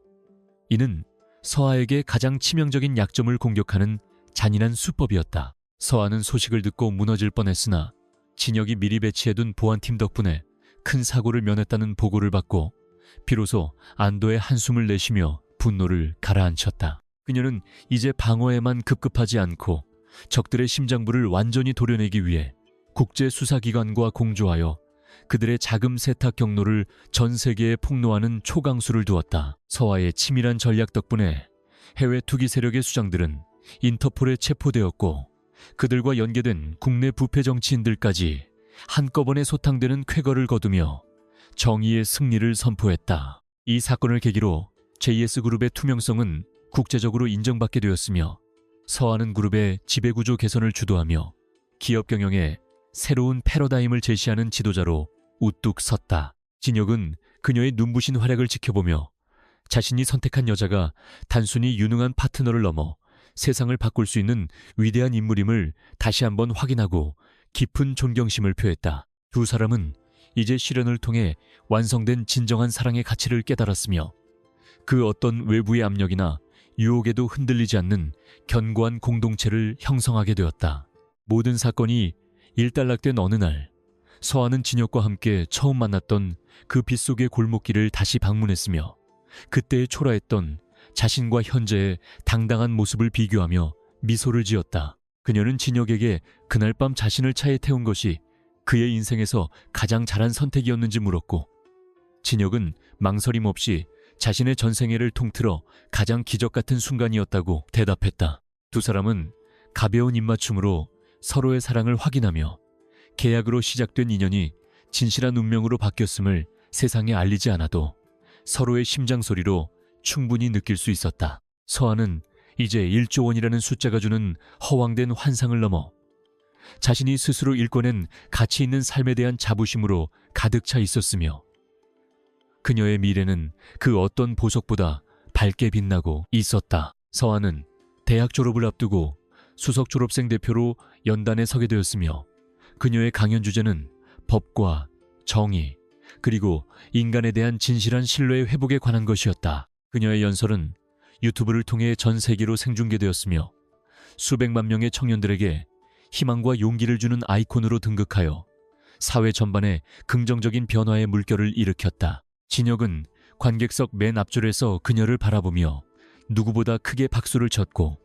이는 서아에게 가장 치명적인 약점을 공격하는 잔인한 수법이었다. 서아는 소식을 듣고 무너질 뻔했으나 진혁이 미리 배치해둔 보안팀 덕분에 큰 사고를 면했다는 보고를 받고 비로소 안도의 한숨을 내쉬며 분노를 가라앉혔다. 그녀는 이제 방어에만 급급하지 않고 적들의 심장부를 완전히 도려내기 위해 국제수사기관과 공조하여 그들의 자금 세탁 경로를 전 세계에 폭로하는 초강수를 두었다. 서아의 치밀한 전략 덕분에 해외 투기 세력의 수장들은 인터폴에 체포되었고, 그들과 연계된 국내 부패 정치인들까지 한꺼번에 소탕되는 쾌거를 거두며 정의의 승리를 선포했다. 이 사건을 계기로 JS그룹의 투명성은 국제적으로 인정받게 되었으며, 서아는 그룹의 지배구조 개선을 주도하며 기업 경영에 새로운 패러다임을 제시하는 지도자로 우뚝 섰다. 진혁은 그녀의 눈부신 활약을 지켜보며 자신이 선택한 여자가 단순히 유능한 파트너를 넘어 세상을 바꿀 수 있는 위대한 인물임을 다시 한번 확인하고 깊은 존경심을 표했다. 두 사람은 이제 실현을 통해 완성된 진정한 사랑의 가치를 깨달았으며, 그 어떤 외부의 압력이나 유혹에도 흔들리지 않는 견고한 공동체를 형성하게 되었다. 모든 사건이 일단락된 어느 날, 서아는 진혁과 함께 처음 만났던 그 빗속의 골목길을 다시 방문했으며, 그때에 초라했던 자신과 현재의 당당한 모습을 비교하며 미소를 지었다. 그녀는 진혁에게 그날 밤 자신을 차에 태운 것이 그의 인생에서 가장 잘한 선택이었는지 물었고, 진혁은 망설임 없이 자신의 전생애를 통틀어 가장 기적 같은 순간이었다고 대답했다. 두 사람은 가벼운 입맞춤으로 서로의 사랑을 확인하며 계약으로 시작된 인연이 진실한 운명으로 바뀌었음을 세상에 알리지 않아도 서로의 심장 소리로 충분히 느낄 수 있었다. 서아는 이제 1조 원이라는 숫자가 주는 허황된 환상을 넘어 자신이 스스로 일궈낸 가치 있는 삶에 대한 자부심으로 가득 차 있었으며, 그녀의 미래는 그 어떤 보석보다 밝게 빛나고 있었다. 서아는 대학 졸업을 앞두고 수석 졸업생 대표로 연단에 서게 되었으며, 그녀의 강연 주제는 법과 정의, 그리고 인간에 대한 진실한 신뢰의 회복에 관한 것이었다. 그녀의 연설은 유튜브를 통해 전 세계로 생중계되었으며, 수백만 명의 청년들에게 희망과 용기를 주는 아이콘으로 등극하여 사회 전반에 긍정적인 변화의 물결을 일으켰다. 진혁은 관객석 맨 앞줄에서 그녀를 바라보며 누구보다 크게 박수를 쳤고,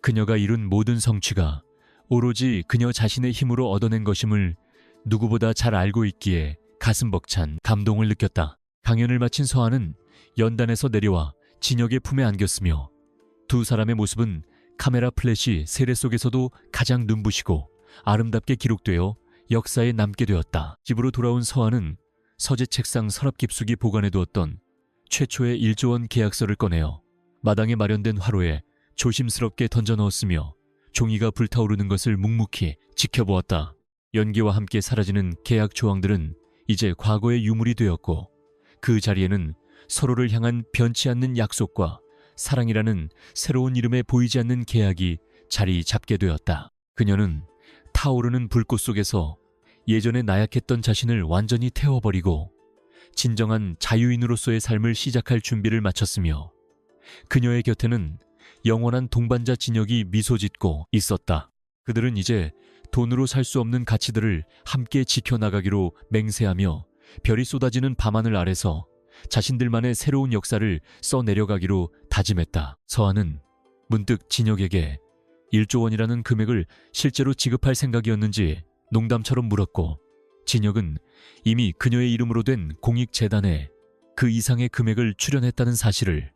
그녀가 이룬 모든 성취가 오로지 그녀 자신의 힘으로 얻어낸 것임을 누구보다 잘 알고 있기에 가슴 벅찬 감동을 느꼈다. 강연을 마친 서아는 연단에서 내려와 진혁의 품에 안겼으며, 두 사람의 모습은 카메라 플래시 세례 속에서도 가장 눈부시고 아름답게 기록되어 역사에 남게 되었다. 집으로 돌아온 서아는 서재 책상 서랍 깊숙이 보관해두었던 최초의 1조 원 계약서를 꺼내어 마당에 마련된 화로에 조심스럽게 던져 넣었으며, 종이가 불타오르는 것을 묵묵히 지켜보았다. 연기와 함께 사라지는 계약 조항들은 이제 과거의 유물이 되었고, 그 자리에는 서로를 향한 변치 않는 약속과 사랑이라는 새로운 이름에 보이지 않는 계약이 자리 잡게 되었다. 그녀는 타오르는 불꽃 속에서 예전에 나약했던 자신을 완전히 태워버리고 진정한 자유인으로서의 삶을 시작할 준비를 마쳤으며, 그녀의 곁에는 영원한 동반자 진혁이 미소 짓고 있었다. 그들은 이제 돈으로 살 수 없는 가치들을 함께 지켜나가기로 맹세하며 별이 쏟아지는 밤하늘 아래서 자신들만의 새로운 역사를 써내려가기로 다짐했다. 서아는 문득 진혁에게 1조 원이라는 금액을 실제로 지급할 생각이었는지 농담처럼 물었고, 진혁은 이미 그녀의 이름으로 된 공익재단에 그 이상의 금액을 출연했다는 사실을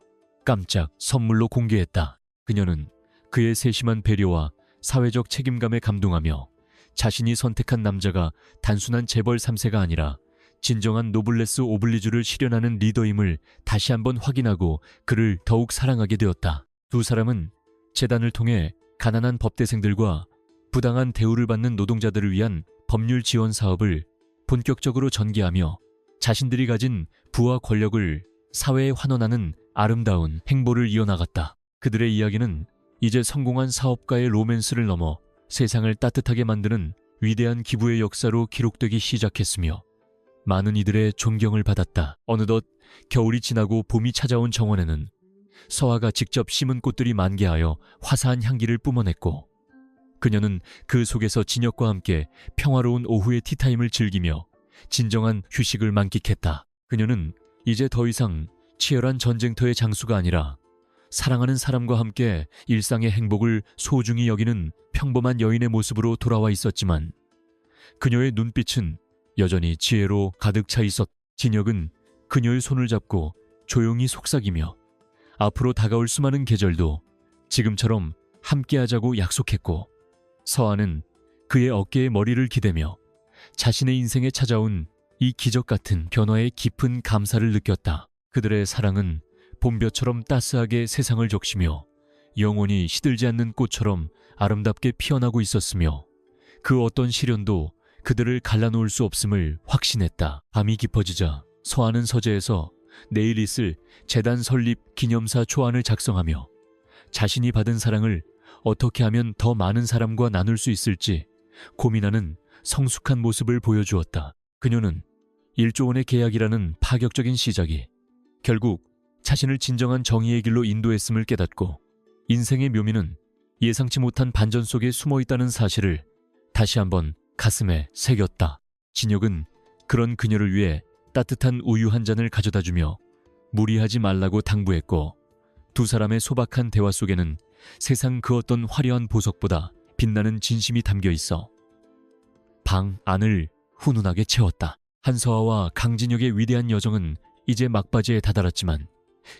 깜짝 선물로 공개했다. 그녀는 그의 세심한 배려와 사회적 책임감에 감동하며 자신이 선택한 남자가 단순한 재벌 3세가 아니라 진정한 노블레스 오블리주를 실현하는 리더임을 다시 한번 확인하고 그를 더욱 사랑하게 되었다. 두 사람은 재단을 통해 가난한 법대생들과 부당한 대우를 받는 노동자들을 위한 법률 지원 사업을 본격적으로 전개하며 자신들이 가진 부와 권력을 사회에 환원하는 아름다운 행보를 이어나갔다. 그들의 이야기는 이제 성공한 사업가의 로맨스를 넘어 세상을 따뜻하게 만드는 위대한 기부의 역사로 기록되기 시작했으며 많은 이들의 존경을 받았다. 어느덧 겨울이 지나고 봄이 찾아온 정원에는 서아가 직접 심은 꽃들이 만개하여 화사한 향기를 뿜어냈고 그녀는 그 속에서 진혁과 함께 평화로운 오후의 티타임을 즐기며 진정한 휴식을 만끽했다. 그녀는 이제 더 이상 치열한 전쟁터의 장수가 아니라 사랑하는 사람과 함께 일상의 행복을 소중히 여기는 평범한 여인의 모습으로 돌아와 있었지만 그녀의 눈빛은 여전히 지혜로 가득 차 있었다. 진혁은 그녀의 손을 잡고 조용히 속삭이며 앞으로 다가올 수많은 계절도 지금처럼 함께하자고 약속했고 서아는 그의 어깨에 머리를 기대며 자신의 인생에 찾아온 이 기적 같은 변화에 깊은 감사를 느꼈다. 그들의 사랑은 봄볕처럼 따스하게 세상을 적시며 영원히 시들지 않는 꽃처럼 아름답게 피어나고 있었으며 그 어떤 시련도 그들을 갈라놓을 수 없음을 확신했다. 밤이 깊어지자 서아는 서재에서 내일 있을 재단 설립 기념사 초안을 작성하며 자신이 받은 사랑을 어떻게 하면 더 많은 사람과 나눌 수 있을지 고민하는 성숙한 모습을 보여주었다. 그녀는 1조 원의 계약이라는 파격적인 시작이 결국 자신을 진정한 정의의 길로 인도했음을 깨닫고 인생의 묘미는 예상치 못한 반전 속에 숨어 있다는 사실을 다시 한번 가슴에 새겼다. 진혁은 그런 그녀를 위해 따뜻한 우유 한 잔을 가져다 주며 무리하지 말라고 당부했고 두 사람의 소박한 대화 속에는 세상 그 어떤 화려한 보석보다 빛나는 진심이 담겨 있어 방 안을 훈훈하게 채웠다. 한서아와 강진혁의 위대한 여정은 이제 막바지에 다다랐지만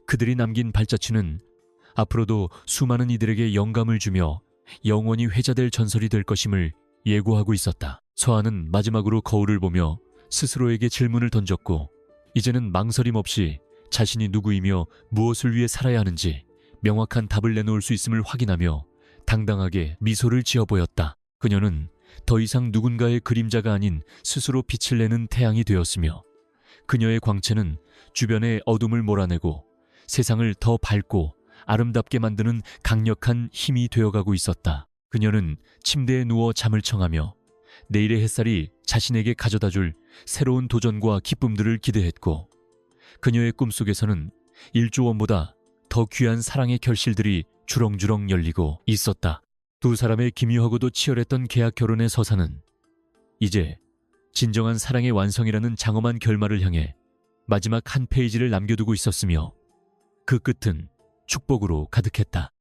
그들이 남긴 발자취는 앞으로도 수많은 이들에게 영감을 주며 영원히 회자될 전설이 될 것임을 예고하고 있었다. 서아는 마지막으로 거울을 보며 스스로에게 질문을 던졌고 이제는 망설임 없이 자신이 누구이며 무엇을 위해 살아야 하는지 명확한 답을 내놓을 수 있음을 확인하며 당당하게 미소를 지어 보였다. 그녀는 더 이상 누군가의 그림자가 아닌 스스로 빛을 내는 태양이 되었으며 그녀의 광채는 주변의 어둠을 몰아내고 세상을 더 밝고 아름답게 만드는 강력한 힘이 되어가고 있었다. 그녀는 침대에 누워 잠을 청하며 내일의 햇살이 자신에게 가져다줄 새로운 도전과 기쁨들을 기대했고 그녀의 꿈속에서는 1조 원보다 더 귀한 사랑의 결실들이 주렁주렁 열리고 있었다. 두 사람의 기묘하고도 치열했던 계약 결혼의 서사는 이제 진정한 사랑의 완성이라는 장엄한 결말을 향해 마지막 한 페이지를 남겨두고 있었으며 그 끝은 축복으로 가득했다.